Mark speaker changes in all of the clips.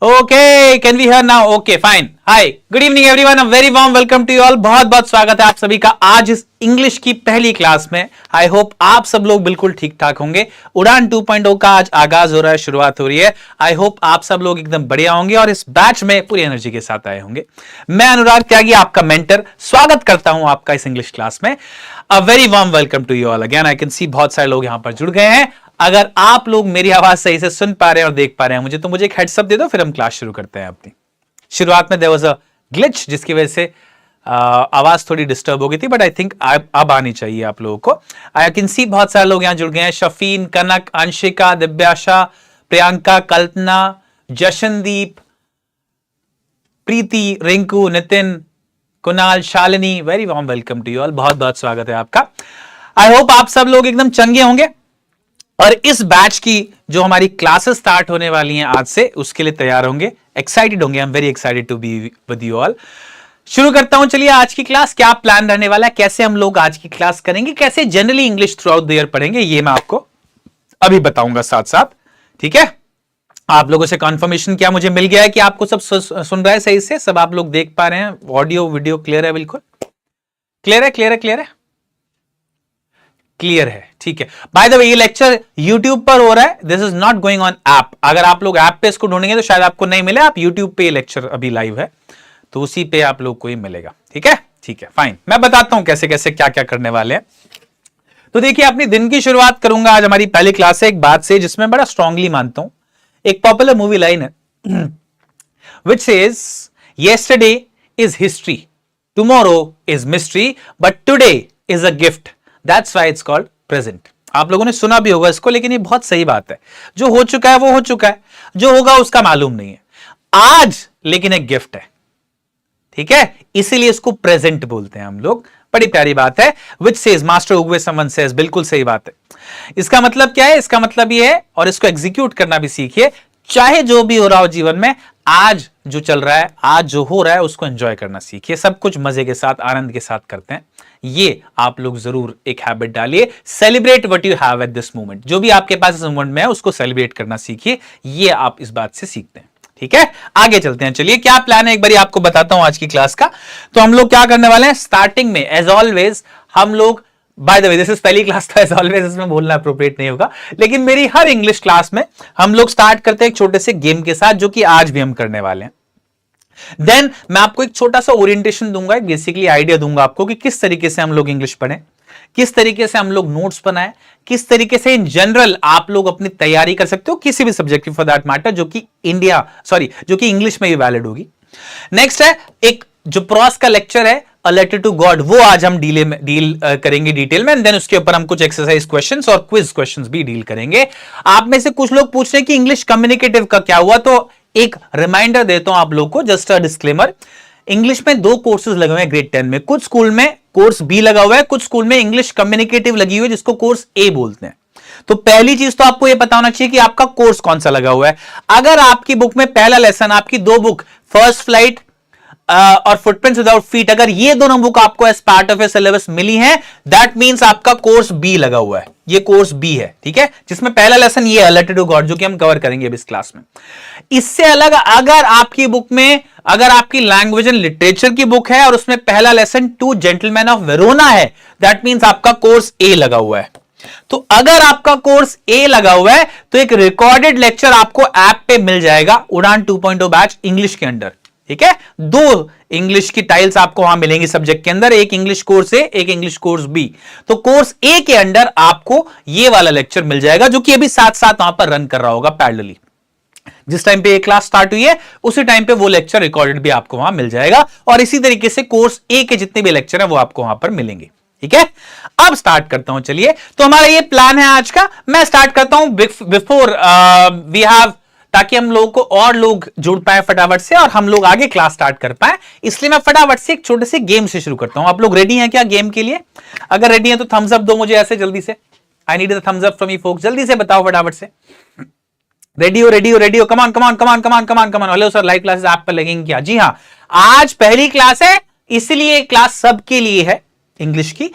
Speaker 1: Okay, can we hear now? Okay fine. Hi, good evening everyone, a very warm welcome to you all. बहुत बहुत स्वागत है आप सभी का आज इस इंग्लिश की पहली क्लास में। आई होप आप सब लोग बिल्कुल ठीक ठाक होंगे। उड़ान 2.0 का आज आगाज हो रहा है, शुरुआत हो रही है। आई होप आप सब लोग एकदम बढ़िया होंगे और इस बैच में पूरी एनर्जी के साथ आए होंगे। मैं अनुराग त्यागी, आपका मेंटर, स्वागत करता हूं आपका इस इंग्लिश क्लास में। A very warm welcome to you all again. I can see बहुत सारे लोग यहां पर जुड़ गए हैं। अगर आप लोग मेरी आवाज सही से सुन पा रहे हैं और देख पा रहे हैं मुझे एक हेडसअप दे दो, फिर हम क्लास शुरू करते हैं अपनी। शुरुआत में देयर वाज अ ग्लिच जिसकी वजह से आवाज थोड़ी डिस्टर्ब हो गई थी, बट आई थिंक अब आनी चाहिए आप लोगों को। आई कैन सी बहुत सारे लोग यहां जुड़ गए हैं। Shafeen, Kanak, Anshika, Divyasha, Priyanka, Kalpana, Jashandeep, Preeti, Rinku, Nitin, Kunal, Shalini, very warm welcome to you all. बहुत बहुत स्वागत है आपका। आई होप आप सब लोग एकदम चंगे होंगे और इस बैच की जो हमारी क्लासेस स्टार्ट होने वाली हैं आज से, उसके लिए तैयार होंगे, एक्साइटेड होंगे। I am very excited to be with you all. शुरू करता हूं, चलिए आज की क्लास क्या प्लान रहने वाला है, कैसे हम लोग आज की क्लास करेंगे, कैसे generally English through out the year पढ़ेंगे, ये मैं आपको अभी बताऊंगा साथ साथ। ठीक है, आप लोगों से कंफर्मेशन क्या मुझे मिल गया है कि आपको सब सुन रहा है सही से, सब आप लोग देख पा रहे हैं, ऑडियो वीडियो क्लियर है, बिल्कुल क्लियर है, क्लियर है, क्लियर है, क्लियर है। ठीक है, बाय द वे ये लेक्चर YouTube पर हो रहा है, this is not going on app. अगर आप लोग ऐप पे इसको ढूंढेंगे तो शायद आपको नहीं मिले, आप YouTube पे ये लेक्चर अभी लाइव है तो उसी पे आप लोग को ही मिलेगा। ठीक है, ठीक है, फाइन। मैं बताता हूं कैसे कैसे क्या क्या करने वाले हैं। तो देखिए, अपने दिन की शुरुआत करूंगा आज हमारी पहली क्लास से एक बात से जिसमें बड़ा स्ट्रांगली मानता हूं। एक पॉपुलर मूवी लाइन है which says yesterday is history, tomorrow is mystery, but today is a gift, that's why it's called present। आप लोगों ने सुना भी होगा इसको, लेकिन ये बहुत सही बात है। जो हो चुका है वो हो चुका है, जो होगा उसका मालूम नहीं है। आज लेकिन एक गिफ्ट है, ठीक है, इसीलिए इसको प्रेजेंट बोलते हैं हम लोग। बड़ी प्यारी बात है। Which says master Oogway someone says, बिल्कुल सही बात है। इसका मतलब क्या है? इसका मतलब ये है, और इसको एग्जीक्यूट करना भी सीखिए, चाहे जो भी हो रहा हो जीवन में, आज जो चल रहा है, आज जो हो रहा है, उसको एंजॉय करना सीखिए। सब कुछ मजे के साथ, आनंद के साथ करते हैं, ये आप लोग जरूर एक हैबिट डालिए। Celebrate what you have at this moment, जो भी आपके पास इस मोमेंट में है उसको सेलिब्रेट करना सीखिए। ये आप इस बात से सीखते हैं। ठीक है, आगे चलते हैं। चलिए, क्या प्लान है एक बार आपको बताता हूं आज की क्लास का। तो हम लोग क्या करने वाले हैं, स्टार्टिंग में एज ऑलवेज हम लोग, bye the way this is पहली क्लास, तो एज ऑलवेज इसमें बोलना अप्रोप्रिएट नहीं होगा, लेकिन मेरी हर इंग्लिश क्लास में हम लोग स्टार्ट करते हैं एक छोटे से गेम के साथ, जो कि आज भी हम करने वाले हैं। देन मैं आपको एक छोटा सा ओरिएंटेशन दूंगा, एक बेसिकली आइडिया दूंगा आपको कि किस तरीके से हम लोग इंग्लिश पढ़ें, किस तरीके से हम लोग नोट्स बनाएं, किस तरीके से इन जनरल आप लोग अपनी तैयारी कर सकते हो किसी भी सब्जेक्ट की, फॉर दैट मैटर, जो कि इंग्लिश में ही वैलिड होगी। नेक्स्ट है एक जो प्रॉस का लेक्चर है, अ लेटर टू गॉड, वो आज हम डील करेंगे डिटेल में। देन उसके ऊपर हम कुछ एक्सरसाइज क्वेश्चंस और क्विज क्वेश्चंस भी डील करेंगे। आप में से कुछ लोग पूछ रहे हैं कि इंग्लिश कम्युनिकेटिव का क्या हुआ, तो एक रिमाइंडर देता हूं आप लोग को, जस्ट अ डिस्क्लेमर। इंग्लिश में 2 कोर्सेज लगे हुए हैं ग्रेड 10 में, कुछ स्कूल में कोर्स बी लगा हुआ है, कुछ स्कूल में इंग्लिश कम्युनिकेटिव लगी हुई है, जिसको कोर्स ए बोलते हैं। तो पहली चीज तो आपको यह पता होना चाहिए कि आपका कोर्स कौन सा लगा हुआ है। अगर आपकी बुक में पहला लेसन, आपकी 2 बुक, फर्स्ट फ्लाइट और फुटप्रिंट्स विदाउट फीट, अगर ये दोनों बुक आपको as part of a syllabus मिली है, दैट मींस आपका कोर्स बी लगा हुआ है, ये कोर्स बी है। ठीक है, जिसमें पहला लेसन ये है, लेटर टू गॉड, जो कि हम कवर करेंगे अब इस क्लास में। इससे अलग अगर आपकी बुक में, अगर आपकी लैंग्वेज एंड लिटरेचर की बुक है और उसमें पहला लेसन 2 जेंटलमैन ऑफ वेरोना है, दैट मींस आपका कोर्स ए लगा हुआ है। तो अगर आपका कोर्स ए लगा हुआ है तो एक रिकॉर्डेड लेक्चर आपको ऐप पे मिल जाएगा, उड़ान 2.0 बैच इंग्लिश के अंडर। ठीक है, 2 इंग्लिश की टाइल्स आपको वहां मिलेंगी सब्जेक्ट के अंदर, एक इंग्लिश कोर्स ए, एक इंग्लिश कोर्स बी। तो कोर्स ए के अंडर आपको ये वाला लेक्चर मिल जाएगा, जो कि अभी साथ साथ वहां पर रन कर रहा होगा पैरेलली। जिस टाइम पे ये क्लास स्टार्ट हुई है उसी टाइम पे वो लेक्चर रिकॉर्डेड भी आपको वहां मिल जाएगा, और इसी तरीके से कोर्स ए के जितने भी लेक्चर है वो आपको वहां पर मिलेंगे। ठीक है, अब स्टार्ट करता हूं। चलिए, तो हमारा ये प्लान है आज का। मैं स्टार्ट करता हूं बिफोर वी हैव, ताकि हम लोगों को और लोग जुड़ पाए फटाफट से और हम लोग आगे क्लास स्टार्ट कर पाए, इसलिए मैं फटाफट से एक छोटे से गेम से शुरू करता हूं। आप लोग रेडी हैं क्या गेम के लिए? अगर रेडी हैं तो थम्स अप दो मुझे ऐसे जल्दी से। I need the thumbs up from you focus, जल्दी से बताओ फटाफट से। रेडी हो, रेडी हो, रेडी हो, come on come on come on come on come on come on. Hello sir, live classes app पर लगेंगी क्या? जी हाँ, आज पहली क्लास है, इसलिए क्लास सबके लिए है इंग्लिश की।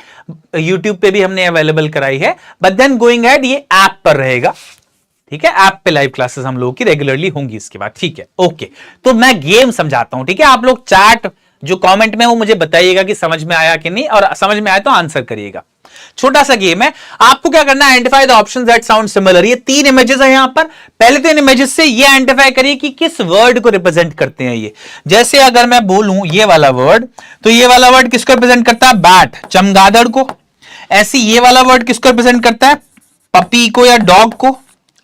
Speaker 1: YouTube पे भी हमने अवेलेबल कराई है, बट देन गोइंग एड ये ऐप पर रहेगा। ठीक है, ऐप पे लाइव क्लासेस हम लोगों की रेगुलरली होंगी इसके बाद, ठीक है। ओके, तो मैं गेम समझाता हूं, ठीक है। आप लोग चैट जो कमेंट में वो मुझे बताइएगा कि समझ में आया कि नहीं, और समझ में आया तो आंसर करिएगा। छोटा सा गेम है, आपको क्या करना है, identify the options that sound similar. ये 3 इमेजेस है यहां पर, पहले तो इन इमेजेस से ये आइडेंटिफाई करिए कि किस वर्ड को रिप्रेजेंट करते हैं ये। जैसे अगर मैं बोलूं ये वाला वर्ड, तो ये वाला वर्ड किसको रिप्रेजेंट करता है, बैट, चमगादड़ को। ऐसे ये वाला वर्ड किसको रिप्रेजेंट करता है, पपी को या डॉग को,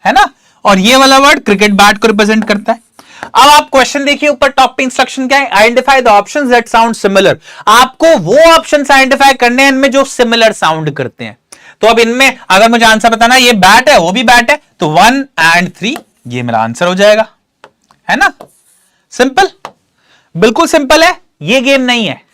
Speaker 1: है ना। और ये वाला वर्ड क्रिकेट बैट को रिप्रेजेंट करता है। अब आप क्वेश्चन देखिए, ऊपर टॉप पे इंस्ट्रक्शन क्या है, identify the options that sound similar. आपको वो ऑप्शंस आइडेंटिफाई करने हैं इनमें जो सिमिलर साउंड करते हैं। तो अब इनमें अगर मुझे आंसर बताना है, ये बैट है वो भी बैट है, तो 1 और 3 ये मेरा आंसर हो जाएगा, है ना। सिंपल, बिल्कुल सिंपल है, ये गेम नहीं है।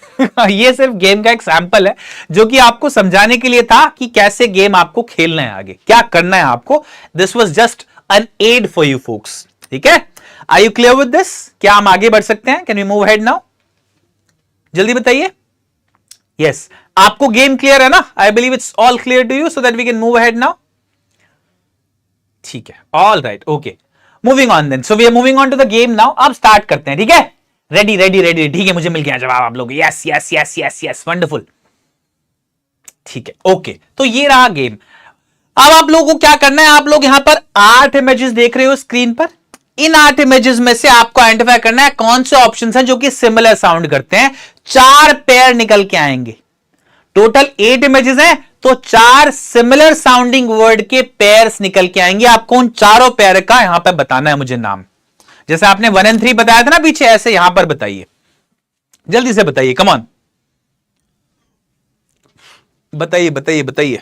Speaker 1: ये सिर्फ गेम का एक सैंपल है जो कि आपको समझाने के लिए था कि कैसे गेम आपको खेलना है, आगे क्या करना है आपको। This was just an ad for you folks, ठीक है। Are you clear with this? क्या हम आगे बढ़ सकते हैं? Can we move head now? जल्दी बताइए। यस, आपको गेम क्लियर है ना? I believe it's all clear to you, so that we can move head now. ठीक है, all right, okay, moving on then. So we are moving on to the game now. अब start करते हैं, ठीक है। Ready ready ready, ठीक है, मुझे मिल गया जवाब आप लोग। Yes yes yes yes yes, wonderful, ठीक है, ओके। तो ये रहा गेम। अब आप लोगों को क्या करना है, आप लोग यहां पर 8 इमेजेस देख रहे हो स्क्रीन पर। इन 8 इमेजेस में से आपको आइडेंटिफाई करना है कौन से ऑप्शंस हैं जो कि सिमिलर साउंड करते हैं। 4 पेयर निकल के आएंगे। टोटल 8 इमेजेस हैं, तो 4 सिमिलर साउंडिंग वर्ड के पेयर्स निकल के आएंगे। आपको उन चारों पेयर का यहां पर बताना है मुझे नाम। जैसे आपने 1 और 3 बताया था ना पीछे, ऐसे यहां पर बताइए, जल्दी से बताइए, कम ऑन, बताइए बताइए बताइए।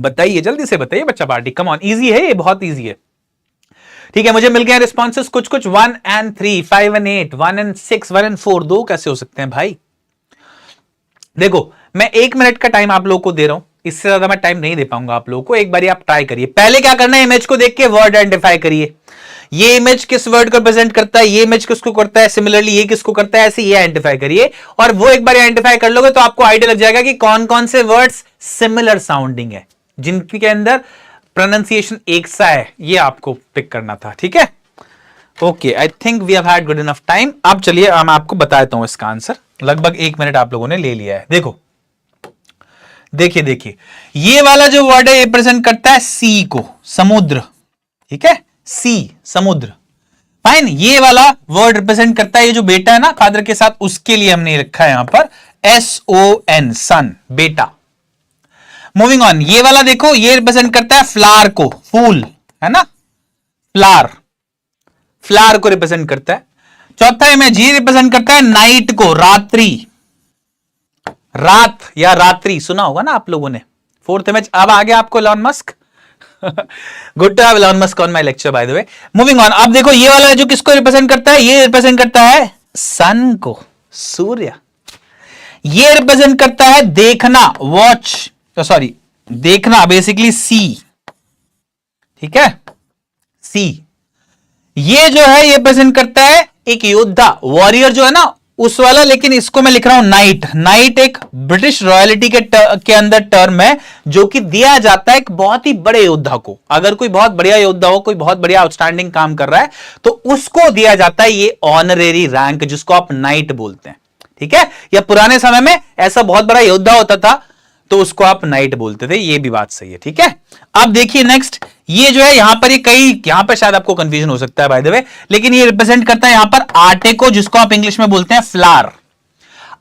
Speaker 1: बताइए जल्दी से बताइए बच्चा पार्टी, कम ऑन, इजी है ये, बहुत इजी है, ठीक है। मुझे मिल गए रिस्पॉन्सेस कुछ कुछ, 1 और 3, 5 और 8, 1 और 6, 1 और 4, 2 कैसे हो सकते हैं भाई। देखो मैं 1 मिनट का टाइम आप लोगों को दे रहा हूं, इससे ज्यादा मैं टाइम नहीं दे पाऊंगा आप लोगों को। एक बार आप ट्राई करिए। पहले क्या करना है, इमेज को देख के वर्ड आइडेंटिफाई करिए। ये इमेज किस वर्ड को रिप्रेजेंट करता है, ये इमेज किसको करता है, सिमिलरली ये किसको करता है, ऐसे ये आइडेंटिफाई करिए। और वो एक बार आइडेंटिफाई कर लोगे तो आपको आइडिया लग जाएगा कि कौन कौन से वर्ड्स सिमिलर साउंडिंग है, जिनके अंदर प्रोनाउंसिएशन एक सा है, ये आपको पिक करना था, ठीक है। Okay, I think we have had good enough time. अब चलिए मैं आपको बता देता हूं इसका आंसर। लगभग 1 मिनट आप लोगों ने ले लिया है। देखो देखिए देखिए, ये वाला जो वर्ड है ये प्रेजेंट करता है सी को, समुद्र, ठीक है, सी समुद्र, फाइन। ये वाला वर्ड रिप्रेजेंट करता है, ये जो बेटा है ना फादर के साथ, उसके लिए हमने रखा है यहां पर SON, सन, बेटा। मूविंग ऑन, ये वाला देखो, ये रिप्रेजेंट करता है फ्लावर को, फूल, है ना, फ्लावर, फ्लावर को रिप्रेजेंट करता है। चौथा इमेज ये रिप्रेजेंट करता है नाइट को, रात्रि, रात या रात्रि, सुना होगा ना आप लोगों ने। 4th इमेज, अब आ गया आपको Elon Musk. Good to have Elon Musk on my lecture by the way. Moving on, अब देखो ये वाला जो किसको रिप्रेजेंट करता है, ये रिप्रेजेंट करता है सन को, सूर्य। ये रिप्रेजेंट करता है देखना, वॉच, सॉरी देखना, बेसिकली सी, ठीक है, सी। ये जो है ये रिप्रेजेंट करता है एक योद्धा, वॉरियर जो है ना, उस वाला। लेकिन इसको मैं लिख रहा हूं नाइट। नाइट एक ब्रिटिश रॉयल्टी के अंदर टर्म है जो कि दिया जाता है एक बहुत ही बड़े योद्धा को। अगर कोई बहुत बढ़िया योद्धा हो, कोई बहुत बढ़िया आउटस्टैंडिंग काम कर रहा है, तो उसको दिया जाता है ये ऑनरेरी रैंक, जिसको आप नाइट बोलते हैं, ठीक है। या पुराने समय में ऐसा बहुत बड़ा योद्धा होता था तो उसको आप नाइट बोलते थे, ये भी बात सही है, ठीक है। अब देखिए नेक्स्ट, ये जो है यहां पर, ये कई, यहां पर शायद आपको कंफ्यूजन हो सकता है बाय द वे, लेकिन ये रिप्रेजेंट करता है यहां पर आटे को, जिसको आप इंग्लिश में बोलते हैं फ्लावर।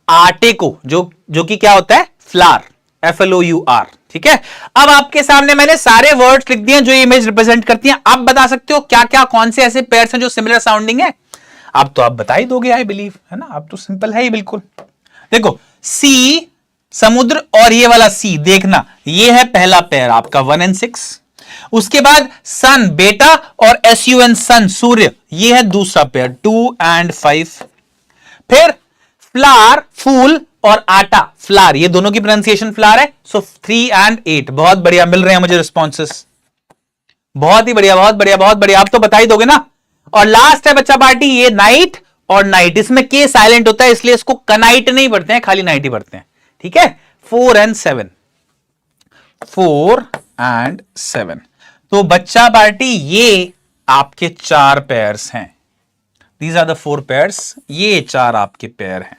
Speaker 1: आटे को, जो कि क्या होता है, फ्लावर, FLOUR, ठीक है। अब आपके सामने मैंने सारे वर्ड्स लिख दिए जो ये इमेज रिप्रेजेंट करती हैं। आप बता सकते हो क्या क्या, कौन से ऐसे पेयर्स हैं जो सिमिलर साउंडिंग है। अब तो आप बता ही दोगे आई बिलीव, है ना। अब तो सिंपल है ही बिल्कुल। देखो सी समुद्र और ये वाला सी, देखना, ये है पहला पेयर आपका 1 और 6। उसके बाद सन बेटा और SUN सन सूर्य, ये है दूसरा पेयर 2 और 5। फिर फ्लावर फूल और आटा फ्लावर, ये दोनों की प्रोनाउंसिएशन फ्लावर है। सो 3 और 8, बहुत बढ़िया मिल रहे हैं मुझे रिस्पॉन्सेस, बहुत ही बढ़िया बहुत बढ़िया बहुत बढ़िया। आप तो बता ही दोगे ना। और लास्ट है बच्चा पार्टी, ये नाइट और नाइट, इसमें के साइलेंट होता है इसलिए इसको कनाइट नहीं पढ़ते हैं, खाली नाइट ही पढ़ते हैं। ठीक है, 4 and 7, 4 and 7। तो बच्चा पार्टी ये आपके 4 पेयर्स हैं, दीज आर द 4 पेयर्स, ये 4 आपके पेयर हैं,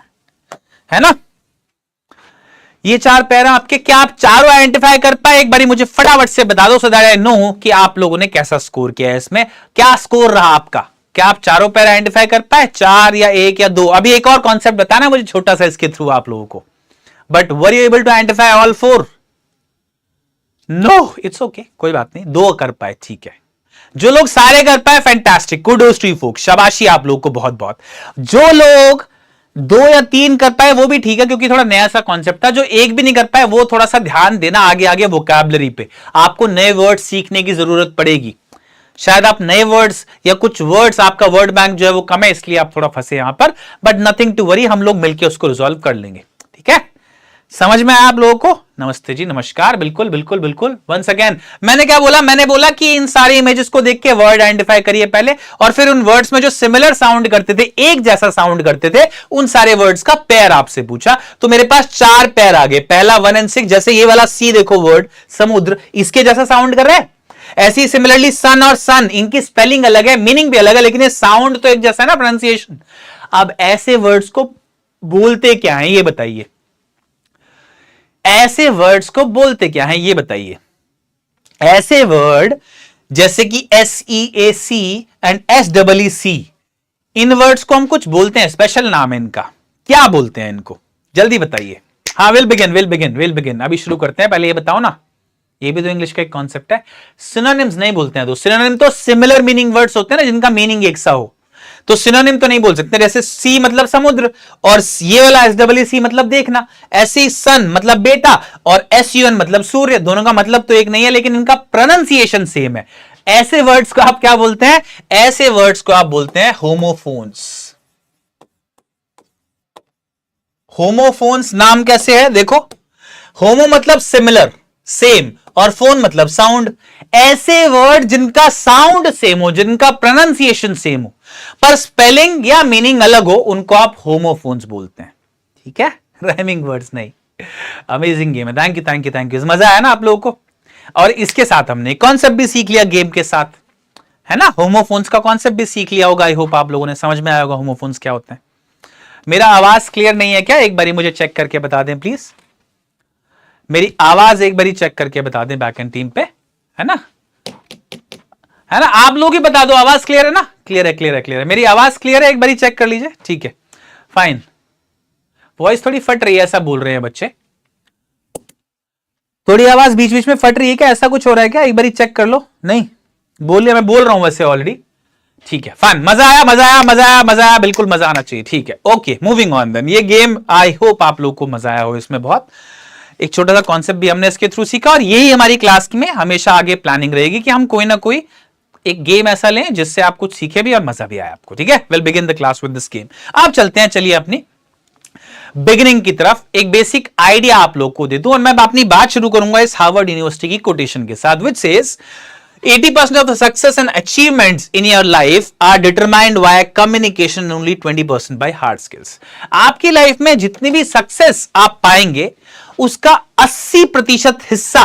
Speaker 1: है ना। ये 4 पेयर आपके, क्या आप चारों आइडेंटिफाई कर पाए? एक बारी मुझे फटाफट से बता दो, सो दैट आई नो कि आप लोगों ने कैसा स्कोर किया है इसमें, क्या स्कोर रहा आपका? क्या आप चारों पेयर आइडेंटिफाई कर पाए? 4 या 1 या 2? अभी एक और कॉन्सेप्ट बताना मुझे छोटा सा इसके थ्रू आप लोगों को, but were you able to identify all 4? No, it's okay, कोई बात नहीं, 2 कर पाए, ठीक है। जो लोग सारे कर पाए, फैंटास्टिक, कुडोस टू यू फोक, शाबाशी आप लोग को बहुत बहुत। जो लोग 2 या 3 कर पाए वो भी ठीक है, क्योंकि थोड़ा नया सा कॉन्सेप्ट था। जो 1 भी नहीं कर पाए वो थोड़ा सा ध्यान देना आगे आगे वोकैबुलरी पे, आपको नए वर्ड्स सीखने की जरूरत पड़ेगी। शायद आप नए वर्ड्स या कुछ वर्ड्स, आपका वर्ड बैंक जो है वो कम है, इसलिए आप थोड़ा फंसे यहां पर, बट नथिंग टू वरी, हम लोग मिलकर उसको रिजॉल्व कर लेंगे, ठीक है। समझ में आया आप लोगों को? नमस्ते जी, नमस्कार, बिल्कुल बिल्कुल बिल्कुल। वंस अगेन मैंने क्या बोला? मैंने बोला कि इन सारे इमेजेस को देख के वर्ड आइडेंटिफाई करिए पहले, और फिर उन वर्ड्स में जो सिमिलर साउंड करते थे, एक जैसा साउंड करते थे, उन सारे वर्ड्स का पेयर आपसे पूछा। तो मेरे पास 4 पेयर आ गए, पहला 1 and 6। जैसे ये वाला सी देखो वर्ड समुद्र, इसके जैसा साउंड कर रहा है। ऐसे ही सिमिलरली सन और सन, इनकी स्पेलिंग अलग है, मीनिंग भी अलग है, लेकिन ये साउंड तो एक जैसा है ना, प्रोनाउंसिएशन। अब ऐसे वर्ड्स को बोलते क्या है ये बताइए? ऐसे वर्ड्स को बोलते क्या है ये बताइए? ऐसे वर्ड जैसे कि SEAC and SEEC, in words को हम कुछ बोलते हैं, स्पेशल नाम है इनका, क्या बोलते हैं इनको? जल्दी बताइए। हाँ, विल बिगिन। अभी शुरू करते हैं, पहले ये बताओ ना, ये भी तो इंग्लिश का एक कॉन्सेप्ट है। सिनोनिम्स नहीं बोलते हैं, तो सिनोनिम तो सिमिलर मीनिंग वर्ड्स होते हैं ना, जिनका मीनिंग एक सा हो, तो सिनोनिम तो नहीं बोल सकते। जैसे सी मतलब समुद्र, और ये वाला SEEC मतलब देखना, ऐसे सन मतलब बेटा, और SUN मतलब सूर्य, दोनों का मतलब तो एक नहीं है, लेकिन इनका प्रोनाउंसिएशन सेम है। ऐसे वर्ड्स को आप क्या बोलते हैं? ऐसे वर्ड्स को आप बोलते हैं होमोफोन्स। होमोफोन्स नाम कैसे है देखो, होमो मतलब सिमिलर, सेम, और फोन मतलब साउंड। ऐसे वर्ड जिनका साउंड सेम हो, जिनका प्रोनाउंसिएशन सेम हो, पर स्पेलिंग या मीनिंग अलग हो, उनको आप होमोफोन्स बोलते हैं, ठीक है। राइमिंग वर्ड्स नहीं। अमेजिंग गेम है, थैंक यू। मजा आया ना आप लोगों को? और इसके साथ हमने कॉन्सेप्ट भी सीख लिया गेम के साथ, है ना। होमोफोन्स का कॉन्सेप्ट भी सीख लिया होगा। आई होप आप लोगों ने समझ में आया होगा होमोफोन्स क्या होते हैं। मेरा आवाज क्लियर नहीं है क्या? एक बारी मुझे चेक करके बता दें प्लीज। मेरी आवाज एक बारी चेक करके बता दें बैक एंड टीम पे, है ना, है ना। आप लोग ही बता दो, आवाज क्लियर है ना? क्लियर है। मेरी आवाज क्लियर है? एक बारी चेक कर लीजिए, ठीक है, फाइन। वॉइस थोड़ी फट रही है, ऐसा बोल रहे हैं बच्चे, थोड़ी आवाज बीच बीच में फट रही है क्या? ऐसा कुछ हो रहा है क्या? एक बारी चेक कर लो। नहीं बोलिए, मैं बोल रहा हूं वैसे ऑलरेडी, ठीक है, फाइन। मजा आया, बिल्कुल मजा आना चाहिए, ठीक है, ओके, मूविंग ऑन देन। ये गेम आई होप आप लोग को मजा आया हो इसमें बहुत। एक छोटा सा कॉन्सेप्ट भी हमने इसके थ्रू सीखा, और यही हमारी क्लास में हमेशा आगे प्लानिंग रहेगी कि हम कोई ना कोई एक गेम ऐसा लें जिससे आप कुछ सीखे भी और मजा भी आए आपको, ठीक है। Will begin the class with this game. आप चलते हैं, चलिए अपनी बिगिनिंग की तरफ। एक बेसिक आइडिया आप लोग को दे दूं, और मैं अपनी बात शुरू करूंगा इस हार्वर्ड यूनिवर्सिटी की कोटेशन के साथ, which says 80% of the success and achievements in your life are determined by communication and only 20% by hard skills। आपकी लाइफ में जितनी भी सक्सेस आप पाएंगे, उसका 80% हिस्सा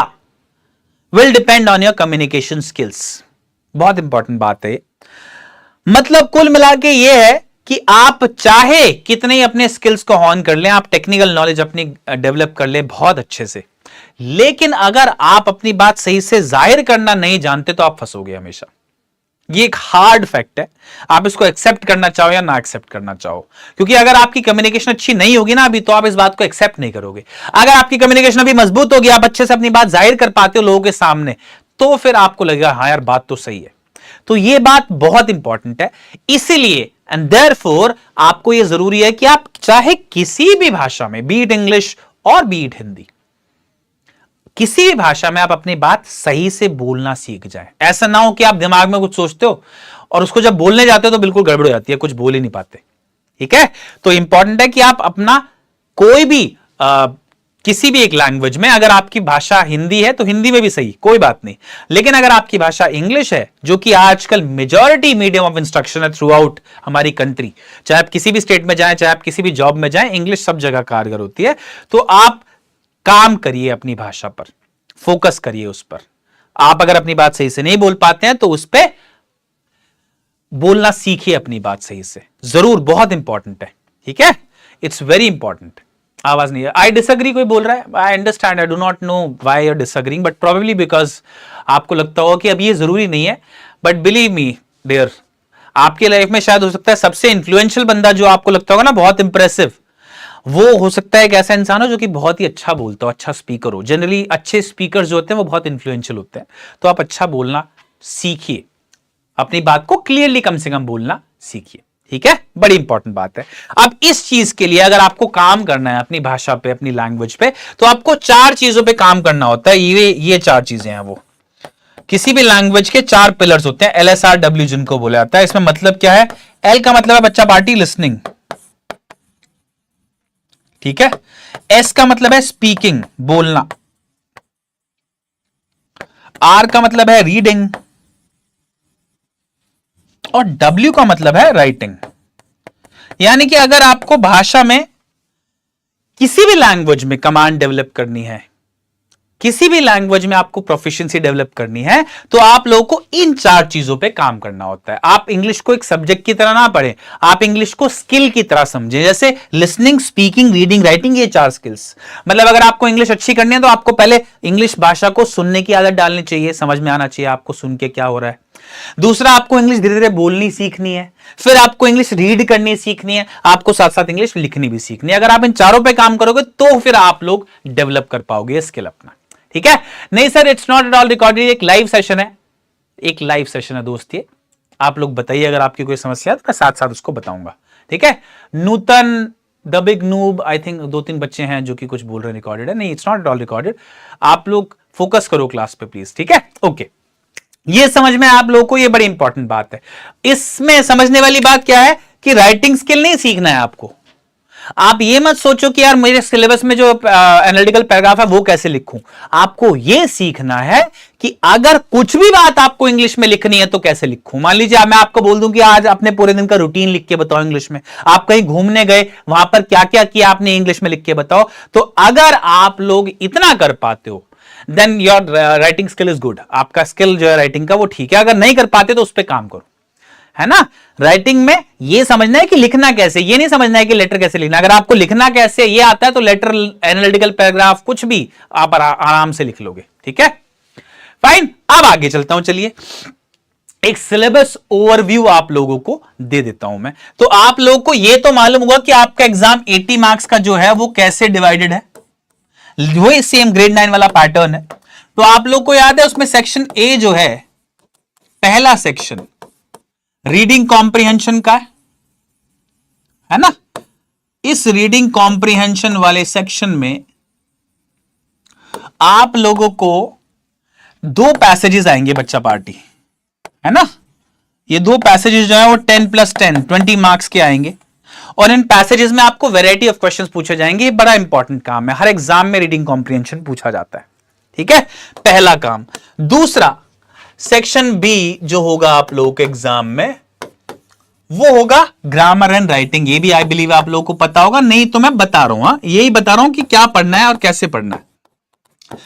Speaker 1: will depend on your communication skills। बहुत इंपॉर्टेंट बात है। मतलब कुल मिला के ये है कि आप चाहे कितने ही अपने स्किल्स को हॉर्न कर लें, आप टेक्निकल नॉलेज अपनी डेवलप कर लें बहुत अच्छे से, लेकिन अगर आप अपनी बात सही से जाहिर करना नहीं जानते तो आप फंसोगे हमेशा। ये एक हार्ड फैक्ट है, आप इसको एक्सेप्ट करना चाहो या ना एक्सेप्ट करना चाहो, क्योंकि अगर आपकी कम्युनिकेशन अच्छी नहीं होगी ना अभी, तो आप इस बात को एक्सेप्ट नहीं करोगे। अगर आपकी कम्युनिकेशन अभी मजबूत होगी, आप अच्छे से अपनी बात जाहिर कर पाते हो लोगों के सामने, तो फिर आपको लगेगा हाँ यार बात तो सही है। तो ये बात बहुत इंपॉर्टेंट है, इसीलिए एंड देयरफॉर आपको यह जरूरी है कि आप चाहे किसी भी भाषा में, बी इट इंग्लिश और बी इट हिंदी, किसी भी भाषा में आप अपनी बात सही से बोलना सीख जाएं। ऐसा ना हो कि आप दिमाग में कुछ सोचते हो और उसको जब बोलने जाते हो तो बिल्कुल गड़बड़ हो जाती है, कुछ बोल ही नहीं पाते, ठीक है। तो इंपॉर्टेंट है कि आप अपना कोई भी किसी भी एक लैंग्वेज में, अगर आपकी भाषा हिंदी है तो हिंदी में भी सही, कोई बात नहीं, लेकिन अगर आपकी भाषा इंग्लिश है, जो कि आजकल मेजॉरिटी मीडियम ऑफ इंस्ट्रक्शन है थ्रू आउट हमारी कंट्री, चाहे आप किसी भी स्टेट में जाएं, चाहे आप किसी भी जॉब में जाएं, इंग्लिश सब जगह कारगर होती है। तो आप काम करिए, अपनी भाषा पर फोकस करिए, उस पर। आप अगर अपनी बात सही से नहीं बोल पाते हैं तो उस पर बोलना सीखिए, अपनी बात सही से, जरूर, बहुत इंपॉर्टेंट है, ठीक है, इट्स वेरी इंपॉर्टेंट। आवाज नहीं है, आई डिसएग्री कोई बोल रहा है, I understand, I do not know why you are disagreeing, but probably because आपको लगता होगा कि अब ये जरूरी नहीं है, बट बिलीव मी डियर, आपके लाइफ में शायद हो सकता है सबसे इंफ्लुएंशियल बंदा जो आपको लगता होगा ना बहुत इंप्रेसिव, वो हो सकता है एक ऐसा इंसान हो जो कि बहुत ही अच्छा बोलता हो, अच्छा स्पीकर हो। जनरली अच्छे स्पीकर जो होते हैं वो बहुत इंफ्लुएंशियल होते हैं। तो आप अच्छा बोलना सीखिए, अपनी बात को क्लियरली कम से कम बोलना सीखिए, ठीक है, बड़ी इंपॉर्टेंट बात है। अब इस चीज के लिए अगर आपको काम करना है अपनी भाषा पे, अपनी लैंग्वेज पे, तो आपको 4 चीजों पे काम करना होता है। ये 4 चीजें हैं, वो किसी भी लैंग्वेज के 4 पिलर्स होते हैं, LSRW जिनको बोला जाता है। इसमें मतलब क्या है? L का मतलब है बच्चा पार्टी, लिसनिंग, ठीक है। S का मतलब है स्पीकिंग, बोलना। R का मतलब है रीडिंग, और W का मतलब है राइटिंग। यानी कि अगर आपको भाषा में किसी भी लैंग्वेज में कमांड डेवलप करनी है, किसी भी लैंग्वेज में आपको प्रोफिशिएंसी डेवलप करनी है, तो आप लोगों को इन 4 चीजों पे काम करना होता है। आप इंग्लिश को एक सब्जेक्ट की तरह ना पढ़ें, आप इंग्लिश को स्किल की तरह समझें। जैसे लिसनिंग, स्पीकिंग, रीडिंग, राइटिंग, ये 4 स्किल्स। मतलब अगर आपको इंग्लिश अच्छी करनी है तो आपको पहले इंग्लिश भाषा को सुनने की आदत डालनी चाहिए, समझ में आना चाहिए आपको सुन के क्या हो रहा है। दूसरा, आपको इंग्लिश धीरे धीरे बोलनी सीखनी है। फिर आपको इंग्लिश रीड करनी सीखनी है, आपको साथ साथ इंग्लिश लिखनी भी सीखनी है। अगर आप इन चारों पे काम करोगे तो फिर आप लोग डेवलप कर पाओगे स्किल अपना, ठीक है। नहीं sir, it's not at all recorded, एक लाइव सेशन है, एक लाइव सेशन है दोस्त ये। आप लोग बताइए अगर आपकी कोई समस्या है तो मैं साथ साथ उसको बताऊंगा, ठीक है। Nutan, the big noob, I think 2-3 बच्चे हैं जो कि कुछ बोल रहे हैं रिकॉर्डेड है। नहीं, it's not at all recorded. आप लोग फोकस करो क्लास पे प्लीज, ठीक है, ओके। ये समझ में आप लोगों को, ये बड़ी इंपॉर्टेंट बात है। इसमें समझने वाली बात क्या है कि राइटिंग स्किल नहीं सीखना है आपको। आप ये मत सोचो कि यार मेरे सिलेबस में जो एनालिटिकल पैराग्राफ है वो कैसे लिखूं। आपको ये सीखना है कि अगर कुछ भी बात आपको इंग्लिश में लिखनी है तो कैसे लिखूं। मान लीजिए मैं आपको बोल दूं कि आज अपने पूरे दिन का रूटीन लिख के बताओ इंग्लिश में, आप कहीं घूमने गए, वहां पर क्या क्या किया आपने इंग्लिश में लिख के बताओ। तो अगर आप लोग इतना कर पाते हो then your writing skill is good. आपका स्किल जो है राइटिंग का वो ठीक है। अगर नहीं कर पाते तो उस पर काम करो, है ना। राइटिंग में ये समझना है कि लिखना कैसे, ये नहीं समझना है कि लेटर कैसे लिखना। अगर आपको लिखना कैसे ये आता है तो लेटर, एनालिटिकल पैराग्राफ, कुछ भी आप आराम से लिख लोगे, ठीक है, फाइन। अब आगे चलता हूं, चलिए एक सिलेबस ओवरव्यू आप लोगों को दे देता हूं मैं। तो आप लोगों को ये तो मालूम होगा कि आपका एग्जाम 80 मार्क्स का जो है वो कैसे डिवाइडेड है, वही सेम ग्रेड 9 वाला पैटर्न है। तो आप लोग को याद है उसमें सेक्शन ए जो है, पहला सेक्शन रीडिंग कॉम्प्रिहेंशन का है ना। इस रीडिंग कॉम्प्रिहेंशन वाले सेक्शन में आप लोगों को 2 पैसेजेस आएंगे बच्चा पार्टी, है ना। ये 2 पैसेजेस जो है वो 10 + 10 20 मार्क्स के आएंगे। और इन पैसेजेस में आपको वैरायटी ऑफ क्वेश्चंस पूछे जाएंगे। ये बड़ा इंपॉर्टेंट काम है, हर एग्जाम में रीडिंग कॉम्प्रिहेंशन पूछा जाता है, ठीक है, पहला काम। दूसरा, सेक्शन बी जो होगा आप लोगों के एग्जाम में वो होगा ग्रामर एंड राइटिंग। ये भी आई बिलीव आप लोगों को पता होगा, नहीं तो मैं बता रहा हूं, यही बता रहा हूं कि क्या पढ़ना है और कैसे पढ़ना है।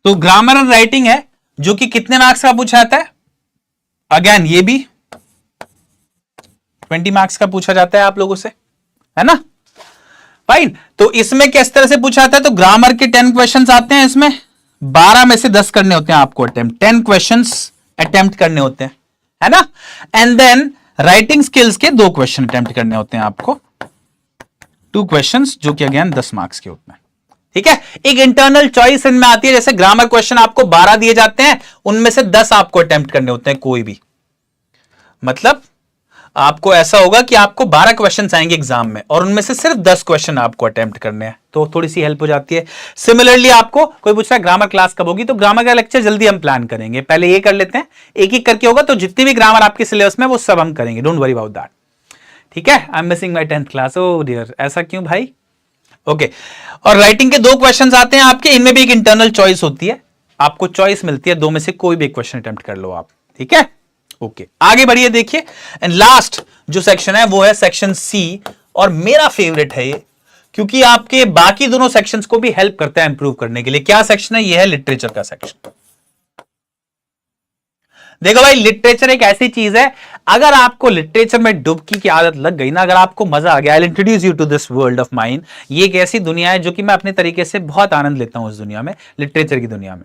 Speaker 1: तो ग्रामर एंड राइटिंग है जो कि कितने मार्क्स का पूछा जाता है, अगेन ये भी 20 मार्क्स का पूछा जाता है आप लोगों से, है ना, फाइन। तो इसमें किस तरह से पूछा जाता है, तो ग्रामर के 10 क्वेश्चंस आते हैं, इसमें 12 में से 10 करने होते हैं आपको अटेम्प्ट, 10 क्वेश्चंस अटेम्प्ट करने होते हैं, है ना। एंड देन राइटिंग स्किल्स के 2 क्वेश्चन अटेम्प्ट करने होते हैं आपको, 2 क्वेश्चंस जो कि अगेन 10 मार्क्स के होते हैं, ठीक है। एक इंटरनल चॉइस इनमें आती है, जैसे ग्रामर क्वेश्चन आपको 12 दिए जाते हैं, उनमें से 10 आपको अटेम्प्ट करने होते हैं कोई भी। मतलब आपको ऐसा होगा कि आपको 12 क्वेश्चन आएंगे एग्जाम में और उनमें से सिर्फ 10 क्वेश्चन आपको अटेम्प्ट करने हैं, तो थोड़ी सी हेल्प हो जाती है। सिमिलरली आपको कोई पूछ रहा है ग्रामर क्लास कब होगी, तो ग्रामर का लेक्चर जल्दी हम प्लान करेंगे, पहले ये कर लेते हैं, एक एक करके होगा, तो जितनी भी ग्रामर आपके सिलेबस में वो सब हम करेंगे, डोंट वरी अबाउट दैट, ठीक है। I am missing my 10th class, oh dear, ऐसा क्यों भाई, ओके और राइटिंग के 2 क्वेश्चंस आते हैं आपके, इनमें भी एक इंटरनल चॉइस होती है, आपको चॉइस मिलती है, 2 में से कोई भी एक क्वेश्चन अटेम्प्ट कर लो आप, ठीक है। ओके आगे बढ़िए देखिए, एंड लास्ट जो सेक्शन है वो है सेक्शन सी, और मेरा फेवरेट है ये, क्योंकि आपके बाकी दोनों सेक्शंस को भी हेल्प करता है इंप्रूव करने के लिए। क्या सेक्शन है? ये है लिटरेचर का सेक्शन। देखो भाई, लिटरेचर एक ऐसी चीज है, अगर आपको लिटरेचर में डुबकी की आदत लग गई ना, अगर आपको मजा आ गया, I introduce you to this world of mine. ये एक ऐसी दुनिया है जो कि मैं अपने तरीके से बहुत आनंद लेता हूं उस दुनिया में, लिटरेचर की दुनिया में,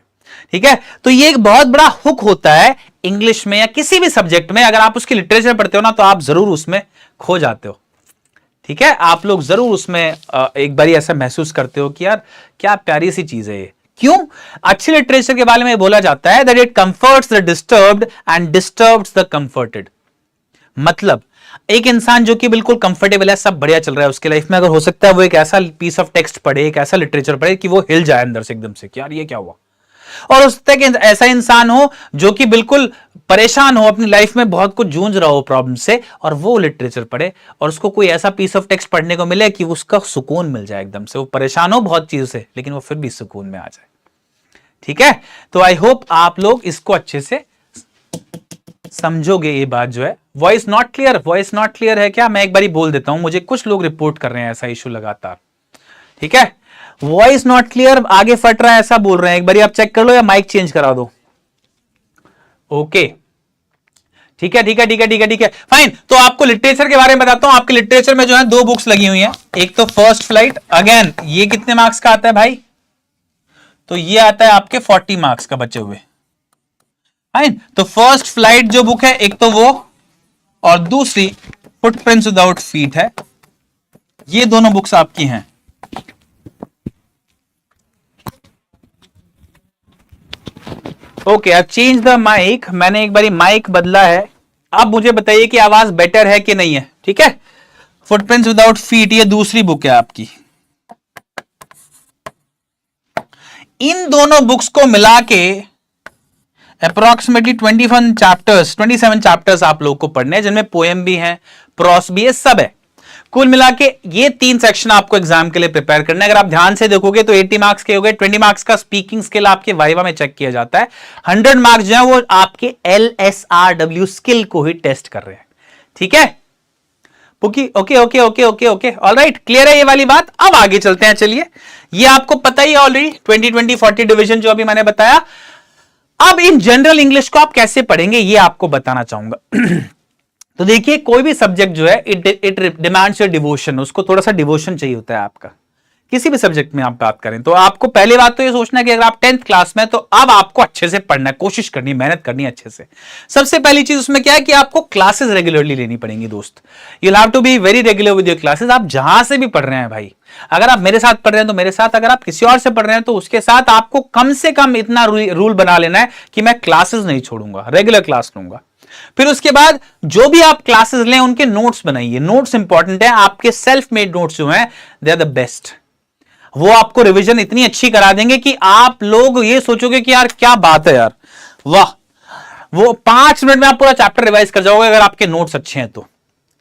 Speaker 1: ठीक है। तो ये एक बहुत बड़ा हुक होता है इंग्लिश में या किसी भी सब्जेक्ट में, अगर आप उसकी लिटरेचर पढ़ते हो ना तो आप जरूर उसमें खो जाते हो, ठीक है। आप लोग जरूर उसमें एक बार ऐसा महसूस करते हो कि यार क्या प्यारी सी चीज है ये। क्यों? अच्छी लिटरेचर के बारे में बोला जाता है that it comforts the disturbed and disturbs the comforted. मतलब एक इंसान जो कि बिल्कुल कंफर्टेबल है, सब बढ़िया चल रहा है उसके लाइफ में, अगर हो सकता है वो एक ऐसा पीस ऑफ टेक्स्ट पढ़े, एक ऐसा लिटरेचर पढ़े कि वो हिल जाए अंदर से एकदम से कि यार ये क्या हुआ। और उस तक ऐसा इंसान हो जो कि बिल्कुल परेशान हो, अपनी लाइफ में बहुत कुछ जूझ रहा हो प्रॉब्लम से, और वो लिटरेचर पढ़े और उसको कोई ऐसा पीस ऑफ टेक्स्ट पढ़ने को मिले कि उसका सुकून मिल जाए एकदम से। वो परेशान हो बहुत चीज से लेकिन वो फिर भी सुकून में आ जाए, ठीक है। तो आई होप आप लोग इसको अच्छे से समझोगे। ये बात जो है, voice not clear, voice not clear है क्या? मैं एक बारी बोल देता हूं, मुझे कुछ लोग रिपोर्ट कर रहे हैं ऐसा इशू लगातार, ठीक है। वॉइस नॉट क्लियर, आगे फट रहा है ऐसा बोल रहे हैं, एक बारी आप चेक कर लो या माइक चेंज करा दो। ओके ठीक है ठीक है ठीक है ठीक है ठीक है फाइन। तो आपको लिटरेचर के बारे में बताता हूं। आपके लिटरेचर में जो है 2 बुक्स लगी हुई हैं। एक तो फर्स्ट फ्लाइट, अगेन ये कितने मार्क्स का आता है भाई? तो ये आता है आपके 40 मार्क्स का बचे हुए, फाइन। तो फर्स्ट फ्लाइट जो बुक है, एक तो वो, और दूसरी फुटप्रिंट्स विदाउट फीट है। ये दोनों बुक्स आपकी हैं। ओके, अब चेंज द माइक, मैंने एक बारी माइक बदला है। अब मुझे बताइए कि आवाज बेटर है कि नहीं है, ठीक है। फुटप्रिंट्स विदाउट फीट ये दूसरी बुक है आपकी। इन दोनों बुक्स को मिला के अप्रोक्सीमेटली 27 चैप्टर्स आप लोग को पढ़ने हैं, जिनमें पोएम भी है, प्रॉस भी है, सब है। कुल मिला के ये 3 सेक्शन आपको एग्जाम के लिए प्रिपेयर करना है। अगर आप ध्यान से देखोगे तो 80 मार्क्स के हो गए। 20 मार्क्स का स्पीकिंग स्किल आपके वाइवा में चेक किया जाता है। 100 मार्क्स जो है वो आपके LSRW स्किल को ही टेस्ट कर रहे हैं, ठीक है। Pookie okay okay okay okay okay alright, clear है ये वाली बात। अब आगे चलते हैं, चलिए। ये आपको पता ही है ऑलरेडी, 20-20-40 डिवीजन जो अभी मैंने बताया। अब इन जनरल इंग्लिश को आप कैसे पढ़ेंगे ये आपको बताना चाहूंगा। तो देखिए, कोई भी सब्जेक्ट जो है इट डिमांड्स योर डिवोशन। उसको थोड़ा सा डिवोशन चाहिए होता है आपका, किसी भी सब्जेक्ट में आप बात करें तो। आपको पहले बात तो ये सोचना है कि अगर आप 10th क्लास में, तो अब आपको अच्छे से पढ़ना है, कोशिश करनी है, मेहनत करनी है अच्छे से। सबसे पहली चीज उसमें क्या है कि आपको क्लासेस रेगुलरली लेनी पड़ेंगी दोस्त। You have to be very regular with your classes. आप जहां से भी पढ़ रहे हैं भाई, अगर आप मेरे साथ पढ़ रहे हैं तो मेरे साथ, अगर आप किसी और से पढ़ रहे हैं तो उसके साथ आपको कम से कम इतना रूल बना लेना है कि मैं क्लासेस नहीं छोड़ूंगा, रेगुलर क्लास लूंगा। फिर उसके बाद जो भी आप क्लासेस लें उनके नोट्स बनाइए। नोट्स इंपॉर्टेंट है, आपके सेल्फ मेड नोट्स जो हैं दे आर द बेस्ट। वो आपको रिवीजन इतनी अच्छी करा देंगे कि आप लोग ये सोचोगे कि यार क्या बात है यार, वाह। वो 5 मिनट में आप पूरा चैप्टर रिवाइज कर जाओगे अगर आपके नोट्स अच्छे हैं तो,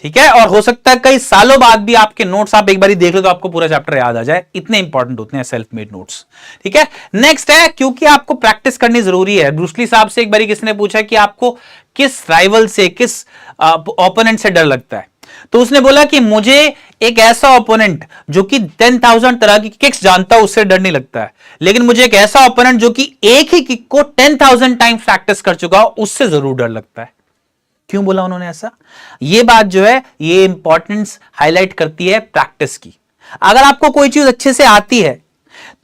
Speaker 1: ठीक है। और हो सकता है कई सालों बाद भी आपके नोट्स आप एक बार देख लो तो आपको पूरा चैप्टर याद आ जाए, इतने इंपॉर्टेंट होते हैं सेल्फ मेड नोट्स, ठीक है। नेक्स्ट है, क्योंकि आपको प्रैक्टिस करनी जरूरी है। ब्रूस ली साहब से एक बार किसी ने पूछा कि आपको किस राइवल से, किस ओपोनेंट से डर लगता है, तो उसने बोला कि मुझे एक ऐसा ओपोनेंट जो कि 10,000 तरह की किक्स जानता है उससे डर नहीं लगता है, लेकिन मुझे एक ऐसा ओपोनेंट जो कि एक ही किक को 10,000 टाइम्स प्रैक्टिस कर चुका हो उससे जरूर डर लगता है। क्यों बोला उन्होंने ऐसा? ये बात जो है ये इंपॉर्टेंस हाईलाइट करती है प्रैक्टिस की। अगर आपको कोई चीज अच्छे से आती है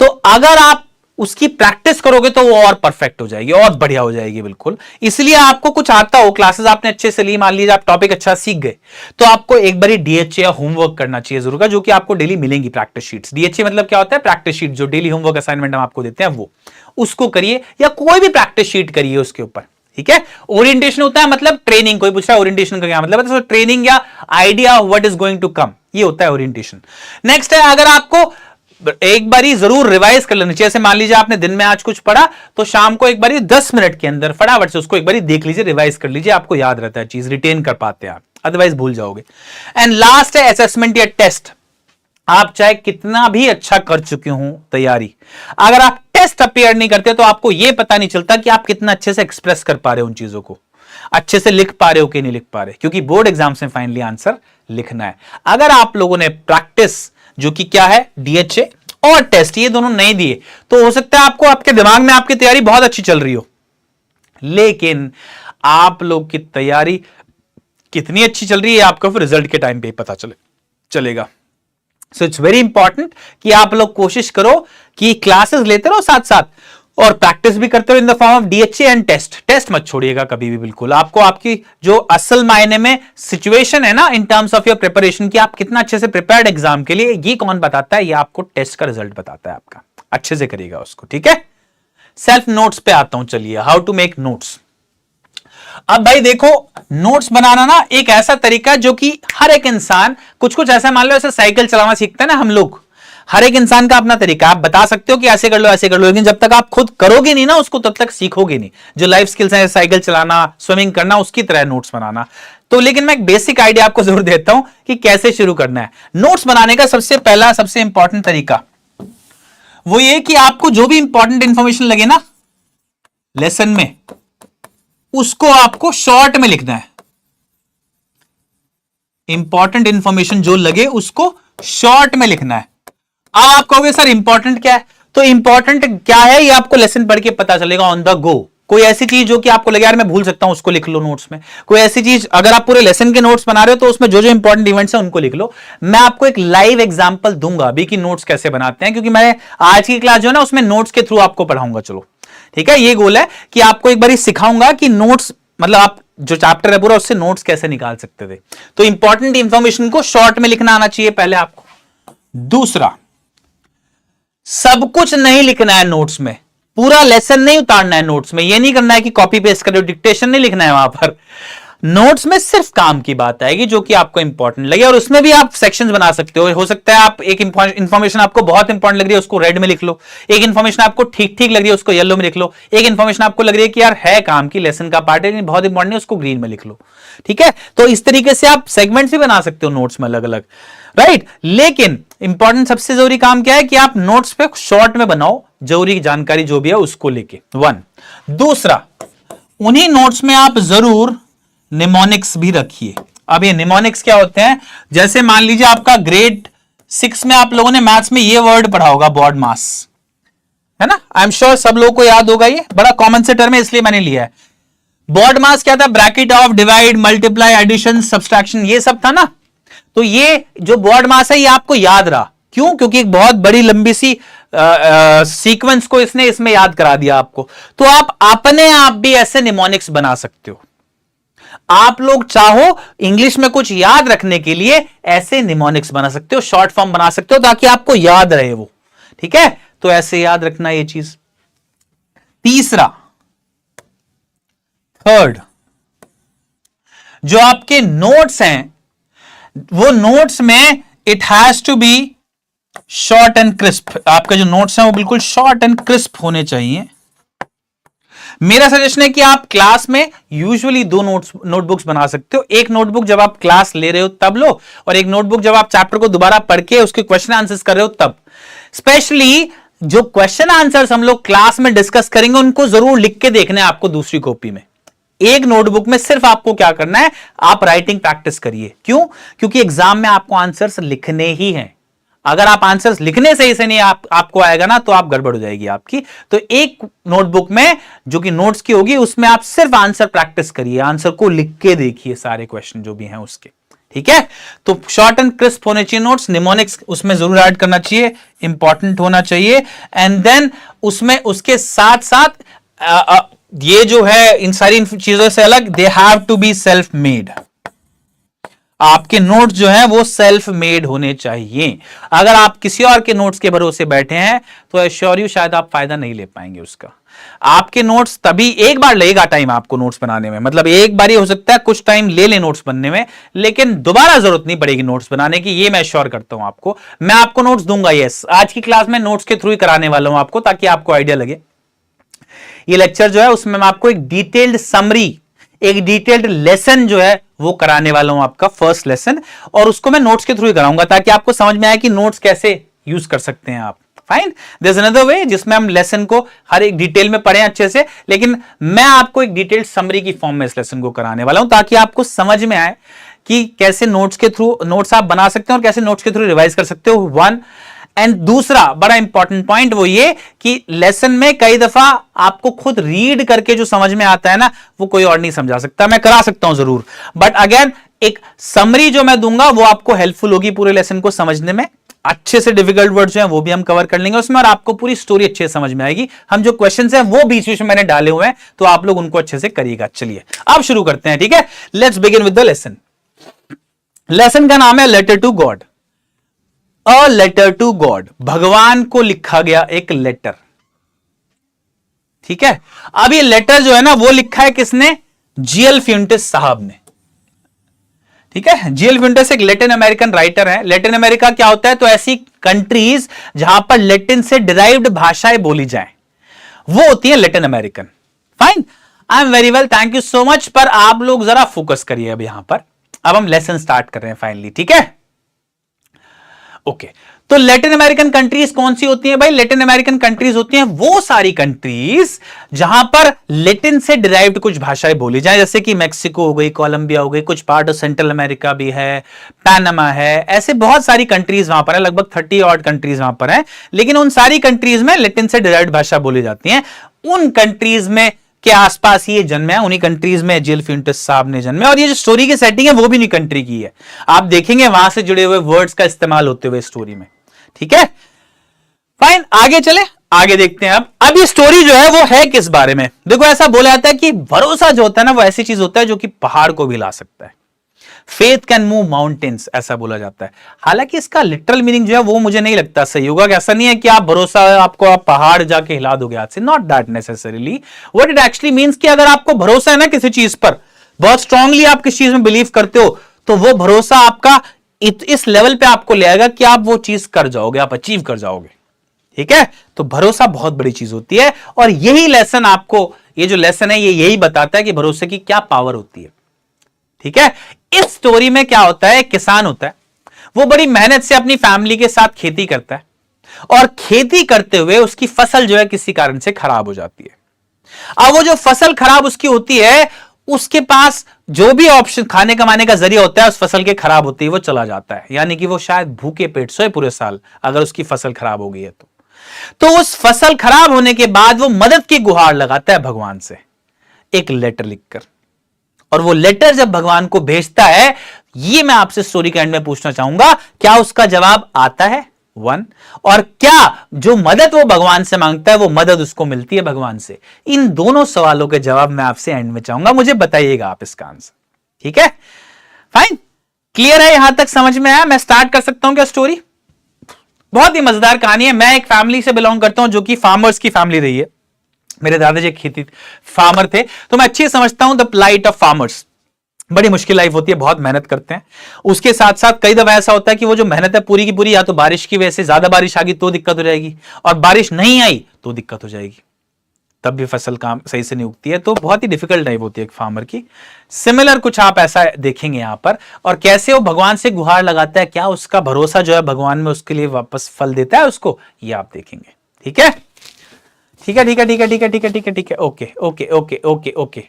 Speaker 1: तो अगर आप उसकी प्रैक्टिस करोगे तो वो और परफेक्ट हो जाएगी, और बढ़िया हो जाएगी बिल्कुल। इसलिए आपको कुछ आता हो, क्लासेस आपने अच्छे से ली, मान लीजिए आप टॉपिक अच्छा सीख गए, तो आपको एक बारी डीएचए या होमवर्क करना चाहिए जरूर, जो कि आपको डेली मिलेंगी प्रैक्टिस शीट्स। डीएचए मतलब क्या होता है? प्रैक्टिस शीट, जो डेली होमवर्क असाइनमेंट हम आपको देते हैं वो, उसको करिए, या कोई भी प्रैक्टिस शीट करिए उसके ऊपर, ठीक है। ओरिएंटेशन होता है मतलब ट्रेनिंग। कोई पूछ रहा है ओरिएंटेशन का क्या मतलब है, तो ट्रेनिंग या idea of what is going to come, ये होता है ओरिएंटेशन। नेक्स्ट है, अगर आपको एक बारी जरूर रिवाइज कर लेना चाहिए। जैसे मान लीजिए आपने दिन में आज कुछ पढ़ा, तो शाम को एक बारी 10 मिनट के अंदर फटाफट से उसको एक बारी देख लीजिए, रिवाइज कर लीजिए, आपको याद रहता है, चीज रिटेन कर पाते हैं आप, अदरवाइज भूल जाओगे। एंड लास्ट है असेसमेंट या टेस्ट। आप चाहे कितना भी अच्छा कर चुके हो तैयारी, अगर आप टेस्ट अपेयर नहीं करते तो आपको यह पता नहीं चलता कि आप कितना अच्छे से एक्सप्रेस कर पा रहे हो उन चीजों को, अच्छे से लिख पा रहे हो कि नहीं लिख पा रहे, क्योंकि बोर्ड एग्जाम्स में फाइनली आंसर लिखना है। अगर आप लोगों ने प्रैक्टिस, जो कि क्या है, डीएचए और टेस्ट, ये दोनों नहीं दिए, तो हो सकता है आपको, आपके दिमाग में आपकी तैयारी बहुत अच्छी चल रही हो, लेकिन आप लोग की तैयारी कितनी अच्छी चल रही है आपको फिर रिजल्ट के टाइम पे पता चलेगा। सो इट्स वेरी इंपॉर्टेंट कि आप लोग कोशिश करो कि क्लासेस लेते रहो साथ साथ और प्रैक्टिस भी करते रहो in the form of DHA and test. Test मत छोड़िएगा कभी भी, बिल्कुल। आपको आपकी जो असल मायने में सिचुएशन है ना, in terms of your preparation, कि आप कितना अच्छे से प्रिपेयर्ड एग्जाम के लिए, ये कौन बताता है? ये आपको टेस्ट का रिजल्ट बताता है आपका। अच्छे से करिएगा उसको, ठीक है। सेल्फ नोट्स पे आता हूं, चलिए, हाउ टू मेक नोट्स। अब भाई देखो, नोट्स बनाना ना एक ऐसा तरीका है जो कि हर एक इंसान, कुछ कुछ ऐसा, मान लो ऐसे साइकिल चलाना सीखते हैं ना हम लोग, हर एक इंसान का अपना तरीका। आप बता सकते हो कि ऐसे कर लो ऐसे कर लो, लेकिन जब तक आप खुद करोगे नहीं ना उसको, तब तक सीखोगे नहीं। जो लाइफ स्किल्स हैं, साइकिल चलाना, स्विमिंग करना, उसकी तरह नोट्स बनाना। तो लेकिन मैं एक बेसिक आइडिया आपको जरूर देता हूं कि कैसे शुरू करना है। नोट्स बनाने का सबसे पहला, सबसे इंपॉर्टेंट तरीका वो ये कि आपको जो भी इंपॉर्टेंट इंफॉर्मेशन लगे ना लेसन में, उसको आपको शॉर्ट में लिखना है। इंपॉर्टेंट इंफॉर्मेशन जो लगे उसको शॉर्ट में लिखना है। आप कहोगे सर इंपॉर्टेंट क्या है? तो इंपॉर्टेंट क्या है ये आपको लेसन पढ़ के पता चलेगा ऑन द गो। कोई ऐसी चीज जो कि आपको लगे यार मैं भूल सकता हूं, उसको लिख लो नोट्स में। कोई ऐसी चीज, अगर आप पूरे लेसन के नोट्स बना रहे हो तो उसमें जो जो इंपॉर्टेंट इवेंट्स हैं उनको लिख लो। मैं आपको एक लाइव एग्जांपल दूंगा अभी कि नोट्स कैसे बनाते हैं, क्योंकि मैं आज की क्लास जो है ना उसमें नोट्स के थ्रू आपको पढ़ाऊंगा। चलो ठीक है, ये गोल है कि आपको एक बार सिखाऊंगा कि नोट्स, मतलब आप जो चैप्टर है पूरा उससे नोट्स कैसे निकाल सकते थे। तो इंपॉर्टेंट इंफॉर्मेशन को शॉर्ट में लिखना आना चाहिए पहले आपको। दूसरा, सब कुछ नहीं लिखना है नोट्स में, पूरा लेसन नहीं उतारना है नोट्स में। ये नहीं करना है कि कॉपी पेस्ट करो, डिक्टेशन नहीं लिखना है वहां पर। नोट्स में सिर्फ काम की बात आएगी जो कि आपको इंपॉर्टेंट लगे, और उसमें भी आप सेक्शंस बना सकते हो सकता है आप एक इंफॉर्मेशन आपको बहुत इंपॉर्टेंट लग रही है उसको रेड में लिख लो, एक इंफॉर्मेशन आपको ठीक ठीक लग रही है उसको येलो में लिख लो, एक इंफॉर्मेशन आपको लग रही है कि यार है काम की, लेसन का पार्ट है लेकिन बहुत इंपॉर्टेंट है, उसको ग्रीन में लिख लो। ठीक है, तो इस तरीके से आप सेगमेंट्स भी बना सकते हो नोट्स में अलग अलग, राइट। लेकिन इंपॉर्टेंट सबसे जरूरी काम क्या है कि आप नोट्स पे शॉर्ट में बनाओ, जरूरी जानकारी जो भी है उसको लेके। वन, दूसरा, उन्हीं नोट्स में आप जरूर निमोनिक्स भी रखिए। अब ये निमोनिक्स क्या होते हैं? जैसे मान लीजिए आपका ग्रेड 6 में आप लोगों ने मैथ्स में ये वर्ड पढ़ा होगा, बॉड मास, है ना। आई एम श्योर सब लोगों को याद होगा, ये बड़ा कॉमन से टर्म है इसलिए मैंने लिया है। बॉड मास क्या था? Bracket of divide, multiply, addition, subtraction, ये सब था ना। तो ये जो बॉड मास है ये आपको याद रहा, क्यों? क्योंकि एक बहुत बड़ी लंबी सी सीक्वेंस को इसने इसमें याद करा दिया आपको। तो आप अपने आप भी ऐसे निमोनिक्स बना सकते हो। आप लोग चाहो इंग्लिश में कुछ याद रखने के लिए ऐसे निमोनिक्स बना सकते हो, शॉर्ट फॉर्म बना सकते हो ताकि आपको याद रहे वो। ठीक है, तो ऐसे याद रखना ये चीज। तीसरा, थर्ड, जो आपके नोट्स हैं वो नोट्स में it has to be short and crisp. आपके जो नोट्स हैं वो बिल्कुल शॉर्ट एंड क्रिस्प होने चाहिए। मेरा सजेशन है कि आप क्लास में यूजुअली दो नोटबुक्स बना सकते हो। एक नोटबुक जब आप क्लास ले रहे हो तब लो, और एक नोटबुक जब आप चैप्टर को दोबारा पढ़ के उसके क्वेश्चन आंसर्स कर रहे हो तब। स्पेशली जो क्वेश्चन आंसर्स हम लोग क्लास में डिस्कस करेंगे उनको जरूर लिख के देखना है आपको दूसरी कॉपी में। एक नोटबुक में सिर्फ आपको क्या करना है, आप राइटिंग प्रैक्टिस करिए। क्यों? क्योंकि एग्जाम में आपको आंसर्स लिखने ही हैं। अगर आप आंसर्स लिखने सही से नहीं आपको आएगा ना तो आप गड़बड़ हो जाएगी आपकी। तो एक नोटबुक में जो कि नोट्स की होगी उसमें आप सिर्फ आंसर प्रैक्टिस करिए, आंसर को लिख के देखिए, सारे क्वेश्चन जो भी हैं उसके। ठीक है, तो शॉर्ट एंड क्रिस्प होने चाहिए नोट्स। निमोनिक्स उसमें जरूर ऐड करना चाहिए, इंपॉर्टेंट होना चाहिए। एंड देन उसमें उसके साथ साथ ये जो है इन सारी चीजों से अलग, they have to be self made. आपके नोट्स जो हैं वो सेल्फ मेड होने चाहिए। अगर आप किसी और के नोट्स के भरोसे बैठे हैं तो एश्योर यू शायद आप फायदा नहीं ले पाएंगे उसका। आपके नोट्स तभी, एक बार लगेगा टाइम आपको नोट्स बनाने में, मतलब एक बार ही हो सकता है कुछ टाइम ले ले नोट्स बनने में, लेकिन दोबारा जरूरत नहीं पड़ेगी नोट्स बनाने की, ये मैं एश्योर करता हूं आपको। मैं आपको नोट्स दूंगा, यस, आज की क्लास में नोट्स के थ्रू ही कराने वाला हूं आपको, ताकि आपको आइडिया लगे। ये लेक्चर जो है उसमें मैं आपको एक डिटेल्ड समरी, एक डिटेल्ड लेसन जो है वो कराने वाला हूं, आपका फर्स्ट लेसन, और उसको मैं नोट्स के थ्रू ही कराऊंगा ताकि आपको समझ में आए कि नोट्स कैसे यूज कर सकते हैं आप। Fine, there is another way जिसमें हम लेसन को हर एक डिटेल में पढ़ें अच्छे से, लेकिन मैं आपको एक डिटेल्ड समरी की फॉर्म में इस लेसन को कराने वाला हूं ताकि आपको समझ में आए कि कैसे नोट्स के थ्रू नोट्स आप बना सकते हैं और कैसे नोट्स के थ्रू रिवाइज कर सकते हो। वन, एंड दूसरा बड़ा इंपॉर्टेंट पॉइंट वो ये कि लेसन में कई दफा आपको खुद रीड करके जो समझ में आता है ना, वो कोई और नहीं समझा सकता। मैं करा सकता हूं जरूर, बट अगेन एक समरी जो मैं दूंगा वो आपको हेल्पफुल होगी पूरे लेसन को समझने में। अच्छे से डिफिकल्ट वर्ड्स जो हैं वो भी हम कवर कर लेंगे उसमें, और आपको पूरी स्टोरी अच्छे से समझ में आएगी। हम जो क्वेश्चंस हैं वो बीच बीच में मैंने डाले हुए हैं, तो आप लोग उनको अच्छे से करिएगा। चलिए अब शुरू करते हैं, ठीक है। Let's begin with the lesson. Lesson का नाम है letter to God. A letter to God, भगवान को लिखा गया एक लेटर, ठीक है। अब ये लेटर जो है ना वो लिखा है किसने? जीएल फ्यूंटिस साहब ने, ठीक है। जीएल फ्यूंटिस एक लैटिन अमेरिकन राइटर है। लैटिन अमेरिका क्या होता है? तो ऐसी कंट्रीज जहां पर लैटिन से डिराइव्ड भाषाएं बोली जाए वो होती है Latin American. Fine, I am very well, thank you so much. पर आप लोग जरा फोकस करिए अब यहां पर। अब हम लेसन स्टार्ट कर रहे हैं फाइनली, ठीक है। ओके, तो लैटिन अमेरिकन कंट्रीज कौन सी होती हैं भाई? लैटिन अमेरिकन कंट्रीज होती हैं वो सारी कंट्रीज जहां पर लैटिन से डिराइव्ड कुछ भाषाएं बोली जाए, जैसे कि मेक्सिको हो गई, कोलंबिया हो गई, कुछ पार्ट ऑफ सेंट्रल अमेरिका भी है, पैनामा है, ऐसे बहुत सारी कंट्रीज वहां पर है, लगभग 30 ऑड कंट्रीज वहां पर है। लेकिन उन सारी कंट्रीज में लैटिन से डिराइव्ड भाषा बोली जाती है। उन कंट्रीज में के आसपास ये जन्मे, उन्हीं कंट्रीज में जीएल फ्यूंटिस साहब ने जन्मे, और ये जो स्टोरी की सेटिंग है वो भी नहीं कंट्री की है। आप देखेंगे वहां से जुड़े हुए वर्ड्स का इस्तेमाल होते हुए स्टोरी में, ठीक है। फाइन, आगे चले, आगे देखते हैं। अब ये स्टोरी जो है वो है किस बारे में? देखो, ऐसा बोला जाता है कि भरोसा जो होता है ना वो ऐसी चीज होता है जो कि पहाड़ को भी ला सकता है। फेथ कैन मूव माउंटेन्स, ऐसा बोला जाता है। हालांकि इसका लिटरल मीनिंग जो है वो मुझे नहीं लगता सही होगा। ऐसा नहीं है कि आप भरोसा आपको आप पहाड़ जाके हिला दोगे हाथ से, not that necessarily. What it actually means कि अगर आपको भरोसा है ना किसी चीज पर, बहुत स्ट्रांगली आप किसी चीज में बिलीव करते हो, तो वो भरोसा आपका इस लेवल पे आपको ले आएगा कि आप वो चीज कर जाओगे, आप अचीव कर जाओगे, ठीक है। तो भरोसा बहुत बड़ी चीज होती है, और यही लेसन आपको, ये जो लेसन है ये यही बताता है कि भरोसे की क्या पावर होती है, ठीक है। इस स्टोरी में क्या होता है? किसान होता है, वो बड़ी मेहनत से अपनी फैमिली के साथ खेती करता है, और खेती करते हुए उसकी फसल जो है किसी कारण से खराब हो जाती है। अब वो जो फसल खराब उसकी होती है, उसके पास जो भी ऑप्शन खाने कमाने का जरिया होता है उस फसल के खराब होते ही वो चला जाता है, यानी कि वो शायद भूखे पेट सोए पूरे साल अगर उसकी फसल खराब हो गई है तो उस फसल खराब होने के बाद वो मदद की गुहार लगाता है भगवान से एक लेटर लिखकर, और वो लेटर जब भगवान को भेजता है, ये मैं आपसे स्टोरी के एंड में पूछना चाहूंगा, क्या उसका जवाब आता है? वन, और क्या जो मदद वो भगवान से मांगता है वो मदद उसको मिलती है भगवान से? इन दोनों सवालों के जवाब मैं आपसे एंड में चाहूंगा, मुझे बताइएगा आप इसका आंसर, ठीक है। फाइन, क्लियर है? यहां तक समझ में आया? मैं स्टार्ट कर सकता हूं क्या स्टोरी? बहुत ही मजेदार कहानी है। मैं एक फैमिली से बिलोंग करता हूं जो कि फार्मर्स की फैमिली रही है। मेरे दादाजी खेती फार्मर थे, तो मैं अच्छी समझता हूं द प्लाइट ऑफ फार्मर्स। बड़ी मुश्किल लाइफ होती है, बहुत मेहनत करते हैं। उसके साथ साथ कई दफा ऐसा होता है कि वो जो मेहनत है पूरी की पूरी या तो बारिश की वजह से, ज्यादा बारिश आ गई तो दिक्कत हो जाएगी, और बारिश नहीं आई तो दिक्कत हो जाएगी, तब भी फसल काम सही से नहीं उगती है। तो बहुत ही डिफिकल्ट लाइफ होती है एक फार्मर की। सिमिलर कुछ आप ऐसा देखेंगे यहां पर, और कैसे वो भगवान से गुहार लगाता है, क्या उसका भरोसा जो है भगवान में उसके लिए वापस फल देता है उसको, ये आप देखेंगे, ठीक है। ठीक है, ठीक है, ठीक है, ठीक है, ठीक है, ठीक है, ठीक है, okay okay okay okay okay,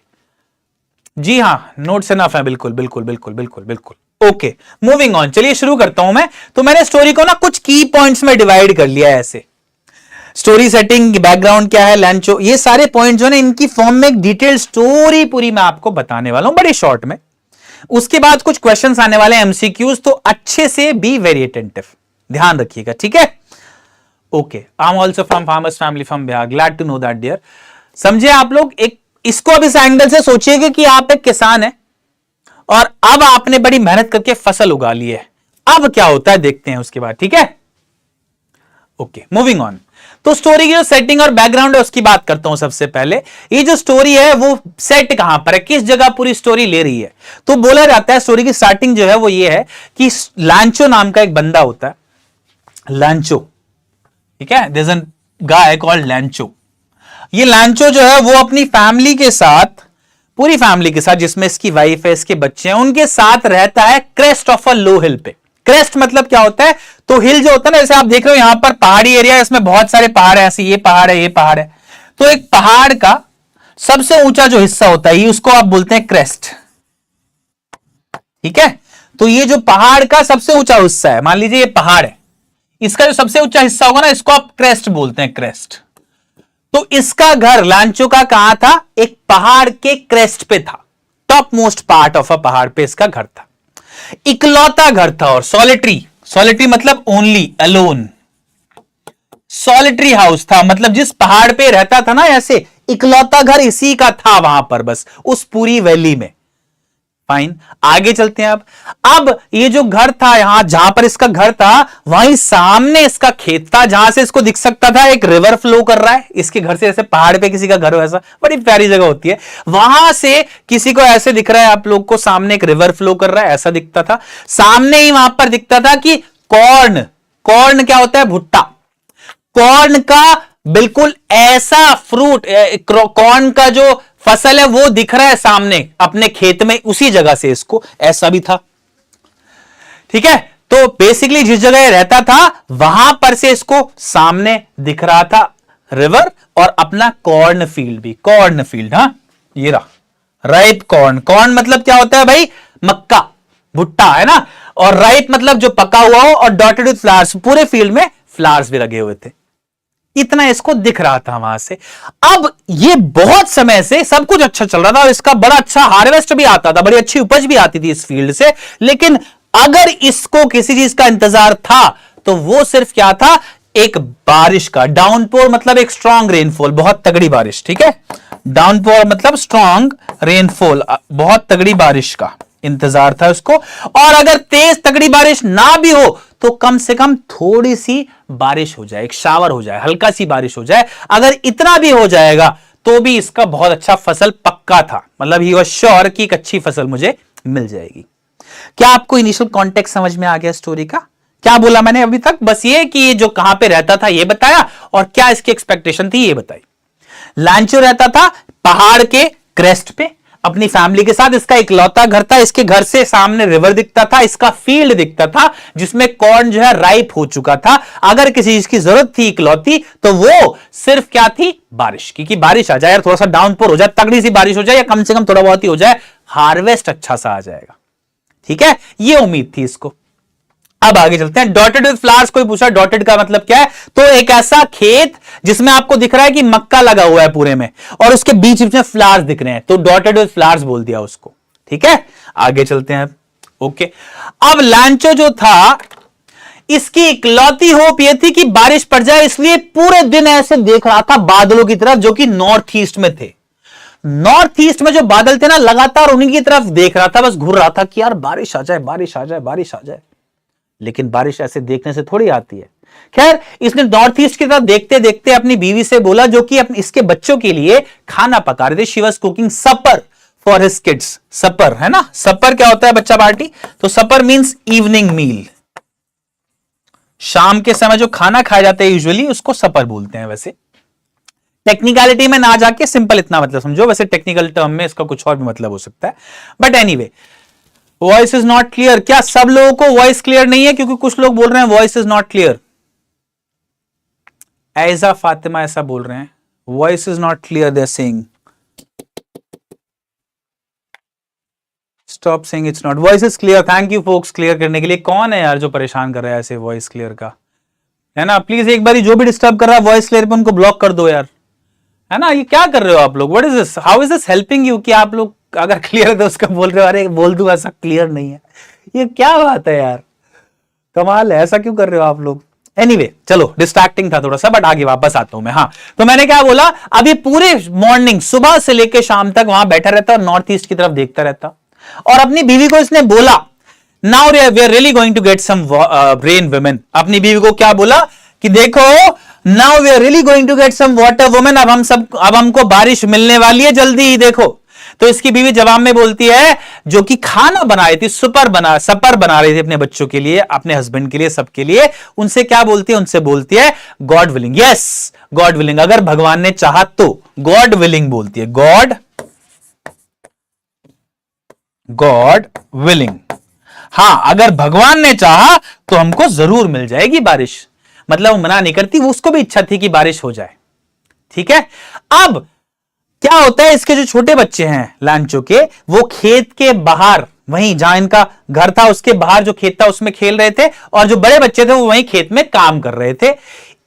Speaker 1: जी हाँ, नोट्स एनफ है, बिल्कुल बिल्कुल बिल्कुल बिल्कुल बिल्कुल। ओके, मूविंग ऑन, चलिए शुरू करता हूं मैं। तो मैंने स्टोरी को ना कुछ की पॉइंट्स में डिवाइड कर लिया है ऐसे। स्टोरी सेटिंग, बैकग्राउंड क्या है, लैंचो, ये सारे पॉइंट जो है इनकी फॉर्म में एक डिटेल स्टोरी पूरी मैं आपको बताने वाला हूं बड़े शॉर्ट में। उसके बाद कुछ क्वेश्चंस आने वाले हैं एमसीक्यूज, तो अच्छे से बी वेरी अटेंटिव, ध्यान रखिएगा, ठीक है। Okay, I am also from farmers family from Bihar, glad to know that dear. समझे आप लोग? एक इसको अब इस एंगल से सोचिएगा कि आप एक किसान है और अब आपने बड़ी मेहनत करके फसल उगा ली है। अब क्या होता है देखते हैं उसके बाद, ठीक है। Okay, moving on. तो स्टोरी की जो सेटिंग और बैकग्राउंड है उसकी बात करता हूं सबसे पहले। ये जो स्टोरी है वो सेट कहां पर है, किस जगह पूरी स्टोरी ले रही है? तो बोला जाता है स्टोरी की स्टार्टिंग जो है वो ये है कि लांचो नाम का एक बंदा होता है, लांचो, ठीक है। There is a guy called Lencho. ये लांचो जो है वो अपनी फैमिली के साथ पूरी फैमिली के साथ, जिसमें इसकी वाइफ है, इसके बच्चे हैं, उनके साथ रहता है क्रेस्ट ऑफ अ लो हिल पे। क्रेस्ट मतलब क्या होता है? तो हिल जो होता है ना, जैसे आप देख रहे हो यहां पर पहाड़ी एरिया है, इसमें बहुत सारे पहाड़ है, ऐसे ये पहाड़ है, ये पहाड़ है। तो एक पहाड़ का सबसे ऊंचा जो हिस्सा होता है, उसको आप बोलते हैं क्रेस्ट। ठीक है, तो ये जो पहाड़ का सबसे ऊंचा हिस्सा है, मान लीजिए ये पहाड़ है, इसका जो सबसे ऊंचा हिस्सा होगा ना, इसको आप क्रेस्ट बोलते हैं, क्रेस्ट। तो इसका घर लांचो का कहां था? एक पहाड़ के क्रेस्ट पे था, top most part of a पहाड़ पे इसका घर था। इकलौता घर था और सॉलिटरी, सॉलिटरी मतलब ओनली, अलोन। सॉलिटरी हाउस था, मतलब जिस पहाड़ पे रहता था ना, ऐसे इकलौता घर इसी का था वहां पर, बस उस पूरी वैली में। फाइन, आगे चलते हैं। अब ये जो घर था, यहां जहां पर इसका घर था, वहीं सामने इसका खेत था, जहां से इसको दिख सकता था एक रिवर फ्लो कर रहा है इसके घर से, जैसे पहाड़ पे किसी का घर हो, ऐसा बड़ी प्यारी जगह होती है, वहां से किसी को ऐसे दिख रहा है आप लोग को, सामने एक रिवर फ्लो कर रहा है, ऐसा दिखता था। सामने ही वहां पर दिखता था कि कॉर्न, कॉर्न क्या होता है? भुट्टा। कॉर्न का बिल्कुल ऐसा फ्रूट, कॉर्न का जो फसल है वो दिख रहा है सामने अपने खेत में, उसी जगह से इसको ऐसा भी था। ठीक है, तो बेसिकली जिस जगह रहता था वहां पर से इसको सामने दिख रहा था रिवर और अपना कॉर्न फील्ड भी, कॉर्न फील्ड। हाँ, ये रहा राइप कॉर्न। कॉर्न मतलब क्या होता है भाई? मक्का, भुट्टा, है ना। और राइप मतलब जो पका हुआ हो, और डॉटेड विद फ्लावर्स, पूरे फील्ड में फ्लावर्स भी लगे हुए थे। इतना इसको दिख रहा था वहां से। अब ये बहुत समय से सब कुछ अच्छा चल रहा था और इसका बड़ा अच्छा हार्वेस्ट भी आता था, बड़ी अच्छी उपज भी आती थी इस फील्ड से। लेकिन अगर इसको किसी चीज का इंतजार था तो वो सिर्फ क्या था? एक बारिश का। डाउनपोर मतलब एक स्ट्रॉन्ग रेनफॉल, बहुत तगड़ी बारिश। ठीक है, डाउनपोर मतलब स्ट्रॉन्ग रेनफॉल, बहुत तगड़ी बारिश का इंतजार था उसको। और अगर तेज तगड़ी बारिश ना भी हो तो कम से कम थोड़ी सी बारिश हो जाए, एक शावर हो जाए, हल्का सी बारिश हो जाए। अगर इतना भी हो जाएगा तो भी इसका बहुत अच्छा फसल पक्का था, मतलब ही वाज श्योर कि एक अच्छी फसल मुझे मिल जाएगी। क्या आपको इनिशियल कॉन्टेक्स्ट समझ में आ गया स्टोरी का? क्या बोला मैंने अभी तक? बस ये कि ये जो कहां पे रहता था ये बताया, और क्या इसकी एक्सपेक्टेशन थी ये बताई। लांचो रहता था पहाड़ के क्रेस्ट पे अपनी फैमिली के साथ, इसका इकलौता घर था, इसके घर से सामने रिवर दिखता था, इसका फील्ड दिखता था जिसमें कॉर्न जो है राइप हो चुका था। अगर किसी चीज की जरूरत थी इकलौती तो वो सिर्फ क्या थी? बारिश की, कि बारिश आ जाए यार, थोड़ा सा डाउनपोर हो जाए, तगड़ी सी बारिश हो जाए, या कम से कम थोड़ा बहुत ही हो जाए, हार्वेस्ट अच्छा सा आ जाएगा। ठीक है, ये उम्मीद थी इसको। अब आगे चलते हैं। डॉटेड विद फ्लावर्स, कोई पूछा डॉटेड का मतलब क्या है? तो एक ऐसा खेत जिसमें आपको दिख रहा है कि मक्का लगा हुआ है पूरे में और उसके बीच में फ्लावर्स दिख रहे हैं, तो डॉटेड विद फ्लावर्स बोल दिया उसको। ठीक है, आगे चलते हैं। ओके, अब लांचो जो था, इसकी इकलौती होप ये थी कि बारिश पड़ जाए, इसलिए पूरे दिन ऐसे देख रहा था बादलों की तरफ जो कि नॉर्थ ईस्ट में थे। नॉर्थ ईस्ट में जो बादल थे ना, लगातार उन्हीं की तरफ देख रहा था, बस घूर रहा था कि यार बारिश आ जाए, बारिश आ जाए, बारिश आ जाए। लेकिन बारिश ऐसे देखने से थोड़ी आती है। खैर, इसने नॉर्थ ईस्ट की तरफ देखते देखते अपनी बीवी से बोला, जो कि अपने इसके बच्चों के लिए खाना पका रहे थे। She was cooking supper for his kids. Supper है ना, सपर क्या होता है बच्चा पार्टी? तो सपर मींस इवनिंग मील, शाम के समय जो खाना खाया जाता है यूजुअली, उसको सपर बोलते हैं। वैसे टेक्निकलिटी में ना जाके सिंपल इतना मतलब समझो, वैसे टेक्निकल टर्म में इसका कुछ और भी मतलब हो सकता है, but anyway. Voice is not clear, क्या सब लोगों को वॉइस क्लियर नहीं है? क्योंकि कुछ लोग बोल रहे हैं वॉइस इज नॉट क्लियर। ऐसा फातिमा ऐसा बोल रहे हैं, voice is not clear, they are saying. Stop saying it's not, voice is clear. Thank you folks clear करने के लिए। कौन है यार जो परेशान कर रहा है ऐसे वॉइस क्लियर का? है ना, प्लीज एक बार जो भी डिस्टर्ब कर रहा है वॉइस क्लियर पे, उनको ब्लॉक कर दो यार। है ना, ये क्या कर रहे हो आप लोग? What is this? How is this helping you? कि आप लोग अगर क्लियर है तो उसका बोल रहे हो, अरे बोल दूं ऐसा क्लियर नहीं है। ये क्या बात है यार, कमाल है, ऐसा क्यों कर रहे हो आप लोग? एनीवे, चलो डिस्ट्रैक्टिंग था थोड़ा सा, बट आगे वापस आता हूं मैं। हाँ, तो मैंने क्या बोला, अभी पूरे मॉर्निंग सुबह से लेके शाम तक वहां बैठा रहता और नॉर्थ ईस्ट की तरफ देखता रहता। और अपनी बीवी को इसने बोला, now we are really going to get some rain women. अपनी बीवी को क्या बोला कि देखो, now we are really going to get some water women, अब हमको बारिश मिलने वाली है जल्दी ही, देखो। तो इसकी बीवी जवाब में बोलती है, जो कि खाना बना रही थी, सपर बना रही थी अपने बच्चों के लिए, अपने हस्बैंड के लिए, सबके लिए, उनसे क्या बोलती है? उनसे बोलती है God willing. Yes, God willing, अगर भगवान ने चाहा तो। गॉड विलिंग बोलती है, गॉड गॉड विलिंग। हां, अगर भगवान ने चाहा तो हमको जरूर मिल जाएगी बारिश। मतलब वो मना नहीं करती, वो उसको भी इच्छा थी कि बारिश हो जाए। ठीक है। अब क्या होता है, इसके जो छोटे बच्चे हैं लांचो के, वो खेत के बाहर, वहीं जहां इनका घर था उसके बाहर जो खेत था उसमें खेल रहे थे, और जो बड़े बच्चे थे वो वहीं खेत में काम कर रहे थे।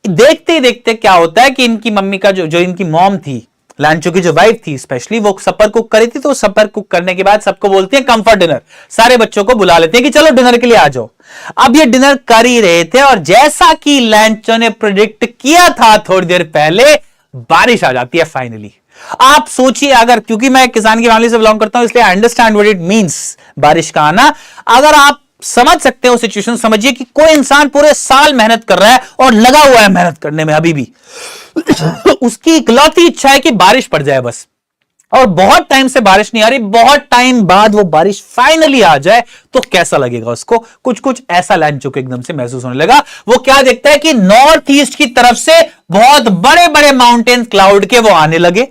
Speaker 1: देखते ही देखते क्या होता है कि इनकी मम्मी का जो इनकी मॉम थी, लांचो की जो वाइफ थी स्पेशली, वो सपर कुक करी थी। तो सपर कुक करने के बाद सबको बोलती है कंफर्ट डिनर, सारे बच्चों को बुला लेते हैं कि चलो डिनर के लिए आ जाओ। अब ये डिनर कर ही रहे थे और जैसा कि लांचो ने प्रेडिक्ट किया था थोड़ी देर पहले, बारिश आ जाती है फाइनली। आप सोचिए, अगर, क्योंकि मैं किसान की फैमिली से बिलोंग करता हूं इसलिए I understand what it means बारिश का आना। अगर आप समझ सकते हो सिचुएशन, समझिए कि कोई इंसान पूरे साल मेहनत कर रहा है और लगा हुआ है मेहनत करने में अभी भी उसकी इकलौती इच्छा है कि बारिश पड़ जाए बस, और बहुत टाइम से बारिश नहीं आ रही, बहुत टाइम बाद वो बारिश फाइनली आ जाए तो कैसा लगेगा उसको। कुछ कुछ ऐसा लांचो को एकदम से महसूस होने लगा। वो क्या देखता है कि नॉर्थ ईस्ट की तरफ से बहुत बड़े बड़े माउंटेन क्लाउड के वो आने लगे,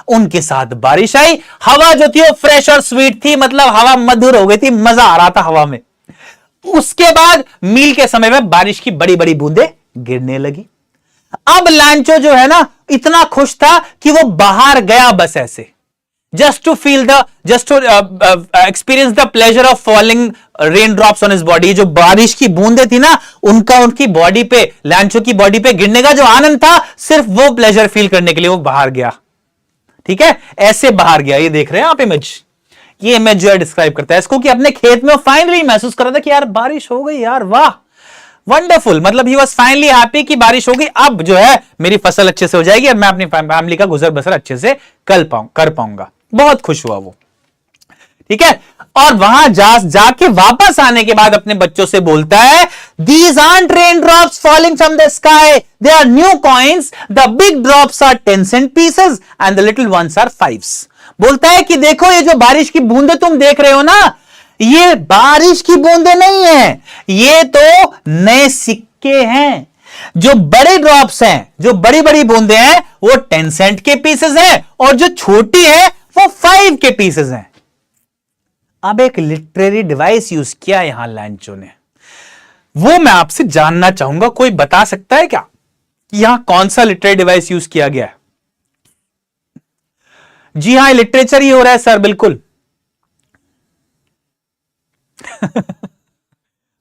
Speaker 1: उनके साथ बारिश आई। हवा जो थी वो फ्रेश और स्वीट थी, मतलब हवा मधुर हो गई थी, मजा आ रहा था हवा में। उसके बाद मील के समय में बारिश की बड़ी बड़ी बूंदें गिरने लगी। अब लांचो जो है ना इतना खुश था कि वो बाहर गया बस ऐसे, just to experience the pleasure of falling rain drops on his body. जो बारिश की बूंदें थी ना, उनकी बॉडी पे, लांचो की बॉडी पे गिरने का जो आनंद था, सिर्फ वो प्लेजर फील करने के लिए वो बाहर गया। ठीक है, ऐसे बाहर गया। ये देख रहे हैं आप इमेज, ये इमेज जो है डिस्क्राइब करता है इसको कि अपने खेत में फाइनली महसूस कर रहा था कि यार बारिश हो गई, यार वाह वंडरफुल। मतलब ही वॉज फाइनली हैप्पी कि बारिश हो गई, अब जो है मेरी फसल अच्छे से हो जाएगी, अब मैं अपनी फैमिली का गुजर बसर अच्छे से कर पाऊंगा। बहुत खुश हुआ वो। ठीक है, और वहां जाके वापस आने के बाद अपने बच्चों से बोलता है, these aren't rain drops falling from the sky, they are new coins, the big drops are 10 cent pieces and the little ones are 5। बोलता है कि देखो ये जो बारिश की बूंदे तुम देख रहे हो ना, ये बारिश की बूंदे नहीं है, ये तो नए सिक्के हैं। जो बड़े ड्रॉप्स हैं, जो बड़ी बड़ी बूंदे हैं, वो 10 सेंट के पीसेस हैं, और जो छोटी है वो 5 के पीसेस हैं। अब एक लिटरेरी डिवाइस यूज किया यहां लांचो ने, वो मैं आपसे जानना चाहूंगा। कोई बता सकता है क्या यहां कौन सा लिटरेरी डिवाइस यूज किया गया है? जी हां, लिटरेचर ही हो रहा है सर, बिल्कुल।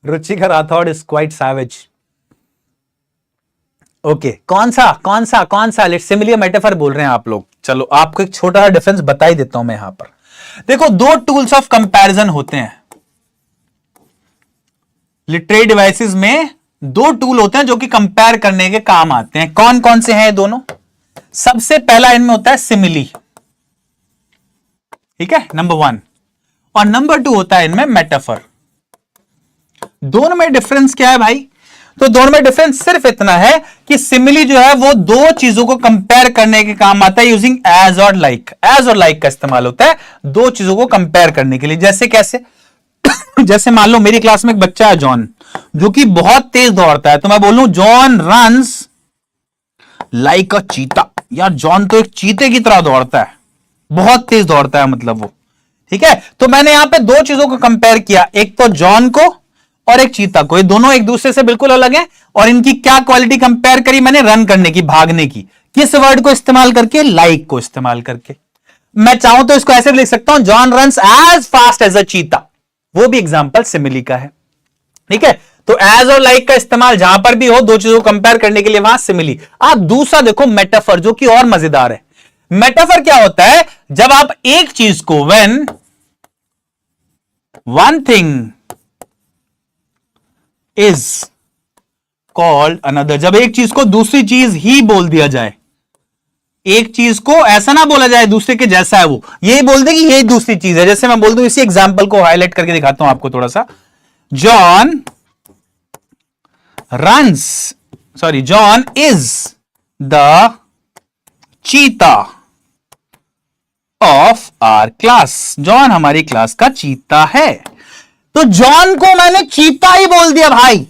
Speaker 1: Ruchika Rathore is quite savage. Okay, कौन सा सिमिलियर मेटाफर बोल रहे हैं आप लोग? चलो आपको एक छोटा सा डिफरेंस बता ही देता हूं मैं यहां पर। देखो, दो टूल्स ऑफ कंपैरिजन होते हैं लिटरेरी डिवाइसेस में। दो टूल होते हैं जो कि कंपेयर करने के काम आते हैं। कौन कौन से हैं दोनों? सबसे पहला इनमें होता है सिमिली, ठीक है, नंबर 1, और नंबर 2 होता है इनमें मेटाफर। दोनों में डिफरेंस क्या है भाई? तो दोनों में डिफरेंस सिर्फ इतना है कि सिमिली जो है वो दो चीजों को कंपेयर करने के काम आता है यूजिंग एज और लाइक। एज और लाइक का इस्तेमाल होता है दो चीजों को कंपेयर करने के लिए। जैसे कैसे? जैसे मान लो मेरी क्लास में एक बच्चा है जॉन, जो कि बहुत तेज दौड़ता है, तो मैं बोलूं जॉन रन्स लाइक अ चीता। यार जॉन तो एक चीते की तरह दौड़ता है, बहुत तेज दौड़ता है मतलब वो। ठीक है, तो मैंने यहां पे दो चीजों को कंपेयर किया, एक तो जॉन को और एक चीता को। ये दोनों एक दूसरे से बिल्कुल अलग हैं, और इनकी क्या क्वालिटी कंपेयर करी मैंने? रन करने की, भागने की। किस वर्ड को इस्तेमाल करके? लाइक को इस्तेमाल करके। मैं चाहूं तो इसको ऐसे लिख सकता हूं, John runs as fast as a cheetah. वो भी एग्जांपल सिमिली का है। ठीक है, तो एज और लाइक का इस्तेमाल जहां पर भी हो दो चीजों को कंपेयर करने के लिए, वहां सिमिली। आप दूसरा देखो मेटाफर, जो कि और मजेदार है। मेटाफर क्या होता है? जब आप एक चीज को, when one thing is called another, जब एक चीज को दूसरी चीज ही बोल दिया जाए, एक चीज को ऐसा ना बोला जाए दूसरे के जैसा है वो, यही बोल दे कि यही दूसरी चीज है। जैसे मैं बोल दूं, इसी एग्जांपल को हाईलाइट करके दिखाता हूं आपको थोड़ा सा। John runs, sorry, John is the cheetah of our class. John हमारी क्लास का चीता है। तो जॉन को मैंने चीता ही बोल दिया भाई,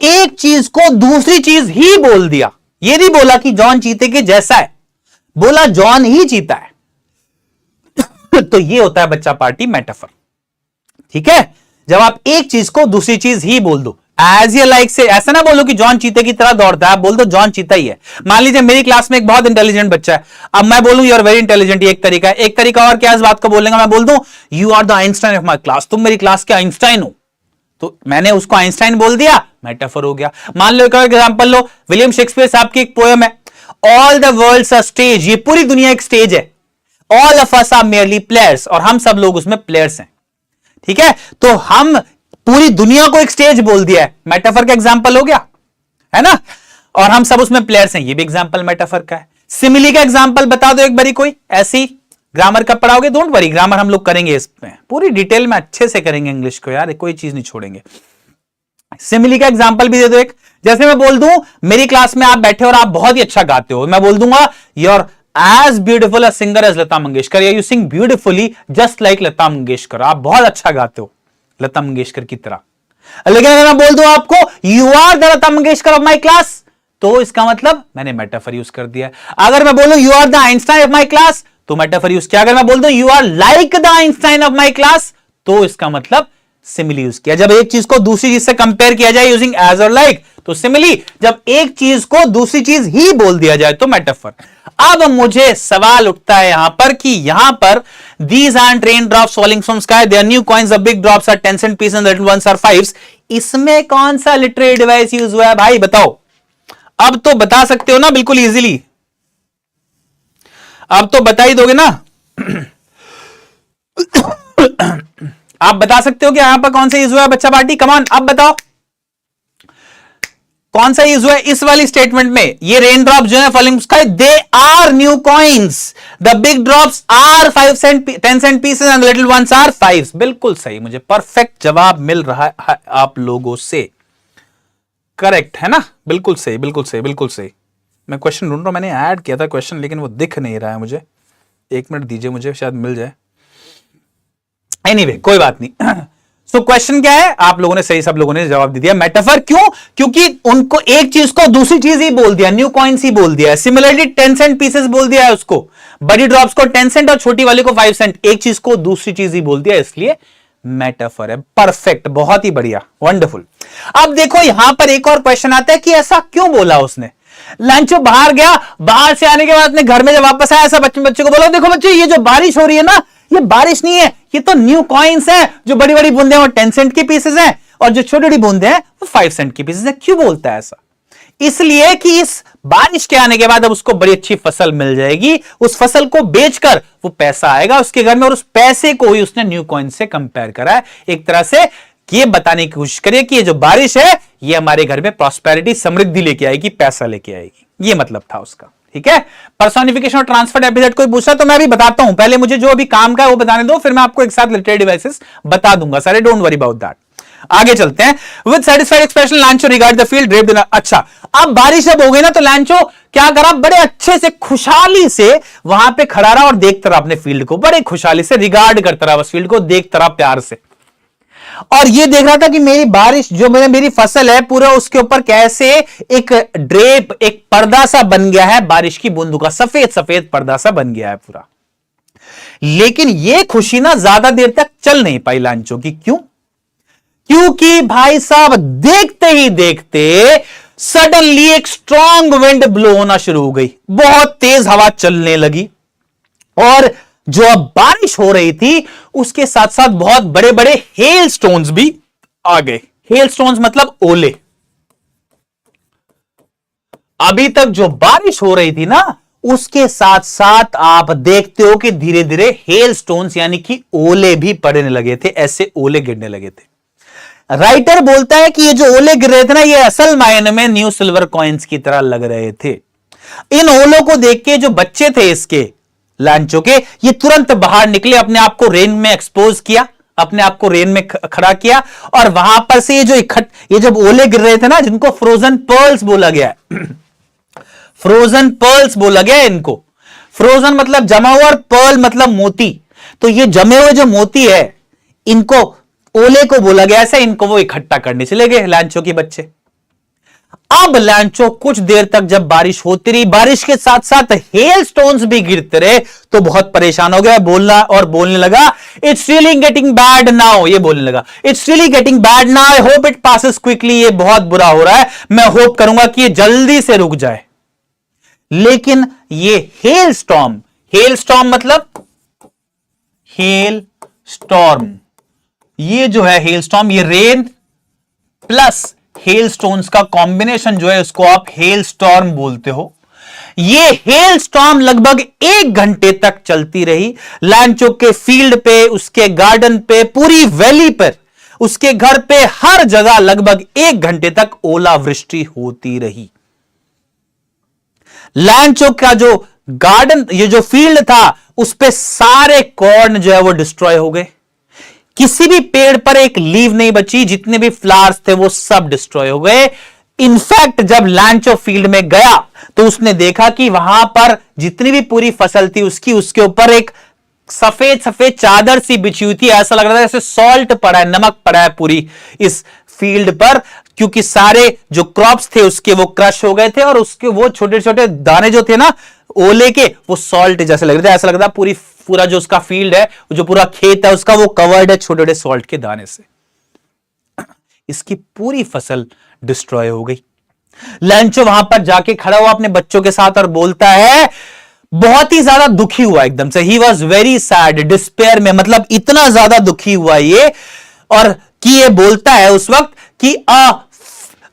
Speaker 1: एक चीज को दूसरी चीज ही बोल दिया। ये नहीं बोला कि जॉन चीते के जैसा है, बोला जॉन ही चीता है। तो ये होता है बच्चा पार्टी मेटाफर। ठीक है, जब आप एक चीज को दूसरी चीज ही बोल दो, एज ये लाइक से, ऐसा ना बोलो कि जॉन चीते की तरह दौड़ता है, आप बोल दो जॉन चीता ही है। मान लीजिए मेरी क्लास में एक बहुत इंटेलिजेंट बच्चा है, अब मैं बोलूं यू आर वेरी इंटेलिजेंट, ये एक तरीका है। एक तरीका और क्या इस बात को बोलने का, मैं बोल दूं you are the Einstein of my class, तुम मेरी क्लास के आइंस्टाइन हो, तो मैंने उसको आइंस्टाइन बोल दिया, मेटाफर हो गया। मान लो एक एग्जांपल लो, विलियम शेक्सपियर साहब की एक पोएम है, all the world's a stage, ये पूरी दुनिया एक स्टेज है, all of us are merely players, और हम सब लोग उसमें प्लेयर्स हैं। ठीक है, तो हम पूरी दुनिया को एक स्टेज बोल दिया है, मेटाफर का एग्जांपल हो गया, है ना, और हम सब उसमें प्लेयर्स हैं, ये भी एग्जांपल मेटाफर का है। सिमिली का एग्जांपल बता दो एक बारी कोई ऐसी, ग्रामर कब पढ़ाओगे, डोंट वरी, ग्रामर हम लोग करेंगे, इसमें पूरी डिटेल में अच्छे से करेंगे इंग्लिश को यार, कोई चीज नहीं छोड़ेंगे। सिमिली का एग्जांपल भी दे दो एक, जैसे मैं बोल दूं मेरी क्लास में आप बैठे और आप बहुत ही अच्छा गाते हो, मैं बोल दूंगा you're as beautiful a singer as Lata Mangeshkar, you sing beautifully just like Lata Mangeshkar, आप बहुत अच्छा गाते हो लता मंगेशकर की तरह। लेकिन अगर मैं बोल दूं आपको you are the Lata Mangeshkar of my class, तो इसका मतलब मैंने मेटाफर यूज कर दिया। अगर मैं बोलूं you are the Einstein of my class, तो मेटाफर यूज किया। अगर मैं बोल दूं you are like the Einstein of my class, तो इसका मतलब सिमिली यूज किया। जब एक चीज को दूसरी चीज से कंपेयर किया जाए यूजिंग एज और लाइक, तो सिमिली। जब एक चीज को दूसरी चीज ही बोल दिया जाए तो मेटाफर। अब मुझे सवाल उठता है यहां पर कि यहां पर these are rain drops falling from sky, they are new coins, the big drops are 10 cent piece and little ones are 5। इसमें कौन सा लिटरेरी डिवाइस यूज हुआ है भाई बताओ? अब तो बता सकते हो ना बिल्कुल इजीली, अब तो बता ही दोगे ना। आप बता सकते हो कि यहां पर कौन सा यूज हुआ है बच्चा पार्टी, कमान अब बताओ कौन सा यूज हुआ है इस वाली स्टेटमेंट में। ये रेन ड्रॉप जो है falling sky, they are new coins, the big drops are 5 cent 10 cent pieces and little ones are 5। बिल्कुल सही, मुझे परफेक्ट जवाब मिल रहा है आप लोगों से, करेक्ट है ना, बिल्कुल सही बिल्कुल सही बिल्कुल सही। मैं क्वेश्चन ढूंढ रहा हूं, मैंने ऐड किया था क्वेश्चन लेकिन वो दिख नहीं रहा है मुझे, एक मिनट दीजिए मुझे, शायद मिल जाए। एनीवे कोई बात नहीं। सो क्वेश्चन क्या है, आप लोगों ने सही, सब लोगों ने जवाब दे दिया मेटाफर। क्यों? क्योंकि उनको एक चीज को दूसरी चीज ही बोल दिया, न्यू कॉइंस ही बोल दिया। सिमिलरली 10 सेंट पीसेस बोल दिया है उसको, बड़ी ड्रॉप्स को 10 सेंट और छोटी वाली को 5 सेंट, एक चीज को दूसरी चीज ही बोल दिया, इसलिए मेटाफर है। परफेक्ट, बहुत ही बढ़िया, वंडरफुल। अब देखो यहां पर एक और क्वेश्चन आता है कि ऐसा क्यों बोला उसने। लंचो बाहर गया, बाहर से आने के बाद अपने घर में जब वापस आया, ऐसा बच्चे को बोला देखो बच्चे ये जो बारिश हो रही है ना, ये बारिश नहीं है, ये तो न्यू कॉइंस हैं, जो बड़ी बड़ी बूंदे हैं वो 10 सेंट की पीसेस हैं और जो छोटी छोटी बूंदे हैं वो 5 सेंट की पीसेस हैं। क्यों बोलता है ऐसा? इसलिए कि इस बारिश के आने के बाद अब उसको बड़ी अच्छी फसल मिल जाएगी, उस फसल को बेचकर वो पैसा आएगा उसके घर में, और उस पैसे को ही उसने न्यू कॉइन से कंपेयर करा है। एक तरह से ये बताने की कोशिश करिए कि ये जो बारिश है ये हमारे घर में प्रॉस्पेरिटी, समृद्धि लेके आएगी, पैसा लेके आएगी, ये मतलब था उसका। ठीक है, पर्सोनिफिकेशन और ट्रांसफर एपिथेट कोई पूछा तो मैं अभी बताता हूं, पहले मुझे जो अभी काम का है वो बताने दो, फिर मैं आपको एक साथ लिटरेरी डिवाइसेस बता दूंगा सारे, डोंट वरी अबाउट दैट। आगे चलते हैं। With satisfied expression Lencho regarded the field draped in. अच्छा, अब बारिश जब हो गई ना तो लैंचो क्या करा, बड़े अच्छे से खुशहाली से वहां पे खड़ा रहा और देखता रहा अपने फील्ड को, बड़े खुशहाली से रिगार्ड करता रहा, बस फील्ड को देखता रहा प्यार से, और ये देख रहा था कि मेरी बारिश जो मेरी फसल है पूरा उसके ऊपर कैसे एक ड्रेप, एक पर्दा सा बन गया है, बारिश की बूंदों का सफेद सफेद पर्दा सा बन गया है पूरा। लेकिन ये खुशी ना ज्यादा देर तक चल नहीं पाई लांचो की। क्यों? क्योंकि भाई साहब देखते ही देखते सडनली एक स्ट्रॉन्ग विंड ब्लो होना शुरू हो गई, बहुत तेज हवा चलने लगी, और जो अब बारिश हो रही थी उसके साथ साथ बहुत बड़े बड़े हेल स्टोन्स भी आ गए। हेल स्टोन्स मतलब ओले। अभी तक जो बारिश हो रही थी ना उसके साथ साथ आप देखते हो कि धीरे धीरे हेल स्टोन्स यानी कि ओले भी पड़ने लगे थे, ऐसे ओले गिरने लगे थे। राइटर बोलता है कि ये जो ओले गिर रहे थे ना ये असल मायने में न्यू सिल्वर कॉइंस की तरह लग रहे थे। इन ओलों को देख के जो बच्चे थे इसके लांचो के, ये तुरंत बाहर निकले, अपने आप को रेन में एक्सपोज किया, अपने आप को रेन में खड़ा किया, और वहां पर से ये जब ओले गिर रहे थे ना, जिनको फ्रोजन पर्ल्स बोला गया है, फ्रोजन पर्ल्स बोला गया इनको। फ्रोजन मतलब जमा हुआ और पर्ल मतलब मोती, तो ये जमे हुए जो मोती है इनको ओले को बोला गया, ऐसा इनको वो इकट्ठा करने चले गए लांचो के बच्चे। अब लैंचो कुछ देर तक जब बारिश होती रही, बारिश के साथ साथ हेल स्टोन्स भी गिरते रहे, तो बहुत परेशान हो गया, बोलना और बोलने लगा, it's really getting bad now, ये बोलने लगा, it's really getting bad now, I hope it passes quickly, ये बहुत बुरा हो रहा है, मैं होप करूंगा कि ये जल्दी से रुक जाए। लेकिन ये हेल स्टॉर्म मतलब हेल स्टॉर्म, ये जो है हेल स्टॉर्म, ये रेन प्लस हेल स्टोन्स का कॉम्बिनेशन जो है उसको आप हेल स्टॉर्म बोलते हो। ये हेल स्टॉर्म लगभग 1 घंटे तक चलती रही। लैंचो के फील्ड पे, उसके गार्डन पे, पूरी वैली पर, उसके घर पे, हर जगह लगभग 1 घंटे तक ओलावृष्टि होती रही। लैंचो का जो गार्डन, ये जो फील्ड था, उस पे सारे कॉर्न जो है वो डिस्ट्रॉय हो गए। किसी भी पेड़ पर एक लीव नहीं बची, जितने भी फ्लावर्स थे वो सब डिस्ट्रॉय हो गए। इनफैक्ट जब लैंचो फील्ड में गया तो उसने देखा कि वहां पर जितनी भी पूरी फसल थी उसकी, उसके ऊपर एक सफेद सफेद चादर सी बिछी हुई थी। ऐसा लग रहा था जैसे सॉल्ट पड़ा है, नमक पड़ा है पूरी इस फील्ड पर, क्योंकि सारे जो क्रॉप्स थे उसके वो क्रश हो गए थे और उसके वो छोटे छोटे दाने जो थे ना ओले के, वो सॉल्ट जैसे लग रहे थे। ऐसा लग रहा था पूरा जो उसका फील्ड है, जो पूरा खेत है उसका, वो कवर्ड है छोटे छोटे सॉल्ट के दाने से। इसकी पूरी फसल डिस्ट्रॉय हो गई। लैंचो वहां पर जाके खड़ा हुआ अपने बच्चों के साथ और बोलता है, बहुत ही ज्यादा दुखी हुआ एकदम से, he was very sad, despair में, मतलब इतना ज्यादा दुखी हुआ ये, और कि ये बोलता है उस वक्त कि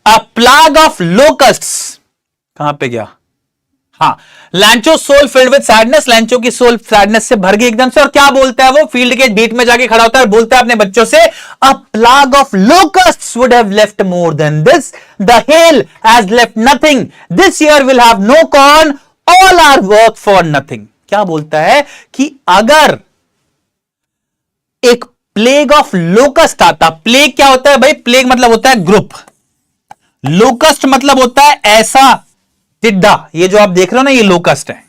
Speaker 1: अ प्लाग ऑफ लोकस्ट्स, कहां पे गया, हाँ, Lencho soul filled with sadness, Lencho की सोल सैडनेस से भर गई एकदम से। और क्या बोलता है वो, फील्ड के बीच में जाके खड़ा होता है और बोलता है अपने बच्चों से, a plague of locusts would have left more than this, the hail has left nothing, this year will have no corn, all our work for nothing. क्या बोलता है कि अगर एक प्लेग ऑफ लोकस्ट आता, प्लेग क्या होता है भाई, प्लेग मतलब होता है ग्रुप, लोकस्ट मतलब होता है ऐसा टिड्डा, ये जो आप देख रहे हो ना ये लोकस्ट है।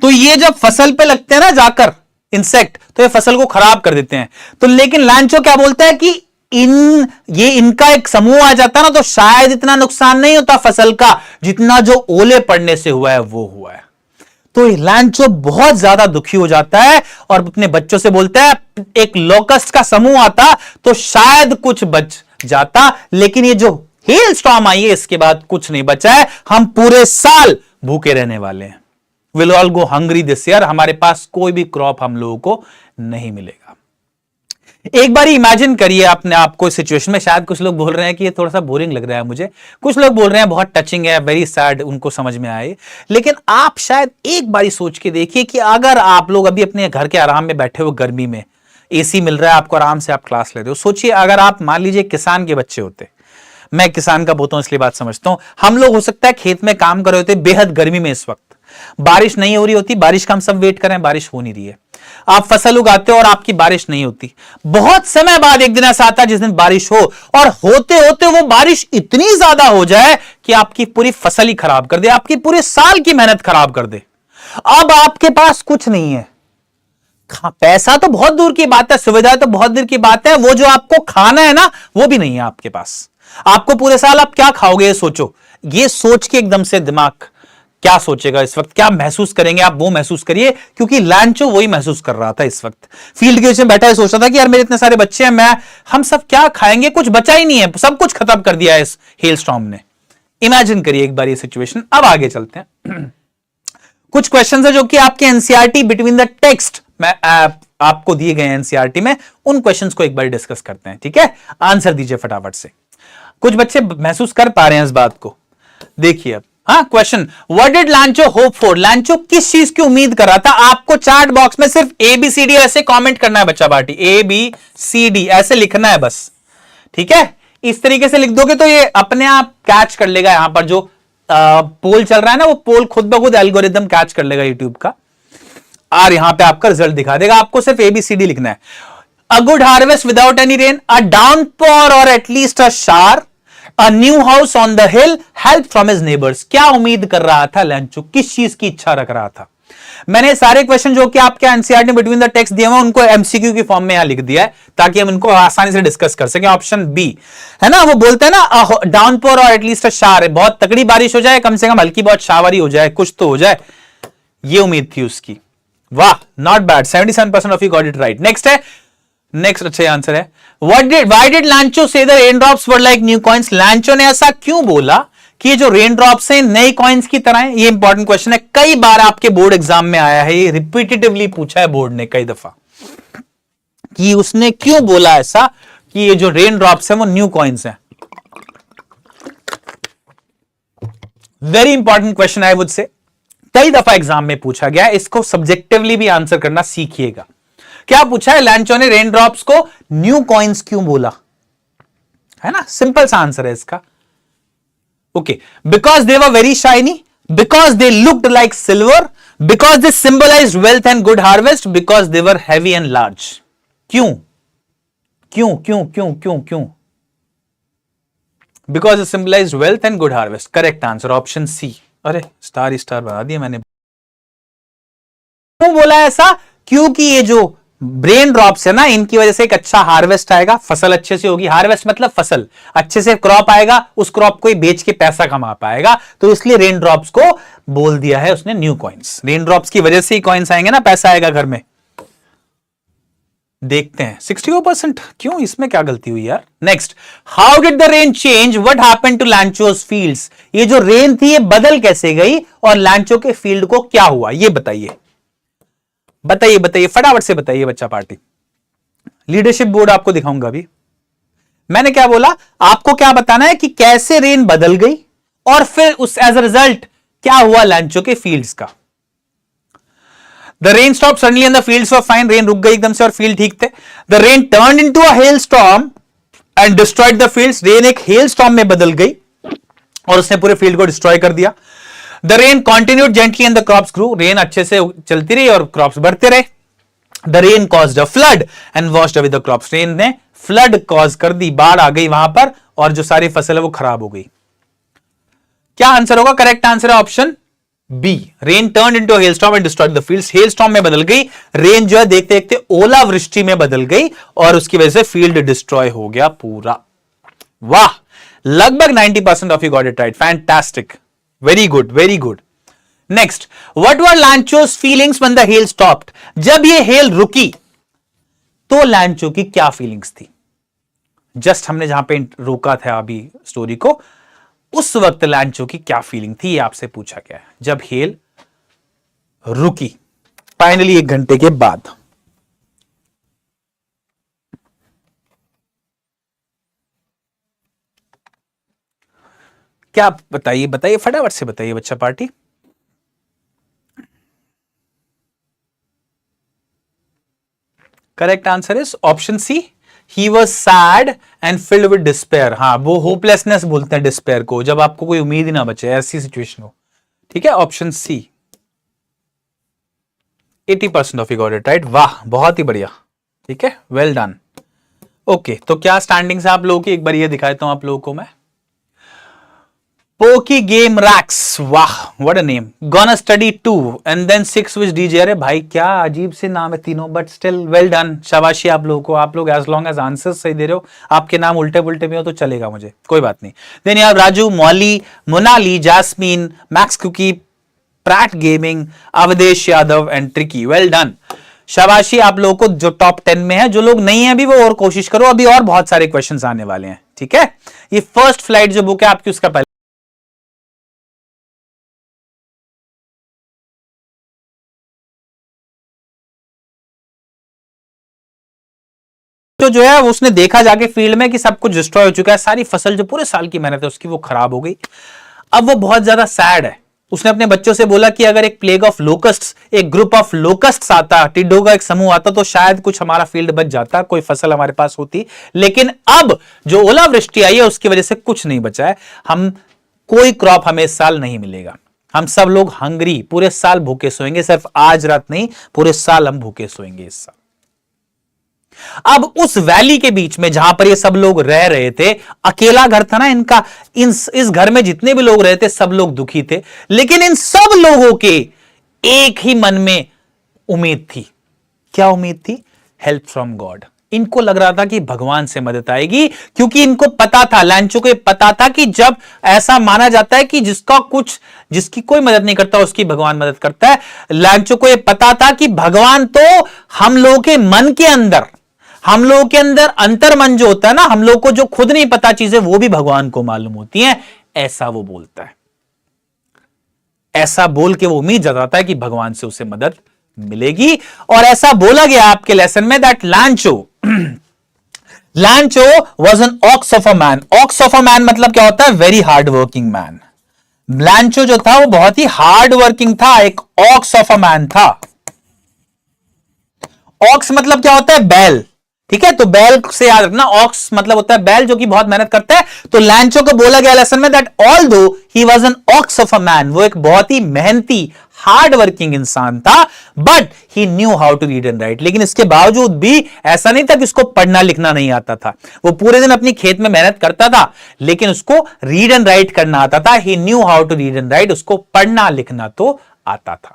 Speaker 1: तो ये जब फसल पे लगते हैं ना जाकर इंसेक्ट, तो ये फसल को खराब कर देते हैं। तो लेकिन लैंचो क्या बोलता है कि इनका एक समूह आ जाता ना तो शायद इतना नुकसान नहीं होता फसल का, जितना जो ओले पड़ने से हुआ है वो हुआ है। तो लैंचो बहुत ज्यादा दुखी हो जाता है और अपने बच्चों से बोलता है, एक लोकस्ट का समूह आता तो शायद कुछ बच जाता, लेकिन ये जो हेल स्टॉर्म आई है इसके बाद कुछ नहीं बचा है, हम पूरे साल भूखे रहने वाले हैं। Will all go hungry this year, हमारे पास कोई भी क्रॉप हम लोगों को नहीं मिलेगा। एक बार इमेजिन करिए अपने आपको सिचुएशन में। शायद कुछ लोग बोल रहे हैं कि ये थोड़ा सा बोरिंग लग रहा है मुझे, कुछ लोग बोल रहे हैं बहुत टचिंग है, वेरी सैड, उनको समझ में आए। लेकिन आप शायद एक बारी सोच के देखिए कि अगर आप लोग अभी अपने घर के आराम में बैठे हो, गर्मी में एसी मिल रहा है आपको, आराम से आप क्लास ले रहे हो, सोचिए अगर आप मान लीजिए किसान के बच्चे होते, मैं किसान का होता हूं इसलिए बात समझता हूं, हम लोग हो सकता है खेत में काम कर रहे होते बेहद गर्मी में, इस वक्त बारिश नहीं हो रही होती, बारिश का हम सब वेट कर रहे हैं, बारिश हो नहीं रही है, आप फसल उगाते हो और आपकी बारिश नहीं होती। बहुत समय बाद एक दिन ऐसा आता है जिस दिन बारिश हो, और होते होते वो बारिश इतनी ज्यादा हो जाए कि आपकी पूरी फसल ही खराब कर दे, आपकी पूरे साल की मेहनत खराब कर दे। अब आपके पास कुछ नहीं है, पैसा तो बहुत दूर की बात है, सुविधा तो बहुत दूर की बात है, वो जो आपको खाना है ना वो भी नहीं है आपके पास। आपको पूरे साल आप क्या खाओगे ये सोचो। ये सोच के एकदम से दिमाग क्या सोचेगा इस वक्त, क्या महसूस करेंगे आप, वो महसूस करिए, क्योंकि लैंचो वही महसूस कर रहा था इस वक्त। फील्ड के में बैठा है, सोच रहा था कि यार मेरे इतने सारे बच्चे हैं, हम सब क्या खाएंगे, कुछ बचा ही नहीं है, सब कुछ खत्म कर दिया है इस हेल स्टॉर्म ने। इमेजिन करिए एक बार ये सिचुएशन। अब आगे चलते हैं। कुछ क्वेश्चन है जो कि आपके एनसीईआरटी बिटवीन द टेक्स्ट में आपको दिए गए एनसीईआरटी में, उन क्वेश्चंस को एक बार डिस्कस करते हैं, ठीक है। आंसर दीजिए फटाफट से। कुछ बच्चे महसूस कर पा रहे हैं इस बात को, देखिए अब। हाँ, question, what did लैंचो hope for, लैंचो किस चीज की उम्मीद कर रहा था। आपको चैट बॉक्स में सिर्फ ABCD ऐसे कमेंट करना है बच्चा पार्टी, ABCD ऐसे लिखना है बस, ठीक है। इस तरीके से लिख दोगे तो ये अपने आप कैच कर लेगा, यहां पर जो पोल चल रहा है ना वो पोल खुद ब खुद एल्गोरिदम कैच कर लेगा यूट्यूब का, और यहां पे आपका रिजल्ट दिखा देगा। आपको सिर्फ ABCD लिखना है। A good harvest without any rain, a downpour or at least a shower, a new house on the hill, help from his neighbors। क्या उम्मीद कर रहा था लैंचो, किस चीज की इच्छा रख रहा था। मैंने सारे क्वेश्चन जो कि आपके एनसीईआरटी में बिटवीन द टेक्स्ट दिए हुए उनको एमसीक्यू की फॉर्म में यहां लिख दिया है ताकि हम इनको आसानी से डिस्कस कर सकें। ऑप्शन बी है ना, वो बोलते हैं ना डाउनपोर और एटलीस्ट शार, बहुत तगड़ी बारिश हो जाए, कम से कम हल्की बहुत शावरी हो जाए, कुछ तो हो जाए, ये उम्मीद थी उसकी। वाह, not bad, 77% of you got it right. Next है, नेक्स्ट अच्छा आंसर है, व्हाई डिड लैंचो से the rain drops were like new coins. लैंचो ने ऐसा क्यों बोला कि ये जो रेन ड्रॉप्स हैं नए कॉइन्स की तरह है। ये इंपॉर्टेंट क्वेश्चन है, कई बार आपके बोर्ड एग्जाम में आया है, ये रिपीटेटिवली पूछा है बोर्ड ने कई दफा कि उसने क्यों बोला ऐसा कि ये जो रेन ड्रॉप्स हैं वो न्यू कॉइन्स हैं। Very important question I would से, कई दफा एग्जाम में पूछा गया, इसको सब्जेक्टिवली भी आंसर करना सीखिएगा। क्या पूछा है, लैंचो ने रेन ड्रॉप्स को न्यू कॉइन्स क्यों बोला, है ना, सिंपल सा आंसर है इसका। Okay, because they were very shiny, because they looked like silver, because they symbolised wealth and good harvest, because they were heavy and large. क्यों क्यों क्यों क्यों क्यों क्यों? Because they symbolised wealth and good harvest. Correct answer option C. अरे star ही star बना दिया मैंने। क्यों बोला ऐसा? क्योंकि ये जो ब्रेन ड्रॉप्स है ना, इनकी वजह से एक अच्छा हार्वेस्ट आएगा, फसल अच्छे से होगी। हार्वेस्ट मतलब फसल, अच्छे से क्रॉप आएगा, उस क्रॉप को ही बेच के पैसा कमा पाएगा, तो इसलिए रेन ड्रॉप्स को बोल दिया है उसने न्यू कॉइन्स। रेन ड्रॉप्स की वजह से ही कॉइन्स आएंगे ना, पैसा आएगा घर में। देखते हैं 64%, क्यों, इसमें क्या गलती हुई यार। Next, how did the rain change, what happened to Lencho's fields. ये जो रेन थी ये बदल कैसे गई और लैंचो के फील्ड को क्या हुआ, ये बताइए बताइए बताइए, फटाफट से बताइए बच्चा पार्टी। लीडरशिप बोर्ड आपको दिखाऊंगा अभी। मैंने क्या बोला, आपको क्या बताना है कि कैसे रेन बदल गई और फिर उस एज अ रिजल्ट क्या हुआ लैंचो के फील्ड्स का। The rain stop suddenly and the fields were fine, rain रुक गई एकदम से और फील्ड ठीक थे। The rain turned into a hello storm and destroyed the fields, rain एक हेल स्टॉर्म में बदल गई और उसने पूरे फील्ड को डिस्ट्रॉय कर दिया। The rain continued gently and the crops grew, rain अच्छे से चलती रही और क्रॉप्स बढ़ते रहे। The rain caused a flood and washed away the crops, rain ने फ्लड कॉज कर दी, बाढ़ आ गई वहां पर और जो सारी फसल है वो खराब हो गई। क्या आंसर होगा? करेक्ट आंसर है option B, rain turned into a hailstorm and destroyed the fields. Hailstorm में बदल गई, रेन जो है देखते देखते ओलावृष्टि में बदल गई और उसकी वजह से फील्ड डिस्ट्रॉय हो गया पूरा। वाह, लगभग 90% of you got it right, fantastic, very good very good. Next, what were Lencho's feelings when the hail stopped, जब ये हेल रुकी तो लैंचो की क्या फीलिंग्स थी। जस्ट हमने जहां पे रोका था अभी स्टोरी को, उस वक्त लैंचो की क्या फीलिंग थी, ये आपसे पूछा गया है जब हेल रुकी फाइनली 1 घंटे के बाद। क्या बताइए बताइए, फटाफट से बताइए बच्चा party. Correct answer is option C, he was sad and filled with despair. हाँ, वो होपलेसनेस बोलते हैं डिस्पेयर को, जब आपको कोई उम्मीद ही ना बचे, ऐसी सिचुएशन हो। ठीक है, option C. 80% of you got it right, वाह बहुत ही बढ़िया। ठीक है, वेल डन। ओके, तो क्या स्टैंडिंग्स है आप लोगों की, एक बार ये दिखा देता हूं आप लोगों को मैं। पोकी गेम रैक्स, वाह what a name. Gonna study 2 and then 6 which DJ. अरे भाई क्या अजीब से नाम है तीनों, बट स्टिल वेल डन, शाबाशी आप लोगों को। आप लोग एज लॉन्ग एज आंसर्स सही दे रहे हो, आपके नाम उल्टे पुल्टे में हो तो चलेगा, मुझे कोई बात नहीं। देन यार Raju, Mouli, Monali, Jasmine, Max Cookie, Pratt gaming, Awadhesh Yadav and tricky, well done, शाबाशी आप लोगों को। जो टॉप 10 में है, जो लोग नहीं है अभी वो और कोशिश करो, अभी और बहुत सारे क्वेश्चंस आने वाले हैं। ठीक है, ये फर्स्ट फ्लाइट जो बुक है आपकी, उसका पहले तो जो है उसने देखा जाके फील्ड में कि सब कुछ डिस्ट्रॉय हो चुका है, सारी फसल जो पूरे साल की मेहनत है उसकी वो खराब हो गई। अब वो बहुत ज्यादा सैड है। उसने अपने बच्चों से बोला कि अगर एक प्लेग ऑफ लोकस्ट्स, एक ग्रुप ऑफ लोकस्ट्स आता, टिड्डों का एक समूह आता, तो शायद कुछ हमारा फील्ड बच जाता, कोई फसल हमारे पास होती। लेकिन अब जो ओलावृष्टि आई है उसकी वजह से कुछ नहीं बचा है, हम कोई क्रॉप हमें इस साल नहीं मिलेगा। हम सब लोग हंगरी, पूरे साल भूखे सोएंगे, सिर्फ आज रात नहीं, पूरे साल हम भूखे सोएंगे इस साल। अब उस वैली के बीच में जहां पर ये सब लोग रह रहे थे, अकेला घर था ना इनका, इस घर में जितने भी लोग रहे थे सब लोग दुखी थे, लेकिन इन सब लोगों के एक ही मन में उम्मीद थी। क्या उम्मीद थी? Help from God. इनको लग रहा था कि भगवान से मदद आएगी, क्योंकि इनको पता था, लैंचो को पता था कि जब ऐसा माना जाता है कि जिसकी कोई मदद नहीं करता उसकी भगवान मदद करता है, लैंचो को यह पता था कि भगवान तो हम लोगों के मन के अंदर, हम लोगों के अंदर अंतर मन जो होता है ना, हम लोग को जो खुद नहीं पता चीजें वो भी भगवान को मालूम होती हैं, ऐसा वो बोलता है। ऐसा बोल के वो उम्मीद जताता है कि भगवान से उसे मदद मिलेगी। और ऐसा बोला गया आपके लेसन में that लैंचो was an ox of a man. Aux of a man मतलब क्या होता है? Very hard working man. लैंचो जो था वो बहुत ही हार्ड वर्किंग था, एक ऑक्स ऑफ अ मैन था। ऑक्स मतलब क्या होता है? बैल। ठीक है, तो बैल से याद रखना, ऑक्स मतलब होता है बैल जो कि बहुत मेहनत करता है। तो लैंचो को बोला गया लेसन में that although he was an ox of a man, वो एक बहुत ही मेहनती हार्ड वर्किंग इंसान था, but he knew how to read and write. लेकिन इसके बावजूद भी ऐसा नहीं था कि उसको पढ़ना लिखना नहीं आता था। वो पूरे दिन अपनी खेत में मेहनत करता था, लेकिन उसको रीड एंड राइट करना आता था। He knew how to read and write, उसको पढ़ना लिखना तो आता था।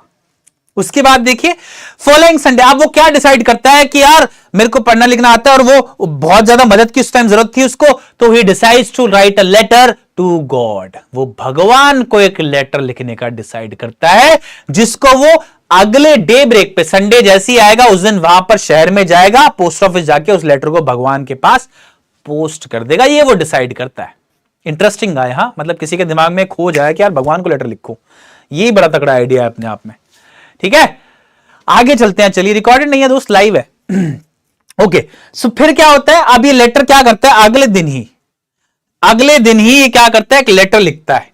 Speaker 1: उसके बाद देखिए फॉलोइंग संडे, अब वो क्या डिसाइड करता है कि यार मेरे को पढ़ना लिखना आता है और वो बहुत ज्यादा मदद की उस टाइम जरूरत थी उसको, तो he decides to write a letter to God. वो भगवान को एक लेटर लिखने का डिसाइड करता है, जिसको वो अगले डे ब्रेक पे, संडे जैसी आएगा उस दिन वहां पर शहर में जाएगा, पोस्ट ऑफिस जाके उस लेटर को भगवान के पास पोस्ट कर देगा। ये वो डिसाइड करता है। इंटरेस्टिंग है, हाँ, मतलब किसी के दिमाग में खोज आया कि यार भगवान को लेटर लिखो, ये बड़ा तगड़ा आइडिया है अपने आप में। ठीक है, आगे चलते हैं। चलिए, रिकॉर्डेड नहीं है दोस्त, लाइव है। ओके, सो फिर क्या होता है? अब ये लेटर क्या करता है? अगले दिन ही ये क्या करता है? एक लेटर लिखता है।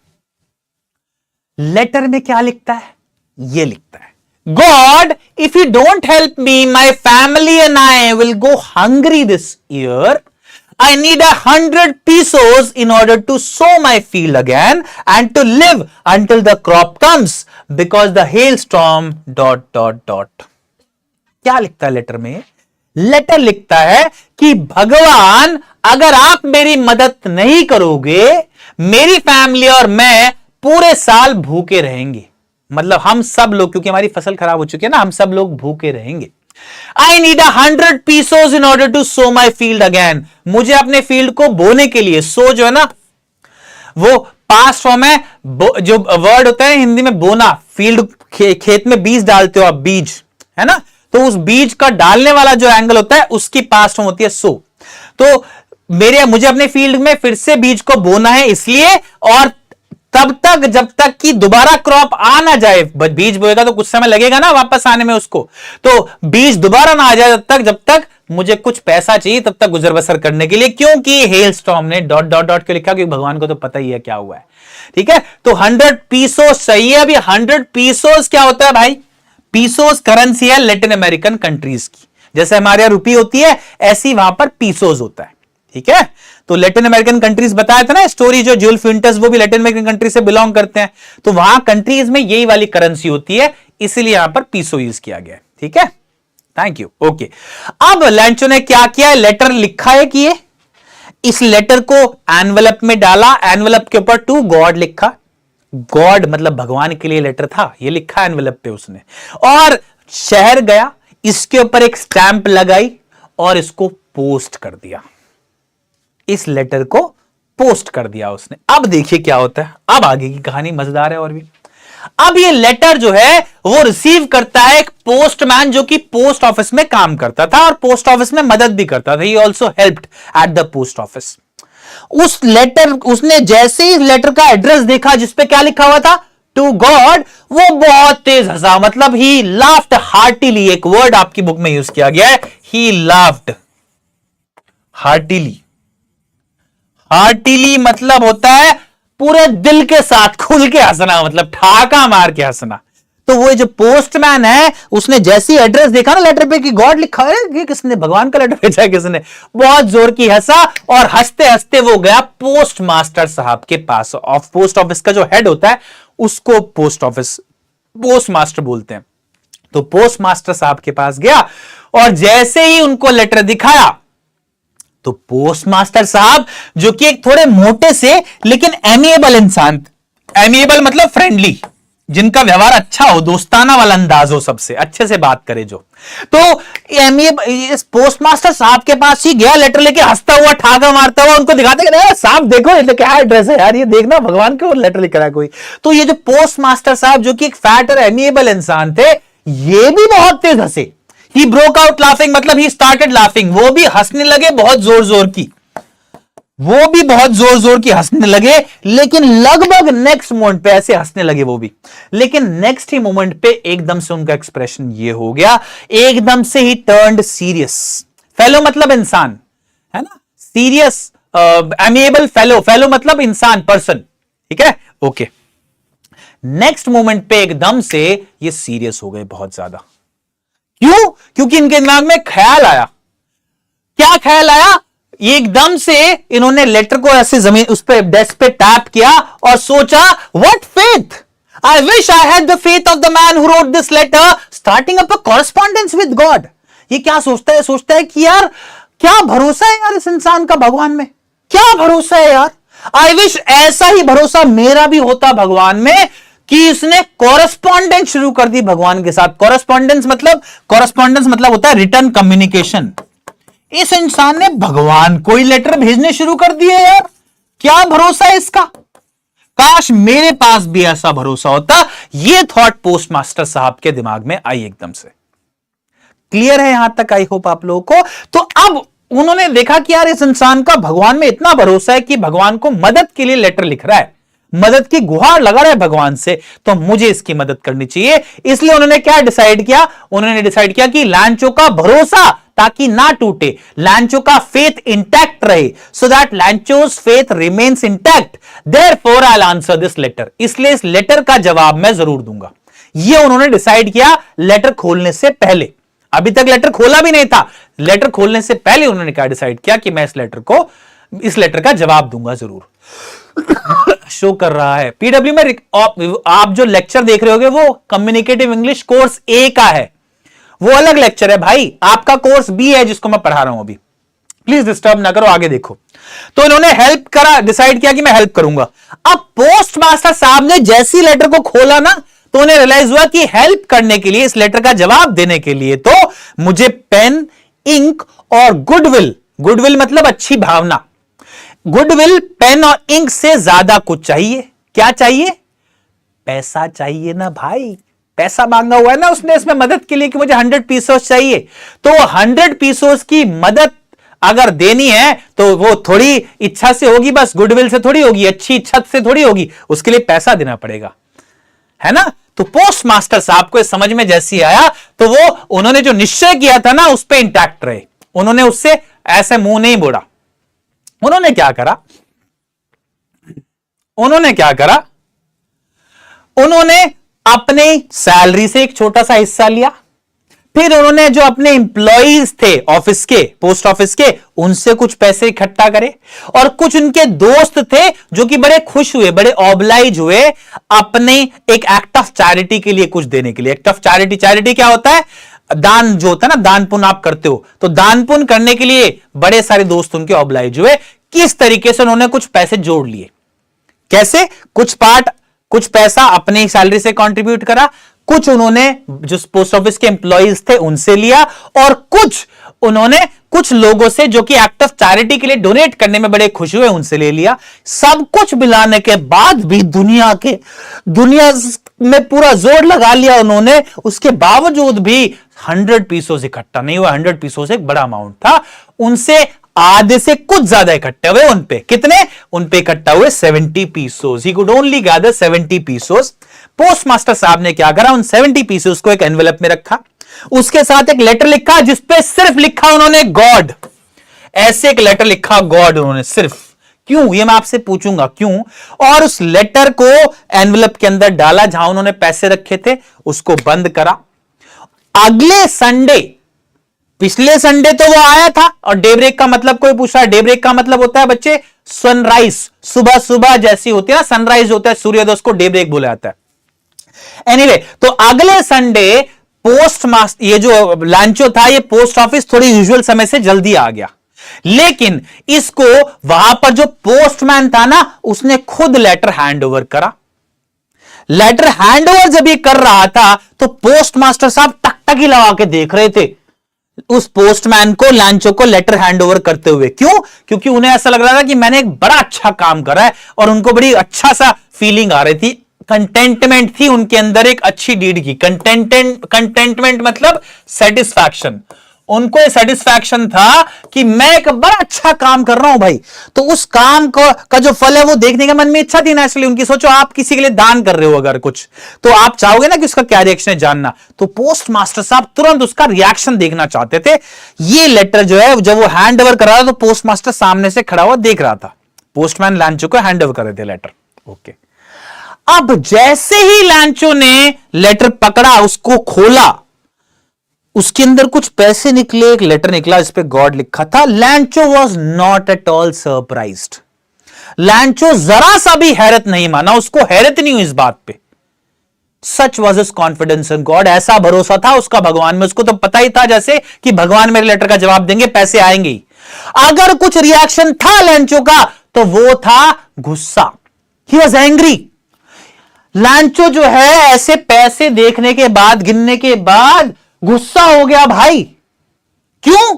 Speaker 1: लेटर में क्या लिखता है? ये लिखता है, God if you don't help me, my family and I will go hungry this year. I need 100 pesos in order to sow my field again and to live until the crop comes because the hailstorm ... क्या लिखता है letter में? Letter लिखता है कि भगवान अगर आप मेरी मदद नहीं करोगे, मेरी फैमिली और मैं पूरे साल भूखे रहेंगे। मतलब हम सब लोग, क्योंकि हमारी फसल खराब हो चुकी है ना, हम सब लोग भूखे रहेंगे। I need 100 pesos in order to sow my field again. मुझे अपने फील्ड को बोने के लिए, सो जो है ना वो पास्ट फॉर्म है, जो वर्ड होता है हिंदी में बोना, फील्ड खेत में बीज डालते हो आप, बीज है ना, तो उस बीज का डालने वाला जो एंगल होता है उसकी पास्ट फॉर्म होती है सो। तो मुझे अपने फील्ड में फिर से बीज को बोना है इसलिए, और तब तक जब तक कि दोबारा क्रॉप आ ना जाए। बीज बोएगा तो कुछ समय लगेगा ना वापस आने में उसको, तो बीज दोबारा ना आ जाए जब तक मुझे कुछ पैसा चाहिए, तब तक गुजर बसर करने के लिए। क्योंकि हेल स्टॉर्म ने ... क्यों लिखा? क्योंकि भगवान को तो पता ही है क्या हुआ है। ठीक है, तो 100 पीसोस चाहिए। अभी 100 पीसोस क्या होता है भाई? पीसोस करेंसी है लैटिन अमेरिकन कंट्रीज की। जैसे हमारे यहां रुपी होती है, ऐसी वहां पर पीसोस होता है। ठीक है, तो लैटिन अमेरिकन कंट्रीज बताया था ना स्टोरी, जो जुल फ्यूंटस, वो भी लैटिन अमेरिकन कंट्री से बिलोंग करते हैं। तो वहां कंट्रीज में यही वाली करेंसी होती है, इसीलिए यहां पर पीसो यूज किया गया है। ठीक है, थैंक यू। ओके, अब लैंचो ने क्या किया? लेटर लिखा है कि इस लेटर को एनवेलप में डाला, एनवेलप के ऊपर टू गॉड लिखा। गॉड मतलब भगवान के लिए लेटर था, ये लिखा एनवेलप पे उसने, और शहर गया, इसके ऊपर एक स्टैंप लगाई और इसको पोस्ट कर दिया। इस लेटर को पोस्ट कर दिया उसने। अब देखिए क्या होता है, अब आगे की कहानी मजेदार है और भी। अब ये लेटर जो है वो रिसीव करता है एक पोस्टमैन जो कि पोस्ट ऑफिस में काम करता था और पोस्ट ऑफिस में मदद भी करता था। He also helped at the post office. उस लेटर, उसने जैसे ही लेटर का एड्रेस देखा जिसपे क्या लिखा हुआ था, टू गॉड, वो बहुत तेज हंसा। मतलब ही लाफ्ड हार्टिली, एक वर्ड आपकी बुक में यूज किया गया है, ही लाफ्ड हार्टिली। हार्टिली मतलब होता है पूरे दिल के साथ खुल के हंसना, मतलब ठहाका मार के हंसना। तो वो जो पोस्टमैन है, उसने जैसी एड्रेस देखा ना लेटर पे कि गॉड लिखा है, ये किसने, भगवान का लेटर भेजा है किसने, बहुत जोर की हंसा और हंसते हंसते वो गया पोस्ट मास्टर साहब के पास। पोस्ट ऑफिस का जो हेड होता है उसको पोस्ट मास्टर बोलते हैं। तो पोस्ट मास्टर साहब के पास गया और जैसे ही उनको लेटर दिखाया, तो पोस्ट मास्टर साहब जो कि एक थोड़े मोटे से लेकिन एमिएबल इंसान, एमिएबल मतलब फ्रेंडली, जिनका व्यवहार अच्छा हो, दोस्ताना वाला अंदाज हो, सबसे अच्छे से बात करे जो। तो इस पोस्टमास्टर साहब के पास ही गया, लेटर लेके हंसता हुआ, ठाका मारता हुआ, उनको दिखाते कि साहब देखो ये क्या एड्रेस है यार, ये देखना भगवान के लेटर लिख रहा है कोई। तो ये जो पोस्टमास्टर साहब जो कि एक फैट और एमिएबल इंसान थे, ये भी बहुत तेज हंसे। ही ब्रोक आउट लाफिंग, मतलब ही स्टार्टेड लाफिंग, वो भी हंसने लगे बहुत जोर जोर की, वो भी बहुत जोर जोर की हंसने लगे। लेकिन लगभग नेक्स्ट मोमेंट पे ऐसे हंसने लगे वो भी, लेकिन नेक्स्ट ही मोमेंट पे एकदम से उनका एक्सप्रेशन ये हो गया, एकदम से ही टर्न्ड सीरियस। फेलो मतलब इंसान है ना, सीरियस एमिएबल, फेलो मतलब इंसान, पर्सन, ठीक है, ओके। नेक्स्ट मोमेंट पे एकदम से ये सीरियस हो गए बहुत ज्यादा। क्यों? क्योंकि इनके दिमाग में ख्याल आया। क्या ख्याल आया? एकदम से इन्होंने लेटर को ऐसे जमीन उस पे डेस्क पे टैप किया और सोचा, what faith, I wish I had the faith of the man who wrote this letter starting up a correspondence with God. ये क्या सोचता है? सोचता है कि यार क्या भरोसा है यार इस इंसान का भगवान में, क्या भरोसा है यार। आई विश ऐसा ही भरोसा मेरा भी होता भगवान में कि इसने कॉरेस्पॉन्डेंस शुरू कर दी भगवान के साथ। कॉरेस्पॉन्डेंस मतलब होता है रिटर्न कम्युनिकेशन। इस इंसान ने भगवान को ही लेटर भेजने शुरू कर दिए यार, क्या भरोसा है इसका, काश मेरे पास भी ऐसा भरोसा होता। ये थॉट पोस्टमास्टर साहब के दिमाग में आई एकदम से। क्लियर है यहां तक? आई होप आप लोगों को। तो अब उन्होंने देखा कि यार इस इंसान का भगवान में इतना भरोसा है कि भगवान को मदद के लिए लेटर लिख रहा है, मदद की गुहार लगा रहा है भगवान से, तो मुझे इसकी मदद करनी चाहिए। इसलिए उन्होंने क्या डिसाइड किया? उन्होंने डिसाइड किया कि लैंचो का भरोसा ताकि ना टूटे, लैंचो का फेथ इंटैक्ट रहे, so that Lencho's faith remains intact, therefore I will answer this letter, इसलिए इस लेटर का जवाब मैं जरूर दूंगा। यह उन्होंने डिसाइड किया लेटर खोलने से पहले। अभी तक लेटर खोला भी नहीं था, लेटर खोलने से पहले उन्होंने क्या डिसाइड किया कि मैं इस लेटर का जवाब दूंगा जरूर। शो कर रहा है पीडब्ल्यू में आप जो लेक्चर देख रहे होगे वो कम्युनिकेटिव इंग्लिश कोर्स ए का है, वो अलग लेक्चर है भाई। आपका कोर्स बी है जिसको मैं पढ़ा रहा हूं अभी, प्लीज डिस्टर्ब ना करो, आगे देखो। तो इन्होंने हेल्प करा, डिसाइड किया कि मैं हेल्प करूंगा। अब पोस्ट मास्टर साहब ने जैसी लेटर को खोला ना, तो उन्हें रियलाइज हुआ कि हेल्प करने के लिए, इस लेटर का जवाब देने के लिए तो मुझे पेन, इंक और गुडविल मतलब अच्छी भावना, गुडविल, पेन और इंक से ज्यादा कुछ चाहिए। क्या चाहिए? पैसा चाहिए ना भाई। पैसा मांगा हुआ है ना उसने इसमें मदद के लिए कि मुझे 100 पीसोस चाहिए। तो 100 पीसोस की मदद अगर देनी है तो वो थोड़ी इच्छा से होगी, बस गुडविल से थोड़ी होगी, अच्छी इच्छा से थोड़ी होगी, उसके लिए पैसा देना पड़ेगा, है ना। तो पोस्ट मास्टर साहब को समझ में जैसी आया तो वो उन्होंने जो निश्चय किया था ना उस पर इंटैक्ट रहे, उन्होंने उससे ऐसे मुंह नहीं मोड़ा। उन्होंने क्या करा? उन्होंने अपने सैलरी से एक छोटा सा हिस्सा लिया, फिर उन्होंने जो अपने एम्प्लॉइज थे ऑफिस के, पोस्ट ऑफिस के, उनसे कुछ पैसे इकट्ठा करे, और कुछ उनके दोस्त थे जो कि बड़े खुश हुए, बड़े ऑब्लाइज हुए अपने एक एक्ट ऑफ चैरिटी के लिए कुछ देने के लिए। एक्ट ऑफ चैरिटी क्या होता है? दान जो होता है ना, दान पुण्य आप करते हो, तो दान पुण्य करने के लिए बड़े सारे दोस्त उनके ऑब्लाइज हुए। किस तरीके से? उन्होंने कुछ पैसे जोड़ लिए। कैसे? कुछ पैसा अपनी सैलरी से कंट्रीब्यूट करा, कुछ उन्होंने जो पोस्ट ऑफिस के एम्प्लॉइज थे उनसे लिया, और कुछ उन्होंने कुछ लोगों से जो कि एक्ट ऑफ चैरिटी के लिए डोनेट करने में बड़े खुश हुए उनसे ले लिया। सब कुछ मिलाने के बाद भी दुनिया में पूरा जोर लगा लिया उन्होंने, उसके बावजूद भी 100 पीसोस इकट्ठा नहीं हुआ। 100 पीसोस एक बड़ा अमाउंट था, उनसे आधे से कुछ ज्यादा इकट्ठे हुए। उन पे कितने? उन पे इकट्ठा हुए 70 pesos. He could only gather 70 pesos. Postmaster साहब ने क्या करा? उन 70 पीसोस को एक एनवेलप में रखा, उसके साथ एक लेटर लिखा जिसपे सिर्फ लिखा उन्होंने गॉड। ऐसे एक लेटर लिखा गॉड उन्होंने सिर्फ। क्यों? ये मैं आपसे पूछूंगा क्यों। और उस लेटर को एनवेलप के अंदर डाला जहां उन्होंने पैसे रखे थे, उसको बंद करा। अगले संडे, पिछले संडे तो वो आया था, और डेब्रेक का मतलब कोई पूछ रहा है, डेब्रेक का मतलब होता है बच्चे सनराइज, सुबह जैसी होती है ना, सनराइज होता है सूर्योदय, उसको डेब्रेक बोला जाता है। एनीवे, तो अगले संडे पोस्ट मास्टर, ये जो लांचो था, ये पोस्ट ऑफिस थोड़ी यूजुअल समय से जल्दी आ गया, लेकिन इसको वहां पर जो पोस्टमैन था ना, उसने खुद लेटर हैंड ओवर करा। लेटर हैंडओवर जब ये कर रहा था तो पोस्ट मास्टर साहब टकटकी लगा के देख रहे थे उस पोस्टमैन को, लैंचो को लेटर हैंडओवर करते हुए। क्यों? क्योंकि उन्हें ऐसा लग रहा था कि मैंने एक बड़ा अच्छा काम करा है और उनको बड़ी अच्छा सा फीलिंग आ रही थी, कंटेंटमेंट थी उनके अंदर एक अच्छी डीड की। कंटेंटमेंट मतलब सेटिस्फैक्शन। उनको ये सेटिस्फैक्शन था कि मैं एक बड़ा अच्छा काम कर रहा हूं भाई। तो उस काम को का जो फल है वो देखने का मन में इच्छा थी ना, इसलिए उनकी। सोचो आप किसी के लिए दान कर रहे हो अगर कुछ, तो आप चाहोगे ना कि उसका क्या रिएक्शन है जानना। तो पोस्ट मास्टर साहब तुरंत उसका रिएक्शन देखना चाहते थे। ये लेटर जो है जब वो हैंड ओवर कर रहा था तो पोस्ट मास्टर सामने से खड़ा हुआ देख रहा था। पोस्टमैन लैंचो को हैंड ओवर कर रहे थे लेटर। ओके, अब जैसे ही लैंचो ने लेटर पकड़ा, उसको खोला, उसके अंदर कुछ पैसे निकले, एक लेटर निकला जिस पे गॉड लिखा था। लैंचो was not at all surprised. लैंचो जरा सा भी हैरत नहीं माना, उसको हैरत नहीं हुई इस बात पे। सच was his confidence in God, ऐसा भरोसा था उसका भगवान में। उसको तो पता ही था जैसे कि भगवान मेरे लेटर का जवाब देंगे, पैसे आएंगे ही। अगर कुछ रिएक्शन था लैंचो का तो वो था गुस्सा। He was angry. लैंचो जो है ऐसे पैसे देखने के बाद, गिनने के बाद गुस्सा हो गया भाई। क्यों?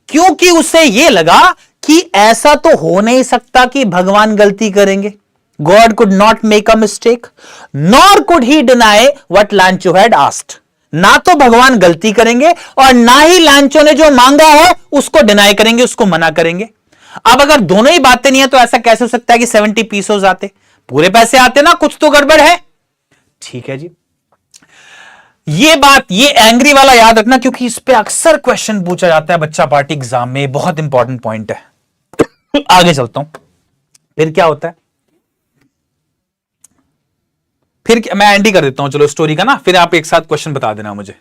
Speaker 1: क्योंकि उसे यह लगा कि ऐसा तो हो नहीं सकता कि भगवान गलती करेंगे। God could not make a mistake nor could he deny what लैंचो had asked. ना तो भगवान गलती करेंगे और ना ही लैंचो ने जो मांगा है उसको डिनाई करेंगे, उसको मना करेंगे। अब अगर दोनों ही बातें नहीं है तो ऐसा कैसे हो सकता है कि 70 पीसोस आते, पूरे पैसे आते ना, कुछ तो गड़बड़ है। ठीक है जी, ये बात, ये एंग्री वाला याद रखना क्योंकि इस पे अक्सर क्वेश्चन पूछा जाता है बच्चा पार्टी एग्जाम में, बहुत इंपॉर्टेंट पॉइंट है। आगे चलता हूं, फिर क्या होता है, फिर मैं एंड ही कर देता हूं चलो स्टोरी का ना, फिर आप एक साथ क्वेश्चन बता देना मुझे,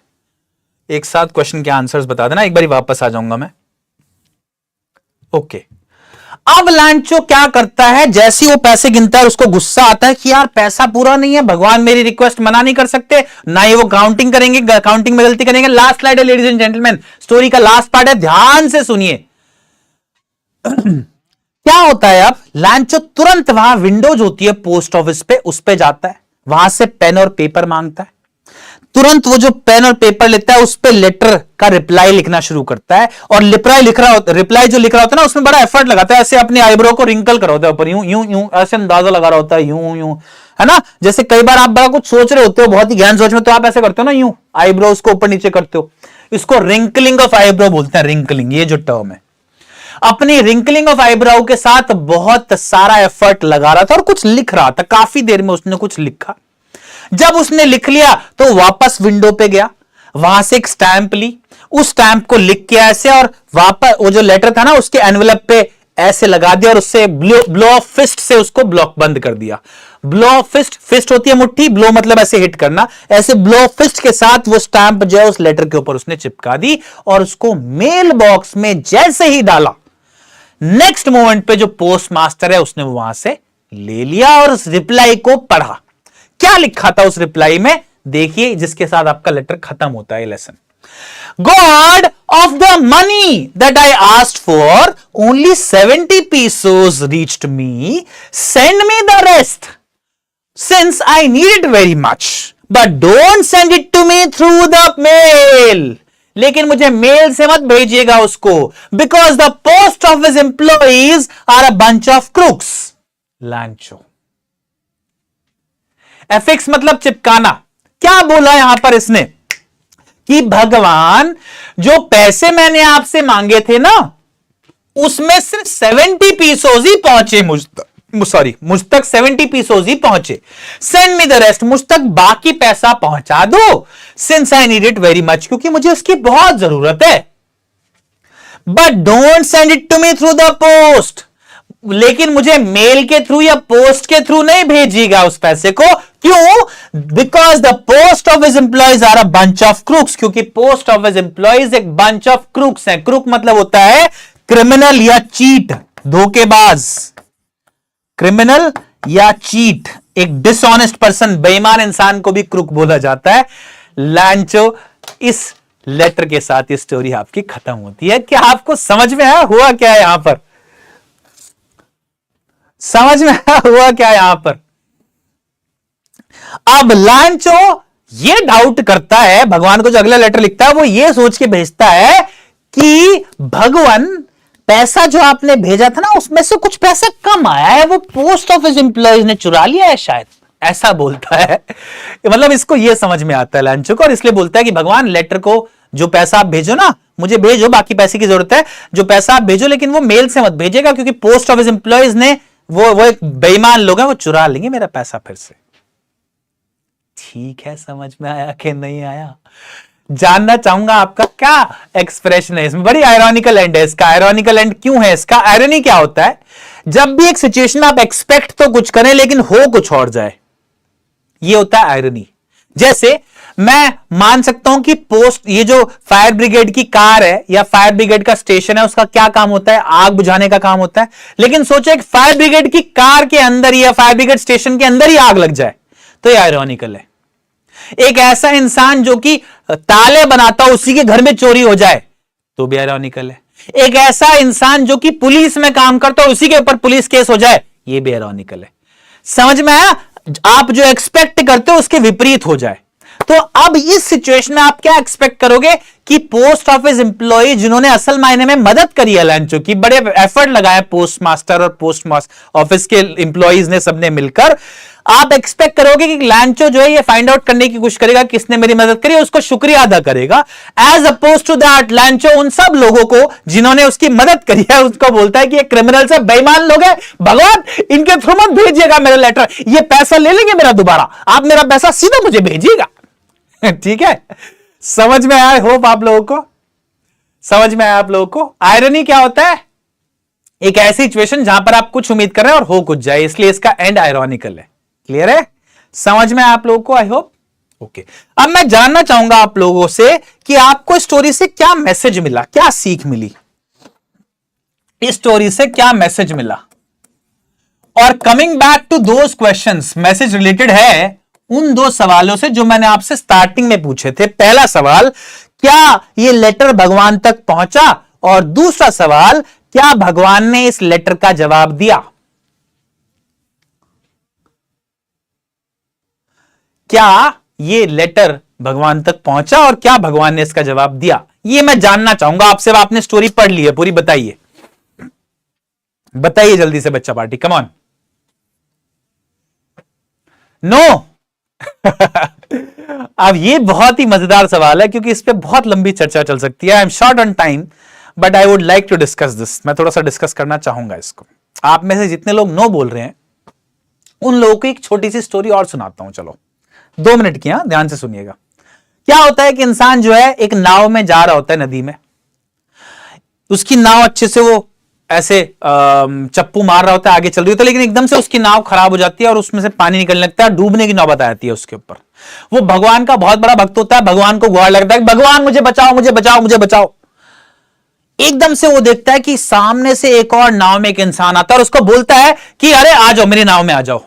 Speaker 1: एक साथ क्वेश्चन के आंसर्स बता देना, एक बार वापस आ जाऊंगा मैं। ओके, अब लैंचो क्या करता है, जैसे ही वो पैसे गिनता है उसको गुस्सा आता है कि यार पैसा पूरा नहीं है, भगवान मेरी रिक्वेस्ट मना नहीं कर सकते, ना ही वो काउंटिंग करेंगे, काउंटिंग में गलती करेंगे। लास्ट स्लाइड है लेडीज एंड जेंटलमैन, स्टोरी का लास्ट पार्ट है, ध्यान से सुनिए। क्या होता है, अब लैंचो तुरंत वहां विंडोज होती है पोस्ट ऑफिस पे, उस पे जाता है, वहां से पेन और पेपर मांगता है। तुरंत वो जो पेन और पेपर लेता है उस पे लेटर का रिप्लाई लिखना शुरू करता है। और रिप्लाई जो लिख रहा होता है ना, उसमें बड़ा एफर्ट लगाता है, ऐसे अपने आईब्रो को रिंकल कर होता है ऊपर, यूं यूं यूं ऐसे अंदाजा लगा रहा होता है, यूं यूं, है ना। जैसे कई बार आप बड़ा कुछ सोच रहे होते हो, बहुत ही गहन सोच में, तो आप ऐसे करते हो ना, यूं आईब्रोज को ऊपर नीचे करते हो। इसको रिंकलिंग ऑफ आईब्रो बोलते हैं, रिंकलिंग, ये जो टर्म है। अपनी रिंकलिंग ऑफ आईब्रो के साथ बहुत सारा एफर्ट लगा रहा था और कुछ लिख रहा था, काफी देर में उसने कुछ लिखा। जब उसने लिख लिया तो वापस विंडो पे गया, वहां से एक स्टैंप ली, उस स्टैंप को लिख के ऐसे, और वापस वो जो लेटर था ना उसके एनवेलप पे ऐसे लगा दिया और उससे ब्लो ऑफ फिस्ट से उसको ब्लॉक बंद कर दिया। ब्लो ऑफ फिस्ट, फिस्ट होती है मुट्ठी, ब्लो मतलब ऐसे हिट करना, ऐसे ब्लो ऑफ फिस्ट के साथ वो स्टैंप जो है उस लेटर के ऊपर उसने चिपका दी और उसको मेल बॉक्स में जैसे ही डाला, नेक्स्ट मोमेंट पे जो पोस्ट मास्टर है उसने वहां से ले लिया और उस रिप्लाई को पढ़ा। क्या लिखा था उस रिप्लाई में, देखिए, जिसके साथ आपका लेटर खत्म होता है lesson. God of the money that I asked for, only 70 pesos reached me. Send me the rest, since I need it very much. But don't send it to me through the mail. लेकिन मुझे mail से मत भेजिएगा उसको, because the post office employees are a bunch of crooks. लैंचो। Affix मतलब चिपकाना। क्या बोला यहां पर इसने कि भगवान जो पैसे मैंने आपसे मांगे थे ना, उसमें सिर्फ 70 पीसोज ही पहुंचे मुझ तक 70 पीसोज ही पहुंचे। सेंड मी द रेस्ट, मुझ तक बाकी पैसा पहुंचा दो, since I need it very much, क्योंकि मुझे उसकी बहुत जरूरत है। But don't send it to me through the post, लेकिन मुझे मेल के थ्रू या पोस्ट के थ्रू नहीं भेजिएगा उस पैसे को। क्यों? Because the post office employees are a bunch of crooks, क्योंकि पोस्ट ऑफिस एम्प्लॉइज एक बंच ऑफ क्रूक्स हैं। क्रूक मतलब होता है क्रिमिनल या चीट, धोखेबाज, क्रिमिनल या चीट, एक डिसऑनेस्ट पर्सन, बेईमान इंसान को भी क्रूक बोला जाता है। लैंचो, इस लेटर के साथ ये स्टोरी आपकी खत्म होती है। क्या आपको समझ में आया हुआ क्या है यहां पर? समझ में आया हुआ क्या है यहां पर? अब लांचो ये डाउट करता है भगवान को, जो अगला लेटर लिखता है वो ये सोच के भेजता है कि भगवान पैसा जो आपने भेजा था ना उसमें से कुछ पैसा कम आया है, वो पोस्ट ऑफिस एम्प्लॉयज ने चुरा लिया है शायद, ऐसा बोलता है। मतलब इसको ये समझ में आता है लांचो को, और इसलिए बोलता है कि भगवान लेटर को जो पैसा आप भेजो ना मुझे भेजो, बाकी पैसे की जरूरत है, जो पैसा आप भेजो लेकिन वो मेल से मत भेजेगा क्योंकि पोस्ट ऑफिस एम्प्लॉयज ने वो एक बेईमान लोग हैं, वो चुरा लेंगे मेरा पैसा फिर से। ठीक है, समझ में आया कि नहीं आया? जानना चाहूंगा आपका क्या एक्सप्रेशन है इसमें। बड़ी आयरॉनिकल एंड है इसका। आयरॉनिकल एंड क्यों है इसका? आयरनी क्या होता है? जब भी एक सिचुएशन में आप एक्सपेक्ट तो कुछ करें लेकिन हो कुछ और जाए, ये होता है आयरनी। जैसे मैं मान सकता हूं कि ये जो फायर ब्रिगेड की कार है या फायर ब्रिगेड का स्टेशन है, उसका क्या काम होता है? आग बुझाने का काम होता है। लेकिन सोचो एक फायर ब्रिगेड की कार के अंदर या फायर ब्रिगेड स्टेशन के अंदर ही आग लग जाए, तो ये आयरॉनिकल है। एक ऐसा इंसान जो कि ताले बनाता हो उसी के घर में चोरी हो जाए, तो भी आयरॉनिकल है। एक ऐसा इंसान जो कि पुलिस में काम करता हो उसी के ऊपर पुलिस केस हो जाए, ये भी आयरॉनिकल है। समझ में आया? आप जो एक्सपेक्ट करते हो उसके विपरीत हो जाए। तो अब इस सिचुएशन में आप क्या एक्सपेक्ट करोगे कि पोस्ट ऑफिस एम्प्लॉय जिन्होंने असल मायने में मदद करी है लांचो की, बड़े एफर्ट लगाए पोस्ट मास्टर और पोस्ट ऑफिस के एम्प्लॉयज ने सबने मिलकर, आप एक्सपेक्ट करोगे कि लांचो जो है ये फाइंड आउट करने की कोशिश करेगा किसने मेरी मदद करी, उसको शुक्रिया अदा करेगा। As opposed to that Lencho उन सब लोगों को जिन्होंने उसकी मदद करी है उसको बोलता है कि ये क्रिमिनल से बेईमान लोग हैं, भगवान इनके थ्रू मत भेजिएगा मेरा लेटर, ये पैसा ले लेंगे मेरा दोबारा, आप मेरा पैसा सीधा मुझे भेजिएगा। ठीक है, समझ में आया? होप आप लोगों को समझ में आया? आप लोगों को आयरनी क्या होता है? एक ऐसी सिचुएशन जहां पर आप कुछ उम्मीद कर रहे हैं और हो कुछ जाए, इसलिए इसका एंड आयरॉनिकल है। क्लियर है? समझ में आप लोगों को? I hope okay. अब मैं जानना चाहूंगा आप लोगों से कि आपको स्टोरी से क्या मैसेज मिला, क्या सीख मिली, इस स्टोरी से क्या मैसेज मिला। और coming back to those questions, message related है उन दो सवालों से जो मैंने आपसे स्टार्टिंग में पूछे थे। पहला सवाल, क्या ये लेटर भगवान तक पहुंचा? और दूसरा सवाल, क्या भगवान ने इस लेटर का जवाब दिया? क्या ये लेटर भगवान तक पहुंचा और क्या भगवान ने इसका जवाब दिया? ये मैं जानना चाहूंगा आपसे। आपने स्टोरी पढ़ ली है पूरी, बताइए बताइए जल्दी से बच्चा पार्टी, कम ऑन। नो। अब ये बहुत ही मजेदार सवाल है क्योंकि इस पे बहुत लंबी चर्चा चल सकती है। I am short on time but I would like to discuss this. मैं थोड़ा सा डिस्कस करना चाहूंगा इसको। आप में से जितने लोग नो बोल रहे हैं उन लोगों को एक छोटी सी स्टोरी और सुनाता हूं। चलो 2 मिनट की, ध्यान से सुनिएगा। क्या होता है कि इंसान जो है एक नाव में जा रहा होता है नदी में, उसकी नाव अच्छे से वो ऐसे चप्पू मार रहा होता है, आगे चल रही होता है, लेकिन एकदम से उसकी नाव खराब हो जाती है और उसमें से पानी निकलने लगता है, डूबने की नौबत आ जाती है उसके ऊपर। वो भगवान का बहुत बड़ा भक्त होता है, भगवान को गुहार लगता है, भगवान मुझे बचाओ मुझे बचाओ मुझे बचाओ। एकदम से वो देखता है कि सामने से एक और नाव में एक इंसान आता है और उसको बोलता है कि अरे आ जाओ मेरी नाव में आ जाओ।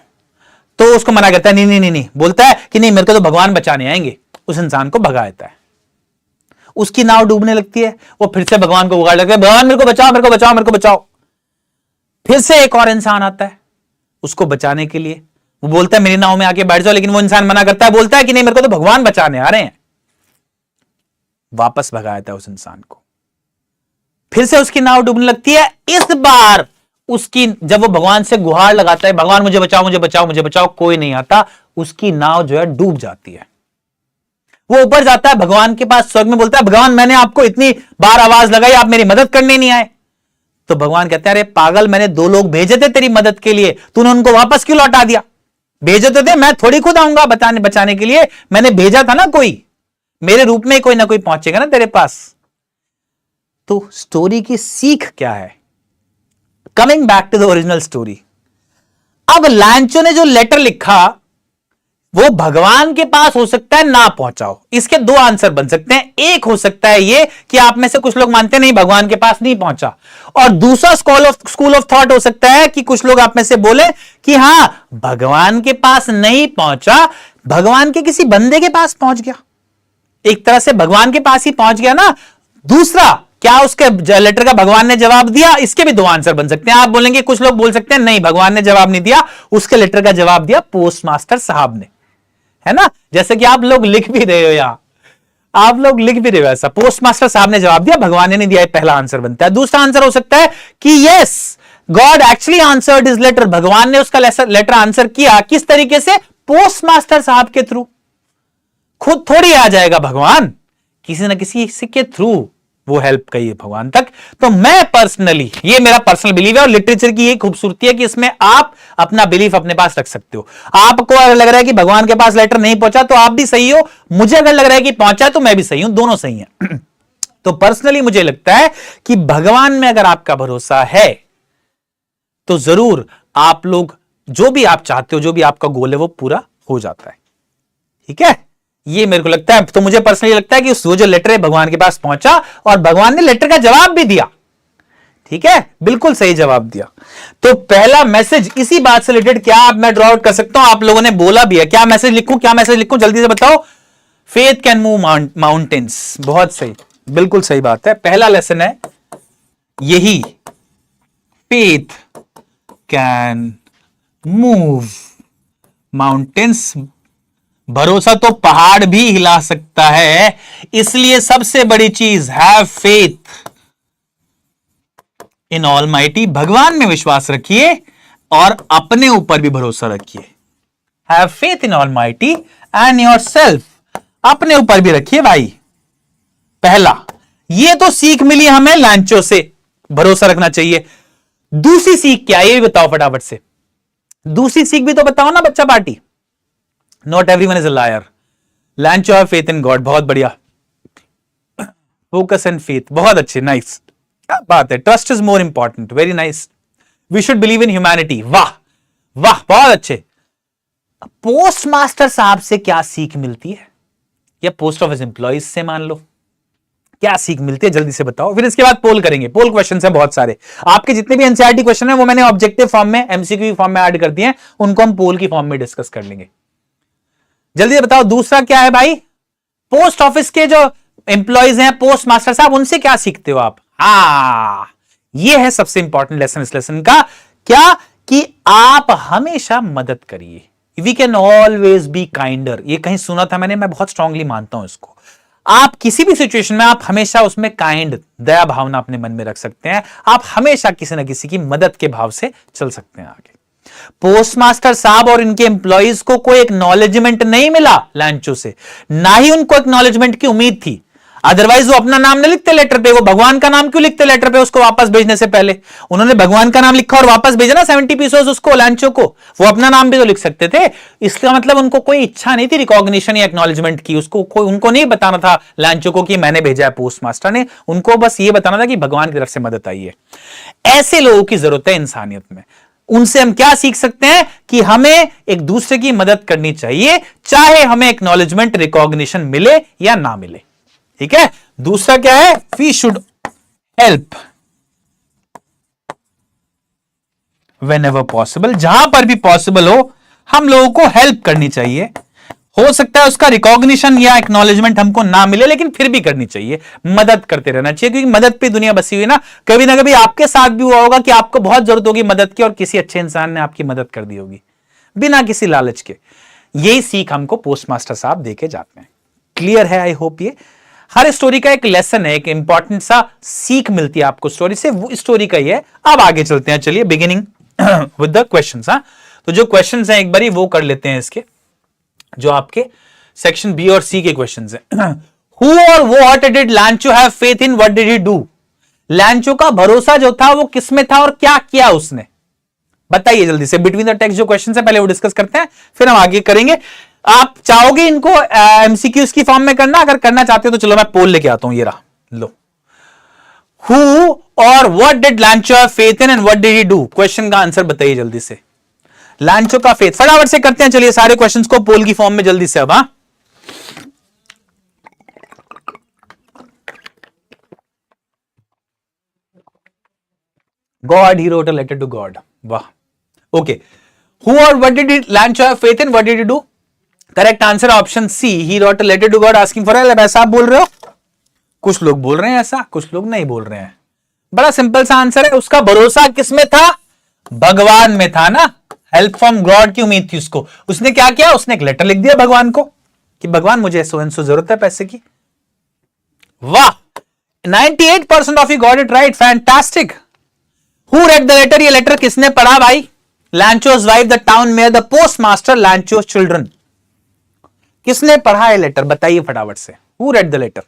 Speaker 1: तो उसको मना करता है, नहीं नहीं नहीं नहीं, बोलता है कि नहीं मेरे को तो भगवान बचाने आएंगे। उस इंसान को भगा देता है, उसकी नाव डूबने लगती है। वो फिर से भगवान को गुहार लगता है, भगवान मेरे को बचाओ मेरे को बचाओ मेरे को बचाओ। फिर से एक और इंसान आता है उसको बचाने के लिए। वो बोलता है मेरी नाव में आके बैठ जाओ, लेकिन वो इंसान मना करता है, बोलता है कि नहीं मेरे को तो भगवान बचाने आ रहे हैं। वापस भगा देता है उस इंसान को। फिर से उसकी नाव डूबने लगती है। इस बार उसकी जब वो भगवान से गुहार लगाता है, भगवान मुझे बचाओ मुझे बचाओ मुझे बचाओ, कोई नहीं आता। उसकी नाव जो है डूब जाती है। वो ऊपर जाता है भगवान के पास, स्वर्ग में बोलता है भगवान मैंने आपको इतनी बार आवाज लगाई, आप मेरी मदद करने नहीं आए। तो भगवान कहते हैं अरे पागल, मैंने 2 लोग भेजे थे तेरी मदद के लिए, तूने उनको वापस क्यों लौटा दिया? भेजे तो थे, मैं थोड़ी खुद आऊंगा बचाने के लिए, मैंने भेजा था ना, कोई मेरे रूप में कोई ना कोई पहुंचेगा ना तेरे पास। तो स्टोरी की सीख क्या है? Coming back to the original story. अब लांचो ने जो लेटर लिखा वो भगवान के पास हो सकता है ना पहुंचाओ। इसके 2 आंसर बन सकते हैं। एक हो सकता है ये कि आप में से कुछ लोग मानते नहीं भगवान के पास नहीं पहुंचा, और दूसरा स्कूल ऑफ थॉट हो सकता है कि कुछ लोग आप में से बोले कि हां भगवान के पास नहीं पहुंचा, भगवान के किसी बंदे के पास पहुंच गया। एक तरह से भगवान के पास ही पहुंच गया ना। दूसरा, क्या उसके लेटर का भगवान ने जवाब दिया? इसके भी 2 आंसर बन सकते हैं। आप बोलेंगे, कुछ लोग बोल सकते हैं नहीं भगवान ने जवाब नहीं दिया, उसके लेटर का जवाब दिया पोस्ट मास्टर साहब ने। है ना, जैसे कि आप लोग लिख भी रहे हो यहां, आप लोग लिख भी रहे हो ऐसा, पोस्ट मास्टर साहब ने जवाब दिया, भगवान ने नहीं दिया, पहला आंसर बनता है। दूसरा आंसर हो सकता है कि yes God actually answered his letter, भगवान ने उसका लेटर आंसर किया, किस तरीके से, पोस्ट मास्टर साहब के थ्रू। खुद थोड़ी आ जाएगा भगवान, किसी ना किसी के थ्रू वो हेल्प करी है भगवान तक। तो मैं पर्सनली, ये मेरा पर्सनल बिलीव है, और लिटरेचर की ये खूबसूरती है कि इसमें आप अपना बिलीफ अपने पास रख सकते हो। आपको अगर लग रहा है कि भगवान के पास लेटर नहीं पहुंचा तो आप भी सही हो, मुझे अगर लग रहा है कि पहुंचा तो मैं भी सही हूं, दोनों सही हैं। तो पर्सनली मुझे लगता है कि भगवान में अगर आपका भरोसा है तो जरूर आप लोग जो भी आप चाहते हो, जो भी आपका गोल है, वो पूरा हो जाता है। ठीक है, ये मेरे को लगता है। तो मुझे पर्सनली लगता है कि वो जो लेटर है भगवान के पास पहुंचा और भगवान ने लेटर का जवाब भी दिया। ठीक है, बिल्कुल सही जवाब दिया। तो पहला मैसेज इसी बात से रिलेटेड क्या आप मैं ड्रॉ आउट कर सकता हूं, आप लोगों ने बोला भी है, क्या मैसेज लिखूं, क्या मैसेज लिखूं, जल्दी से बताओ। फेथ कैन मूव माउंटेन्स, बहुत सही, बिल्कुल सही बात है। पहला लेसन है यही, फेथ कैन मूव माउंटेन्स, भरोसा तो पहाड़ भी हिला सकता है, इसलिए सबसे बड़ी चीज हैव फेथ इन ऑलमाइटी, भगवान में विश्वास रखिए और अपने ऊपर भी भरोसा रखिए। Have faith in almighty and yourself, अपने ऊपर भी रखिए भाई। पहला, ये तो सीख मिली हमें लांचो से, भरोसा रखना चाहिए। दूसरी सीख क्या है ये भी बताओ फटाफट से, दूसरी सीख भी तो बताओ ना बच्चा party. Not everyone is a liar, लांचो have faith in God, बहुत बढ़िया। फोकस एंड फेथ, बहुत अच्छे, नाइस, क्या बात है। Trust is more important, very nice. We should believe in humanity, वाह वाह, बहुत अच्छे। पोस्ट मास्टर साहब से क्या सीख मिलती है, या पोस्ट ऑफिस एम्प्लॉइज से मान लो, क्या सीख मिलती है जल्दी से बताओ। फिर इसके बाद पोल करेंगे, पोल क्वेश्चन है बहुत सारे, आपके जितने भी एनसीईआरटी क्वेश्चन है वो मैंने ऑब्जेक्टिव फॉर्म में, एमसीक्यू फॉर्म में ऐड कर दिए हैं, उनको हम पोल की फॉर्म में डिस्कस कर लेंगे। जल्दी से बताओ दूसरा क्या है भाई, पोस्ट ऑफिस के जो एम्प्लॉइज हैं, पोस्ट मास्टर साहब, उनसे क्या सीखते हो आप। ये है सबसे इंपॉर्टेंट लेसन इस लेसन का, क्या कि आप हमेशा मदद करिए। We can always be kinder, ये कहीं सुना था मैंने, मैं बहुत स्ट्रांगली मानता हूं इसको। आप किसी भी सिचुएशन में आप हमेशा उसमें काइंड, दया भावना अपने मन में रख सकते हैं, आप हमेशा किसी ना किसी की मदद के भाव से चल सकते हैं आगे। पोस्ट मास्टर साहब और इनके एम्प्लॉइज को कोई एक्नॉलेजमेंट नहीं मिला लांचो से, ना ही उनको एक्नॉलेजमेंट की उम्मीद थी, अदरवाइज वो अपना नाम नहीं लिखते लेटर पे, वो भगवान का नाम क्यों लिखते लेटर पे उसको वापस भेजने से पहले। उन्होंने भगवान का नाम लिखा और वापस भेजा ना 70 पीसोस उसको, लांचो को, वो अपना नाम भी तो लिख सकते थे। इसका मतलब उनको कोई इच्छा नहीं थी रिकॉग्निशन या एक्नॉलेजमेंट की, उसको कोई, उनको नहीं बताना था लांचो को कि मैंने भेजा है पोस्ट मास्टर ने, उनको बस ये बताना था कि भगवान की तरफ से मदद आई है। ऐसे लोगों की जरूरत है इंसानियत में। उनसे हम क्या सीख सकते हैं कि हमें एक दूसरे की मदद करनी चाहिए, चाहे हमें एक्नॉलेजमेंट रिकॉग्निशन मिले या ना मिले। ठीक है, दूसरा क्या है, we should help whenever possible, जहां पर भी पॉसिबल हो हम लोगों को हेल्प करनी चाहिए। हो सकता है उसका रिकॉग्निशन या एक्नॉलेजमेंट हमको ना मिले, लेकिन फिर भी करनी चाहिए, मदद करते रहना चाहिए, क्योंकि मदद पे दुनिया बसी हुई ना कभी आपके साथ भी हुआ होगा कि आपको बहुत जरूरत होगी मदद की और किसी अच्छे इंसान ने आपकी मदद कर दी होगी बिना किसी लालच के। यही सीख हमको पोस्ट मास्टर साहब देके जाते हैं। क्लियर है, आई होप। ये हर स्टोरी का एक लेसन है, एक इंपॉर्टेंट सा सीख मिलती है आपको स्टोरी से, वो स्टोरी का ही है। अब आगे चलते हैं, चलिए बिगिनिंग विद द क्वेश्चंस। तो जो क्वेश्चंस हैं एक बारी वो कर लेते हैं, इसके जो आपके सेक्शन बी और सी के क्वेश्चंस हैं। हु और what did Lencho have faith in, what did he do. लांचो का भरोसा जो था वो किसमें था और क्या किया उसने, बताइए जल्दी से। बिटवीन द टेक्स्ट जो क्वेश्चन है पहले वो डिस्कस करते हैं, फिर हम आगे करेंगे। आप चाहोगे इनको एमसीक्यूज की फॉर्म में करना, अगर करना चाहते हो तो चलो मैं पोल लेके आता हूं, ये रहा लो। हु और what did Lencho have faith in and what did he do, question का आंसर बताइए जल्दी से। लांचो का फेथ, फटाफट से करते हैं, चलिए सारे क्वेश्चंस को पोल की फॉर्म में जल्दी से। अब God, he wrote a letter to God, वाह, ओके। हु और what did Lencho have faith in, what did he do, correct answer option C, he wrote a letter to God asking for help. ऐसा आप बोल रहे हो, कुछ लोग बोल रहे हैं ऐसा, कुछ लोग नहीं बोल रहे हैं। बड़ा सिंपल सा आंसर है, उसका भरोसा किसमें था, भगवान में था ना, हेल्प फ्रॉम गॉड की उम्मीद थी उसको। उसने क्या किया, उसने एक लेटर लिख दिया भगवान को कि भगवान मुझे सो एंड सो जरूरत है पैसे की। वाह, 98% of you got it right, fantastic. Who read the letter, ये लेटर किसने पढ़ा भाई? Lencho's wife, the town mayor, the post master, Lencho's children. किसने पढ़ा है लेटर, बताइए फटाफट से। Who read the letter,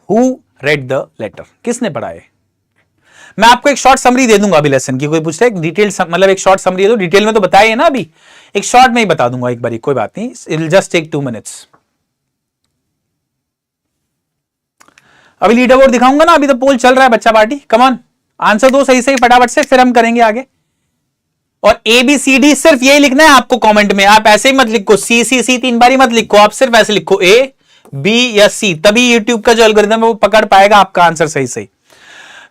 Speaker 1: who read the letter, किसने पढ़ा है? मैं आपको एक शॉर्ट समरी दे दूंगा अभी लेसन की। कोई पूछता है डिटेल, मतलब एक शॉर्ट समरी दे दो, डिटेल में तो बताइए ना, अभी एक शॉर्ट में ही बता दूंगा एक बारी, कोई बात नहीं, it will just take 2 minutes. अभी लीडर बोर्ड दिखाऊंगा ना, अभी तो पोल चल रहा है बच्चा पार्टी। कम ऑन, आंसर दो सही सही फटाफट से, फिर हम करेंगे आगे। और ABCD सिर्फ यही लिखना है आपको कमेंट में, आप ऐसे ही मत लिखो C 3 बारी मत लिखो, आप सिर्फ ऐसे लिखो A B या C, तभी यूट्यूब का जो एल्गोरिथम है वो पकड़ पाएगा आपका आंसर सही सही।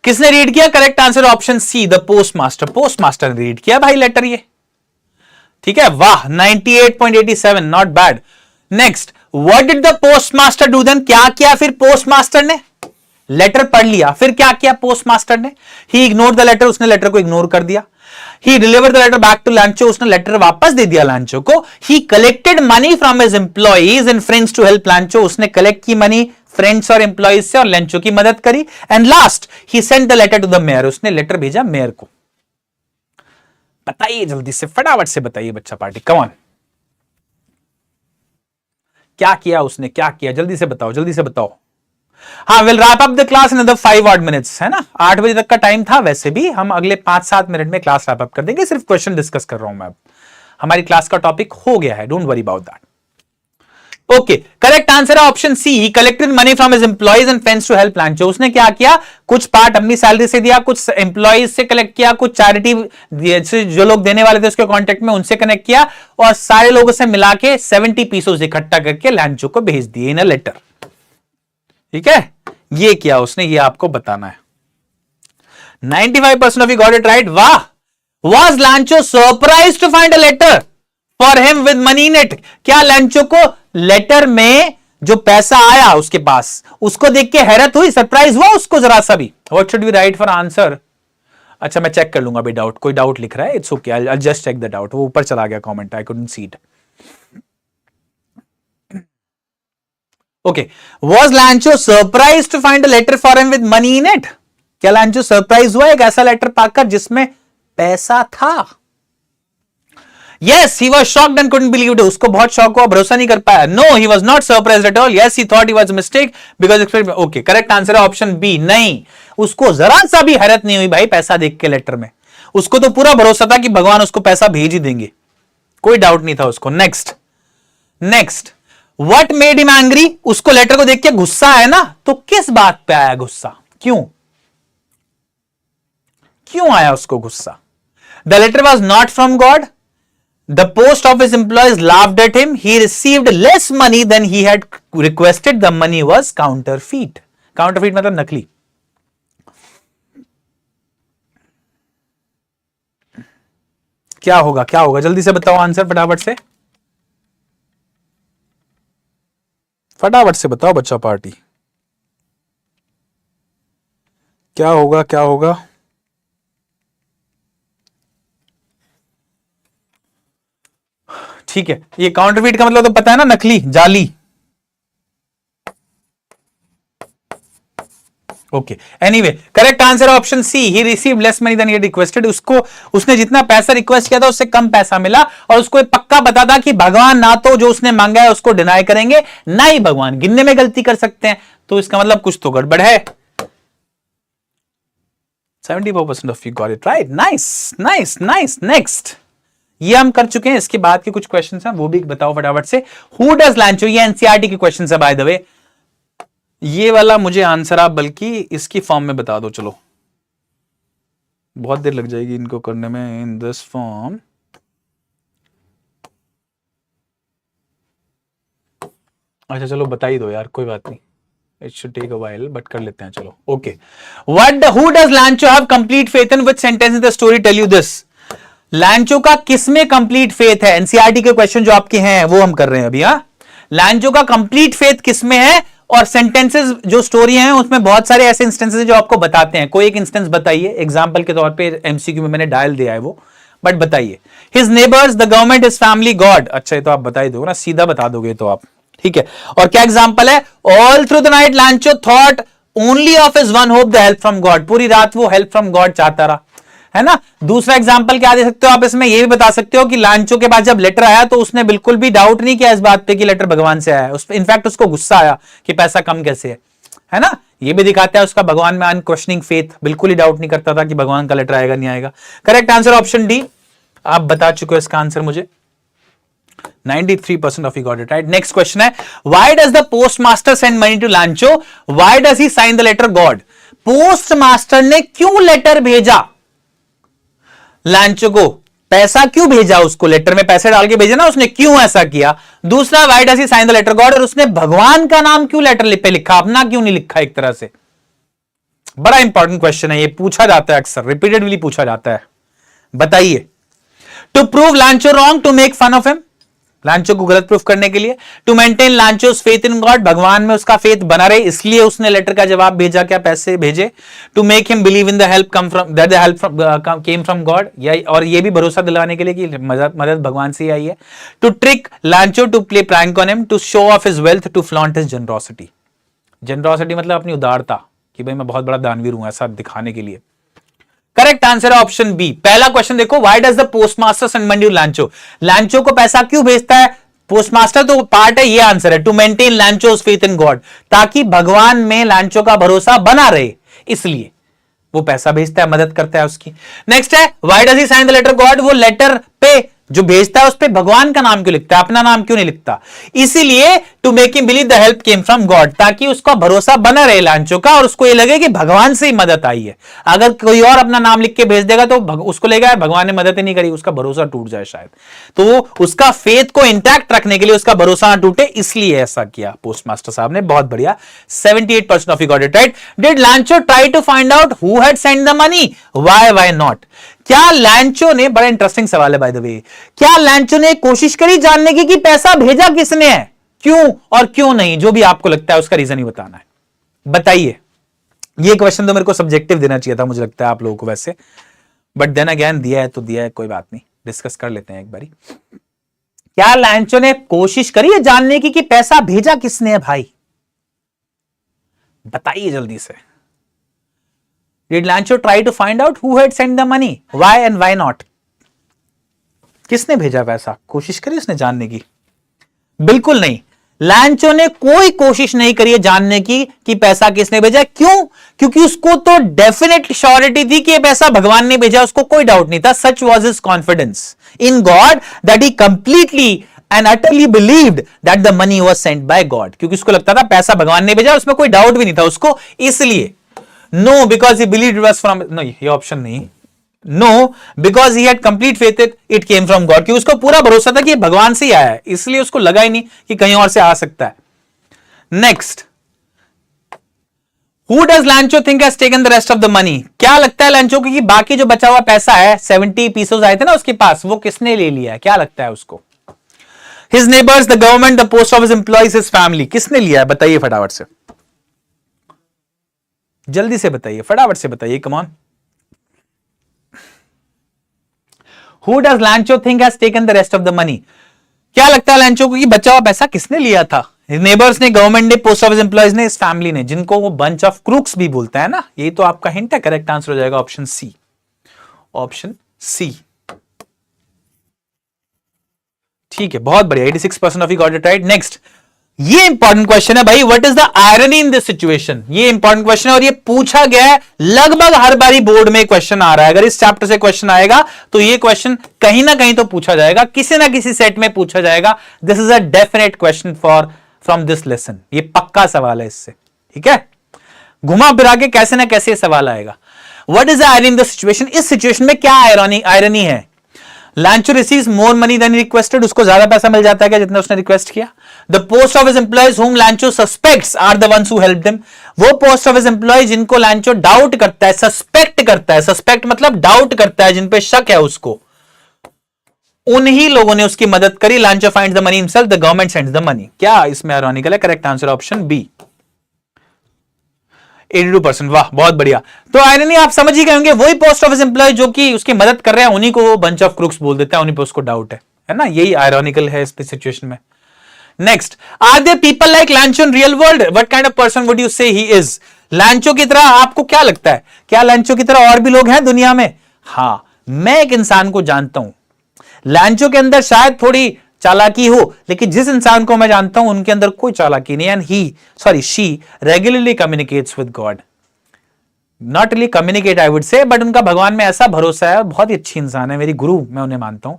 Speaker 1: किसने रीड किया? Correct answer option C, the post master. Post master ने रीड किया भाई लेटर ये, ठीक है, वाह 98.87, not bad. Next, what did the post master do then, क्या किया फिर पोस्ट मास्टर ने? लेटर पढ़ लिया, फिर क्या किया पोस्ट मास्टर ने? ही इग्नोर्ड द लेटर, उसने लेटर को इग्नोर कर दिया। He delivered the letter back to Lencho, उसने लेटर वापस दे दिया लैंचो को। He collected money from his employees and friends to help Lencho, उसने कलेक्ट की मनी फ्रेंड्स और एम्प्लॉइज से और लैंचो की मदद करी। And last, he sent the letter to the mayor, उसने लेटर भेजा मेयर को। बताइए जल्दी से, फटाफट से बताइए बच्चा पार्टी, कम ऑन। क्या किया उसने, क्या किया, जल्दी से बताओ, जल्दी से बताओ। हाँ, will wrap up the class in another 5 odd minutes, है ना, 8 बजे तक का टाइम था। वैसे भी हम अगले 5-7 मिनट में क्लास रैप अप कर देंगे, सिर्फ क्वेश्चन डिस्कस कर रहा हूं मैं अब। हमारी क्लास का टॉपिक हो गया है, don't worry about that. Okay, correct answer है option C, he collected money from his employees and friends to help Lencho. उसने क्या किया, कुछ पार्ट अपनी सैलरी से दिया, कुछ एम्प्लॉइज से कलेक्ट किया, कुछ चैरिटी जो लोग देने वाले थे उसके कॉन्टेक्ट में उनसे कनेक्ट किया, और सारे लोगों से मिला के 70 पीसेस इकट्ठा करके लैंचो को भेज दिए इन अ लेटर। ठीक है, ये किया उसने, ये आपको बताना है। 95% of you got it right, वाह। Was Lancho surprised to find a letter for him with money in it? क्या लैंचो को लेटर में जो पैसा आया उसके पास, उसको देख के हैरत हुई, सरप्राइज हुआ उसको जरा सा भी? What should we write for answer? अच्छा, मैं चेक कर लूंगा अभी, डाउट, कोई डाउट लिख रहा है, it's okay, I just check the doubt. वो ऊपर चला गया comment, I couldn't see it. Okay, was Lancho surprised to find a letter for him with money in it? क्या लैंचो सरप्राइज हुआ एक ऐसा लेटर पाकर जिसमें पैसा था? Yes, he was shocked and couldn't believe it. उसको बहुत शॉक हुआ, भरोसा नहीं कर पाया। No, he was not surprised at all. Yes, he thought it was a mistake because okay, correct answer है ऑप्शन बी। नहीं, उसको जरा सा भी हैरत नहीं हुई भाई पैसा देख के लेटर में। उसको तो पूरा भरोसा था कि भगवान उसको पैसा भेज ही देंगे, कोई डाउट नहीं था उसको। Next, next, what made him angry? उसको लेटर को देख के गुस्सा है ना, तो किस बात पे आया गुस्सा, क्यों क्यों आया उसको गुस्सा? The letter was not from God, the post office employees laughed at him, he received less money than he had requested, the money was counterfeit. Counterfeit मतलब नकली। क्या होगा, क्या होगा, जल्दी से बताओ आंसर फटाफट से, फटाफट से बताओ बच्चा पार्टी, क्या होगा, क्या होगा? ठीक है, ये काउंटरफीट का मतलब तो पता है ना, नकली, जाली। Okay, anyway, correct answer option C, he receive less money than he requested. उसको, उसने जितना पैसा रिक्वेस्ट किया था उससे कम पैसा मिला, और उसको पक्का पता था कि भगवान ना तो जो उसने मांगा है उसको डिनाई करेंगे, ना ही भगवान गिनने में गलती कर सकते हैं, तो इसका मतलब कुछ तो गड़बड़ है। 74% of you got it right, nice nice nice. Next, ये हम कर चुके हैं, इसके बाद के कुछ क्वेश्चंस हैं वो भी बताओ फटाफट से। हु डज लैंचो, ये एनसीईआरटी के क्वेश्चंस है बाय द वे। ये वाला मुझे आंसर आप बल्कि इसकी फॉर्म में बता दो, चलो बहुत देर लग जाएगी इनको करने में। इन दिस फॉर्म, अच्छा चलो बता ही दो यार, कोई बात नहीं, it should take a while, but कर लेते हैं चलो। Okay, what who does Lencho have complete faith in, which sentence in the story tell you this? Lencho का किसमें कंप्लीट फेथ है? एनसीईआरटी के क्वेश्चन जो आपके हैं वो हम कर रहे हैं अभी। हाँ, लैंचो का कंप्लीट फेथ किसमें है? और सेंटेंसेस जो स्टोरी हैं उसमें बहुत सारे ऐसे इंस्टेंसेस जो आपको बताते हैं, कोई एक इंस्टेंस बताइए, एग्जांपल के तौर पे एमसीक्यू में मैंने डायल दिया है वो, बट बताइए, his neighbours, the government, his family, God. अच्छा ये तो आप बता ही दोगे ना, सीधा बता दोगे तो आप, ठीक है। और क्या एग्जांपल है, all through the night लांचो thought only of his one hope, the help from God. पूरी रात वो हेल्प फ्रॉम गॉड चाहता रहा, है ना। दूसरा एग्जांपल क्या दे सकते हो आप इसमें, ये भी बता सकते हो कि लांचो के पास जब लेटर आया तो उसने बिल्कुल भी डाउट नहीं किया इस बात पे कि लेटर भगवान से आया है। इनफैक्ट उसको गुस्सा आया कि पैसा कम कैसे है ना। ये भी दिखाता है उसका भगवान में अनक्वेश्चनिंग फेथ, बिल्कुल ही डाउट नहीं करता था कि भगवान का लेटर आएगा नहीं आएगा। Correct answer option D. आप बता चुके हो इसका आंसर मुझे, 93% of you got it right. Next question है, why does the postmaster send money to Lancho? Why does he sign the letter God? Postmaster ने क्यों लेटर भेजा लांचो को, पैसा क्यों भेजा उसको, लेटर में पैसे डाल के भेजा ना उसने, क्यों ऐसा किया। दूसरा, why does he sign the letter God? और उसने भगवान का नाम क्यों लेटर पे लिखा, अपना क्यों नहीं लिखा। एक तरह से बड़ा इंपॉर्टेंट क्वेश्चन है, ये पूछा जाता है अक्सर, रिपीटेडली पूछा जाता है। बताइए, to prove Lencho wrong, to make fun of him, Lencho को गलत प्रूफ करने के लिए, to maintain Lencho's faith in God, भगवान में उसका फेथ बना रहे इसलिए उसने लेटर का जवाब भेजा, क्या पैसे भेजे। To make him believe in the help come from, that the help came from God, और ये भी भरोसा दिलाने के लिए कि मदद भगवान से ही आई है। To trick Lencho, to play prank on him, to show off his wealth, to flaunt his generosity. Generosity मतलब अपनी उदारता, कि भाई मैं बहुत बड़ा दानवीर हूं, ऐसा दिखाने के लिए। करेक्ट आंसर है ऑप्शन बी। पहला क्वेश्चन देखो, why does the postmaster send money to Lencho, Lencho को पैसा क्यों भेजता है पोस्टमास्टर, तो पार्ट है, ये आंसर है। To maintain Lencho's faith in God, ताकि भगवान में लांचो का भरोसा बना रहे, इसलिए वो पैसा भेजता है, मदद करता है उसकी। नेक्स्ट है, why does he sign the letter God, वो लेटर पे जो भेजता है उस पे भगवान का नाम क्यों लिखता है, अपना नाम क्यों नहीं लिखता, इसीलिए to make him believe the help came from God, ताकि उसका भरोसा बना रहे लांचो का और उसको ये लगे कि भगवान से ही मदद आई है। अगर कोई और अपना नाम लिख के भेज देगा तो उसको लगेगा भगवान ने मदद ही नहीं करी, उसका भरोसा टूट जाए शायद। तो उसका फेथ को इंटैक्ट रखने के लिए, उसका भरोसा ना टूटे, इसलिए ऐसा किया पोस्टमास्टर साहब ने। बहुत बढ़िया, 78% of you got it right. Did Lencho try to find out who had sent the money, why not. क्या लांचो ने, बड़ा इंटरेस्टिंग सवाल है बाय द वे, क्या लांचो ने कोशिश करी जानने की कि पैसा भेजा किसने है, क्यों और क्यों नहीं, जो भी आपको लगता है उसका रीजन ही बताना है। बताइए, ये क्वेश्चन तो मेरे को सब्जेक्टिव देना चाहिए था, मुझे लगता है आप लोगों को वैसे, बट देन अगेन दिया है तो दिया है, कोई बात नहीं, डिस्कस कर लेते हैं एक बारी। क्या लांचो ने कोशिश करी है जानने की कि पैसा भेजा किसने है भाई, बताइए जल्दी से। Did Lancho try to find out who had sent the money? Why and why not? किसने भेजा पैसा, कोशिश करी उसने जानने की? बिल्कुल नहीं, लांचो ने कोई कोशिश नहीं करी है जानने की कि पैसा किसने भेजा। क्यों? क्योंकि उसको तो डेफिनेट श्योरिटी थी कि ये पैसा भगवान ने भेजा, उसको कोई डाउट नहीं था। सच was his confidence in God that he completely and utterly believed that the money was sent by God, क्योंकि उसको लगता था पैसा भगवान ने भेजा, उसमें कोई डाउट भी नहीं था उसको, इसलिए। No, because he believed it was from, no, ये ऑप्शन नहीं। No, because he had complete faith that it came from God, कि उसको पूरा भरोसा था कि भगवान से ही आया है, इसलिए उसको लगा ही नहीं कि कहीं और से आ सकता है। Next, Who does Lancho think has taken the rest of the money? क्या लगता है लांचो को कि बाकी जो बचा हुआ पैसा है, 70 पीसेस आए थे ना उसके पास, वो किसने ले लिया है, क्या लगता है उसको? His neighbors, the government, the post office employees, his family, किसने लिया है, बताइए फटाफट से, जल्दी से बताइए, फटाफट से बताइए, come on. Who does Lancho think has taken the rest of the money? क्या लगता है लांचो को कि बचा हुआ पैसा किसने लिया था? नेबर्स ने, गवर्नमेंट ने, पोस्ट ऑफिस एम्प्लॉयज ने, इस फैमिली ने, जिनको वो बंच ऑफ क्रूक्स भी बोलता है ना, यही तो आपका हिंट है। करेक्ट आंसर हो जाएगा ऑप्शन सी, ऑप्शन सी। ठीक है, बहुत बढ़िया, 86% of you got it right. Next, ये इंपॉर्टेंट क्वेश्चन है भाई, what is the irony in this situation. ये इंपॉर्टेंट क्वेश्चन है और ये पूछा गया है, लगभग हर बारी बोर्ड में क्वेश्चन आ रहा है। अगर इस चैप्टर से क्वेश्चन आएगा तो ये क्वेश्चन कहीं ना कहीं तो पूछा जाएगा, किसी ना किसी सेट में पूछा जाएगा। This is a definite question from this lesson, ये पक्का सवाल है इससे, ठीक है। घुमा फिरा के कैसे ना कैसे सवाल आएगा। What is the irony in this situation, इस सिचुएशन में क्या आयरनी है। Lencho receives more money than requested, उसको ज्यादा पैसा मिल जाता है क्या जितना उसने रिक्वेस्ट किया। The post office employees whom Lencho suspects are the ones who help them, वो पोस्ट ऑफिस एम्प्लॉय जिनको लांचो डाउट करता है, सस्पेक्ट करता है, सस्पेक्ट मतलब डाउट करता है, जिन पे शक है उसको, उन्हीं लोगों ने उसकी मदद करी। लांचो finds the money himself, the government sends the money. क्या इसमें आयरॉनिकल है? Correct answer option B. 82%, वाह बहुत बढ़िया। तो आयरनी आप समझ ही गए होंगे, वही पोस्ट ऑफिस एम्प्लॉय जो कि उसकी मदद कर रहे हैं उन्हीं को वो बंच ऑफ क्रुक्स बोल देता है, उन्हीं पे उसको डाउट है ना, यही आयरॉनिकल है इस सिचुएशन में। Next, are there people like Lencho in real world, what kind of person would you say he is? लैंचो की तरह आपको क्या लगता है, क्या लैंचो की तरह और भी लोग हैं दुनिया में? हां, मैं एक इंसान को जानता हूं, लैंचो के अंदर शायद थोड़ी चालाकी हो, लेकिन जिस इंसान को मैं जानता हूं उनके अंदर कोई चालाकी नहीं, and she regularly communicates with God. Not really communicate I would से, बट उनका भगवान में ऐसा भरोसा है, बहुत ही अच्छी इंसान है, मेरी गुरु मैं उन्हें मानता हूं,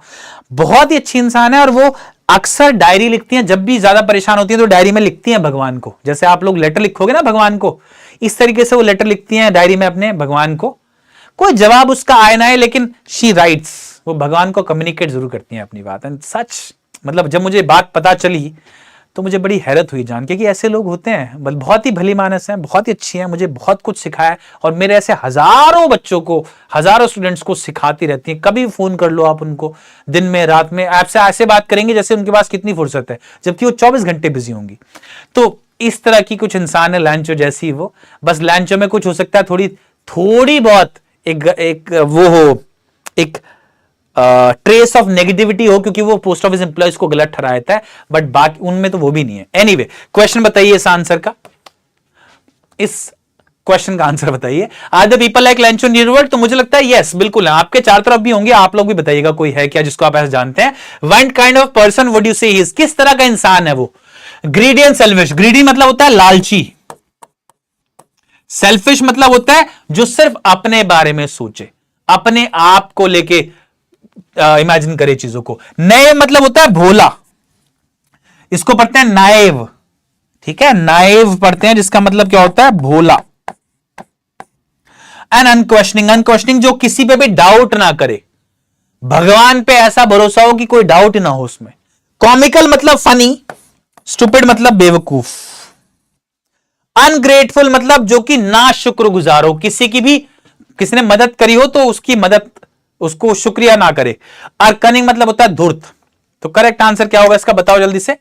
Speaker 1: बहुत ही अच्छी इंसान है। और वो अक्सर डायरी लिखती हैं, जब भी ज्यादा परेशान होती हैं तो डायरी में लिखती हैं भगवान को, जैसे आप लोग लेटर लिखोगे ना भगवान को, इस तरीके से वो लेटर लिखती हैं डायरी में अपने भगवान को। कोई जवाब उसका आए ना आए, लेकिन शी राइट्स, वो भगवान को कम्युनिकेट जरूर करती हैं अपनी बात। एंड सच, मतलब जब मुझे बात पता चली तो मुझे बड़ी हैरत हुई जान के कि ऐसे लोग होते हैं, बहुत ही भली मानस हैं, बहुत ही अच्छी हैं, मुझे बहुत कुछ सिखाया, और मेरे ऐसे हजारों बच्चों को, हजारों स्टूडेंट्स को सिखाती रहती हैं। कभी फोन कर लो आप उनको, दिन में रात में आपसे ऐसे बात करेंगे जैसे उनके पास कितनी फुर्सत है, जबकि वो 24 घंटे बिजी होंगी। तो इस तरह की कुछ इंसान है लैंचो जैसी वो, बस लैंचो में कुछ हो सकता है थोड़ी बहुत एक ट्रेस ऑफ नेगेटिविटी हो, क्योंकि वो पोस्ट ऑफिस एम्प्लॉयज को गलत ठहराता है, बट बाकी उनमें तो वो भी नहीं है। एनीवे, क्वेश्चन बताइए इस आंसर का, इस क्वेश्चन का आंसर बताइए। Are the people like Lencho in real world? तो मुझे लगता है यस, बिल्कुल है, आपके चार तरफ भी होंगे, आप लोग भी बताइएगा कोई है क्या जिसको आप ऐसे जानते हैं। What kind of person would you say he is? किस तरह का इंसान है वो? Greedy and selfish. ग्रीडी मतलब होता है लालची, सेल्फिश मतलब होता है जो सिर्फ अपने बारे में सोचे, अपने आप को लेके इमेजिन करे चीजों को। नए मतलब होता है भोला, इसको पढ़ते हैं नाइव, ठीक है, नाइव पढ़ते हैं, जिसका मतलब क्या होता है? भोला। एंड अनक्वेश्चनिंग, अनक्वेश्चनिंग जो किसी पे भी डाउट ना करे, भगवान पे ऐसा भरोसा हो कि कोई डाउट ही ना हो उसमें। कॉमिकल मतलब फनी, स्टूपिड मतलब बेवकूफ। अनग्रेटफुल मतलब जो कि ना शुक्रगुजार हो, किसी ने मदद करी हो तो उसको शुक्रिया ना करे। और कनिंग मतलब होता है धूर्त। तो करेक्ट आंसर क्या होगा इसका, बताओ जल्दी से।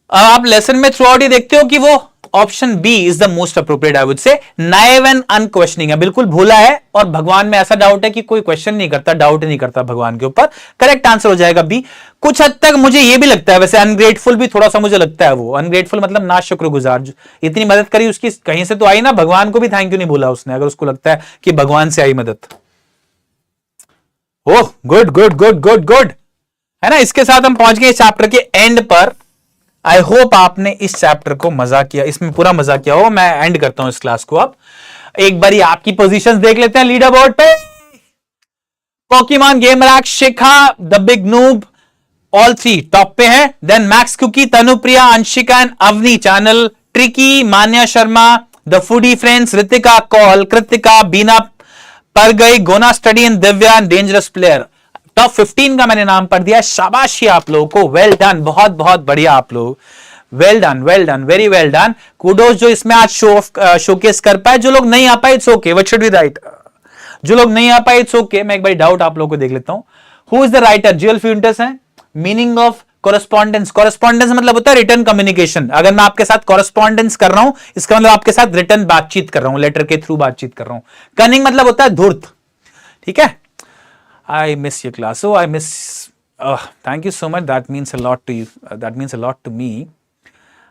Speaker 1: आप लेसन में थ्रू आउट ये देखते हो कि वो option B is the most appropriate, I would say. Naive and unquestioning है, बिल्कुल भोला है और भगवान में ऐसा डाउट है कि कोई क्वेश्चन नहीं करता, डाउट नहीं करता भगवान के ऊपर। करेक्ट आंसर हो जाएगा बी। कुछ हद तक मुझे ये भी लगता है, वैसे अनग्रेटफुल भी थोड़ा सा मुझे लगता है वो। अनग्रेटफुल मतलब ना शुक्रगुजार, इतनी मदद करी उसकी कहीं से तो आई ना, भगवान को भी थैंक यू नहीं बोला उसने, अगर उसको लगता है कि भगवान से आई मदद। Oh good good good good good, है ना। इसके साथ हम पहुंच गए इस चैप्टर के एंड पर। आई होप आपने इस चैप्टर को मजा किया, इसमें पूरा मजा किया हो। मैं एंड करता हूं इस क्लास को। अब एक बारी आपकी पोजीशंस देख लेते हैं लीडर बोर्ड पे। Pokemon, game rack, Shikha, the big noob, all 3 top पे हैं। Then max cookie, Tanupriya, Anshika and Avni channel, tricky, Manya Sharma, the foodie friends, Ritika, call, Kritika, Beena पर गई, gonna study and Divya and dangerous player. Top 15 का मैंने नाम पढ़ दिया। शाबाशी आप लोगों को, वेल डन, बहुत बहुत बढ़िया आप लोग, well done, well done, very well done. Kudos जो इसमें आज शोकेस कर पाए। जो लोग नहीं आ पाए it's okay, what should be right. जो लोग नहीं आ पाए इट्स ओके। मैं एक बार डाउट आप लोगों को देख लेता हूं। Who is the writer? Jules Fuentes है। मीनिंग ऑफ कोरेस्पॉन्डेंस, कोरेस्पॉन्डेंस मतलब होता है रिटर्न कम्युनिकेशन। अगर मैं आपके साथ कोरेस्पॉन्डेंस कर रहा हूं, इसका मतलब आपके साथ रिटर्न बातचीत कर रहा हूं, लेटर के थ्रू बातचीत कर रहा हूं। कनिंग मतलब होता है धूर्त, ठीक है। I miss your class. So I miss. Thank you so much. That means a lot to you. That means a lot to me.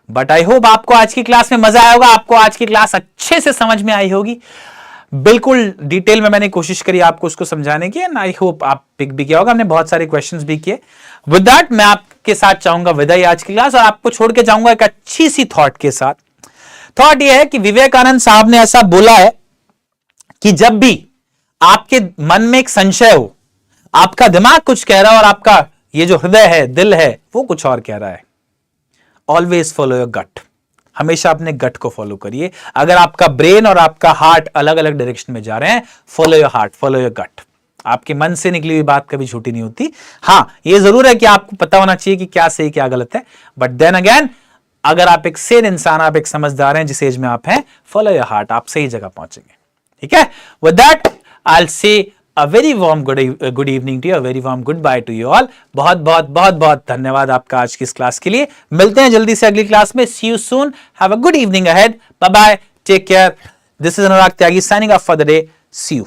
Speaker 1: But I hope आपको आज की क्लास में मजा आया होगा, आपको आज की क्लास अच्छे से समझ में आई होगी। बिल्कुल डिटेल में मैंने कोशिश करी आपको उसको समझाने की, एंड आई होप आप पिक भी किया होगा। हमने बहुत सारे क्वेश्चंस भी किए। विद दैट मैं आपके साथ चाहूंगा विदाई आज की क्लास, और आपको छोड़ के जाऊंगा एक अच्छी सी थॉट के साथ। थॉट यह है कि विवेकानंद साहब ने ऐसा बोला है कि जब भी आपके मन में एक संशय हो, आपका दिमाग कुछ कह रहा है और आपका ये जो हृदय है, दिल है, वो कुछ और कह रहा है, ऑलवेज फॉलो योर गट। हमेशा अपने गट को फॉलो करिए। अगर आपका ब्रेन और आपका हार्ट अलग अलग डायरेक्शन में जा रहे हैं, follow your heart, follow your gut. आपके मन से निकली हुई बात कभी झूठी नहीं होती। हाँ, ये जरूर है कि आपको पता होना चाहिए कि क्या सही क्या गलत है, बट देन अगेन अगर आप एक सेन इंसान, आप एक समझदार हैं जिस एज में आप हैं, फॉलो योर हार्ट, आप सही जगह पहुंचेंगे, ठीक है। With that I will say a very warm good evening to you, a very warm goodbye to you all. बहुत बहुत बहुत बहुत धन्यवाद आपका आज की इस क्लास के लिए। मिलते हैं जल्दी से अगली क्लास में। See you soon. Have a good evening ahead. Bye bye. Take care, this is Anurag Tyagi signing off for the day, see you.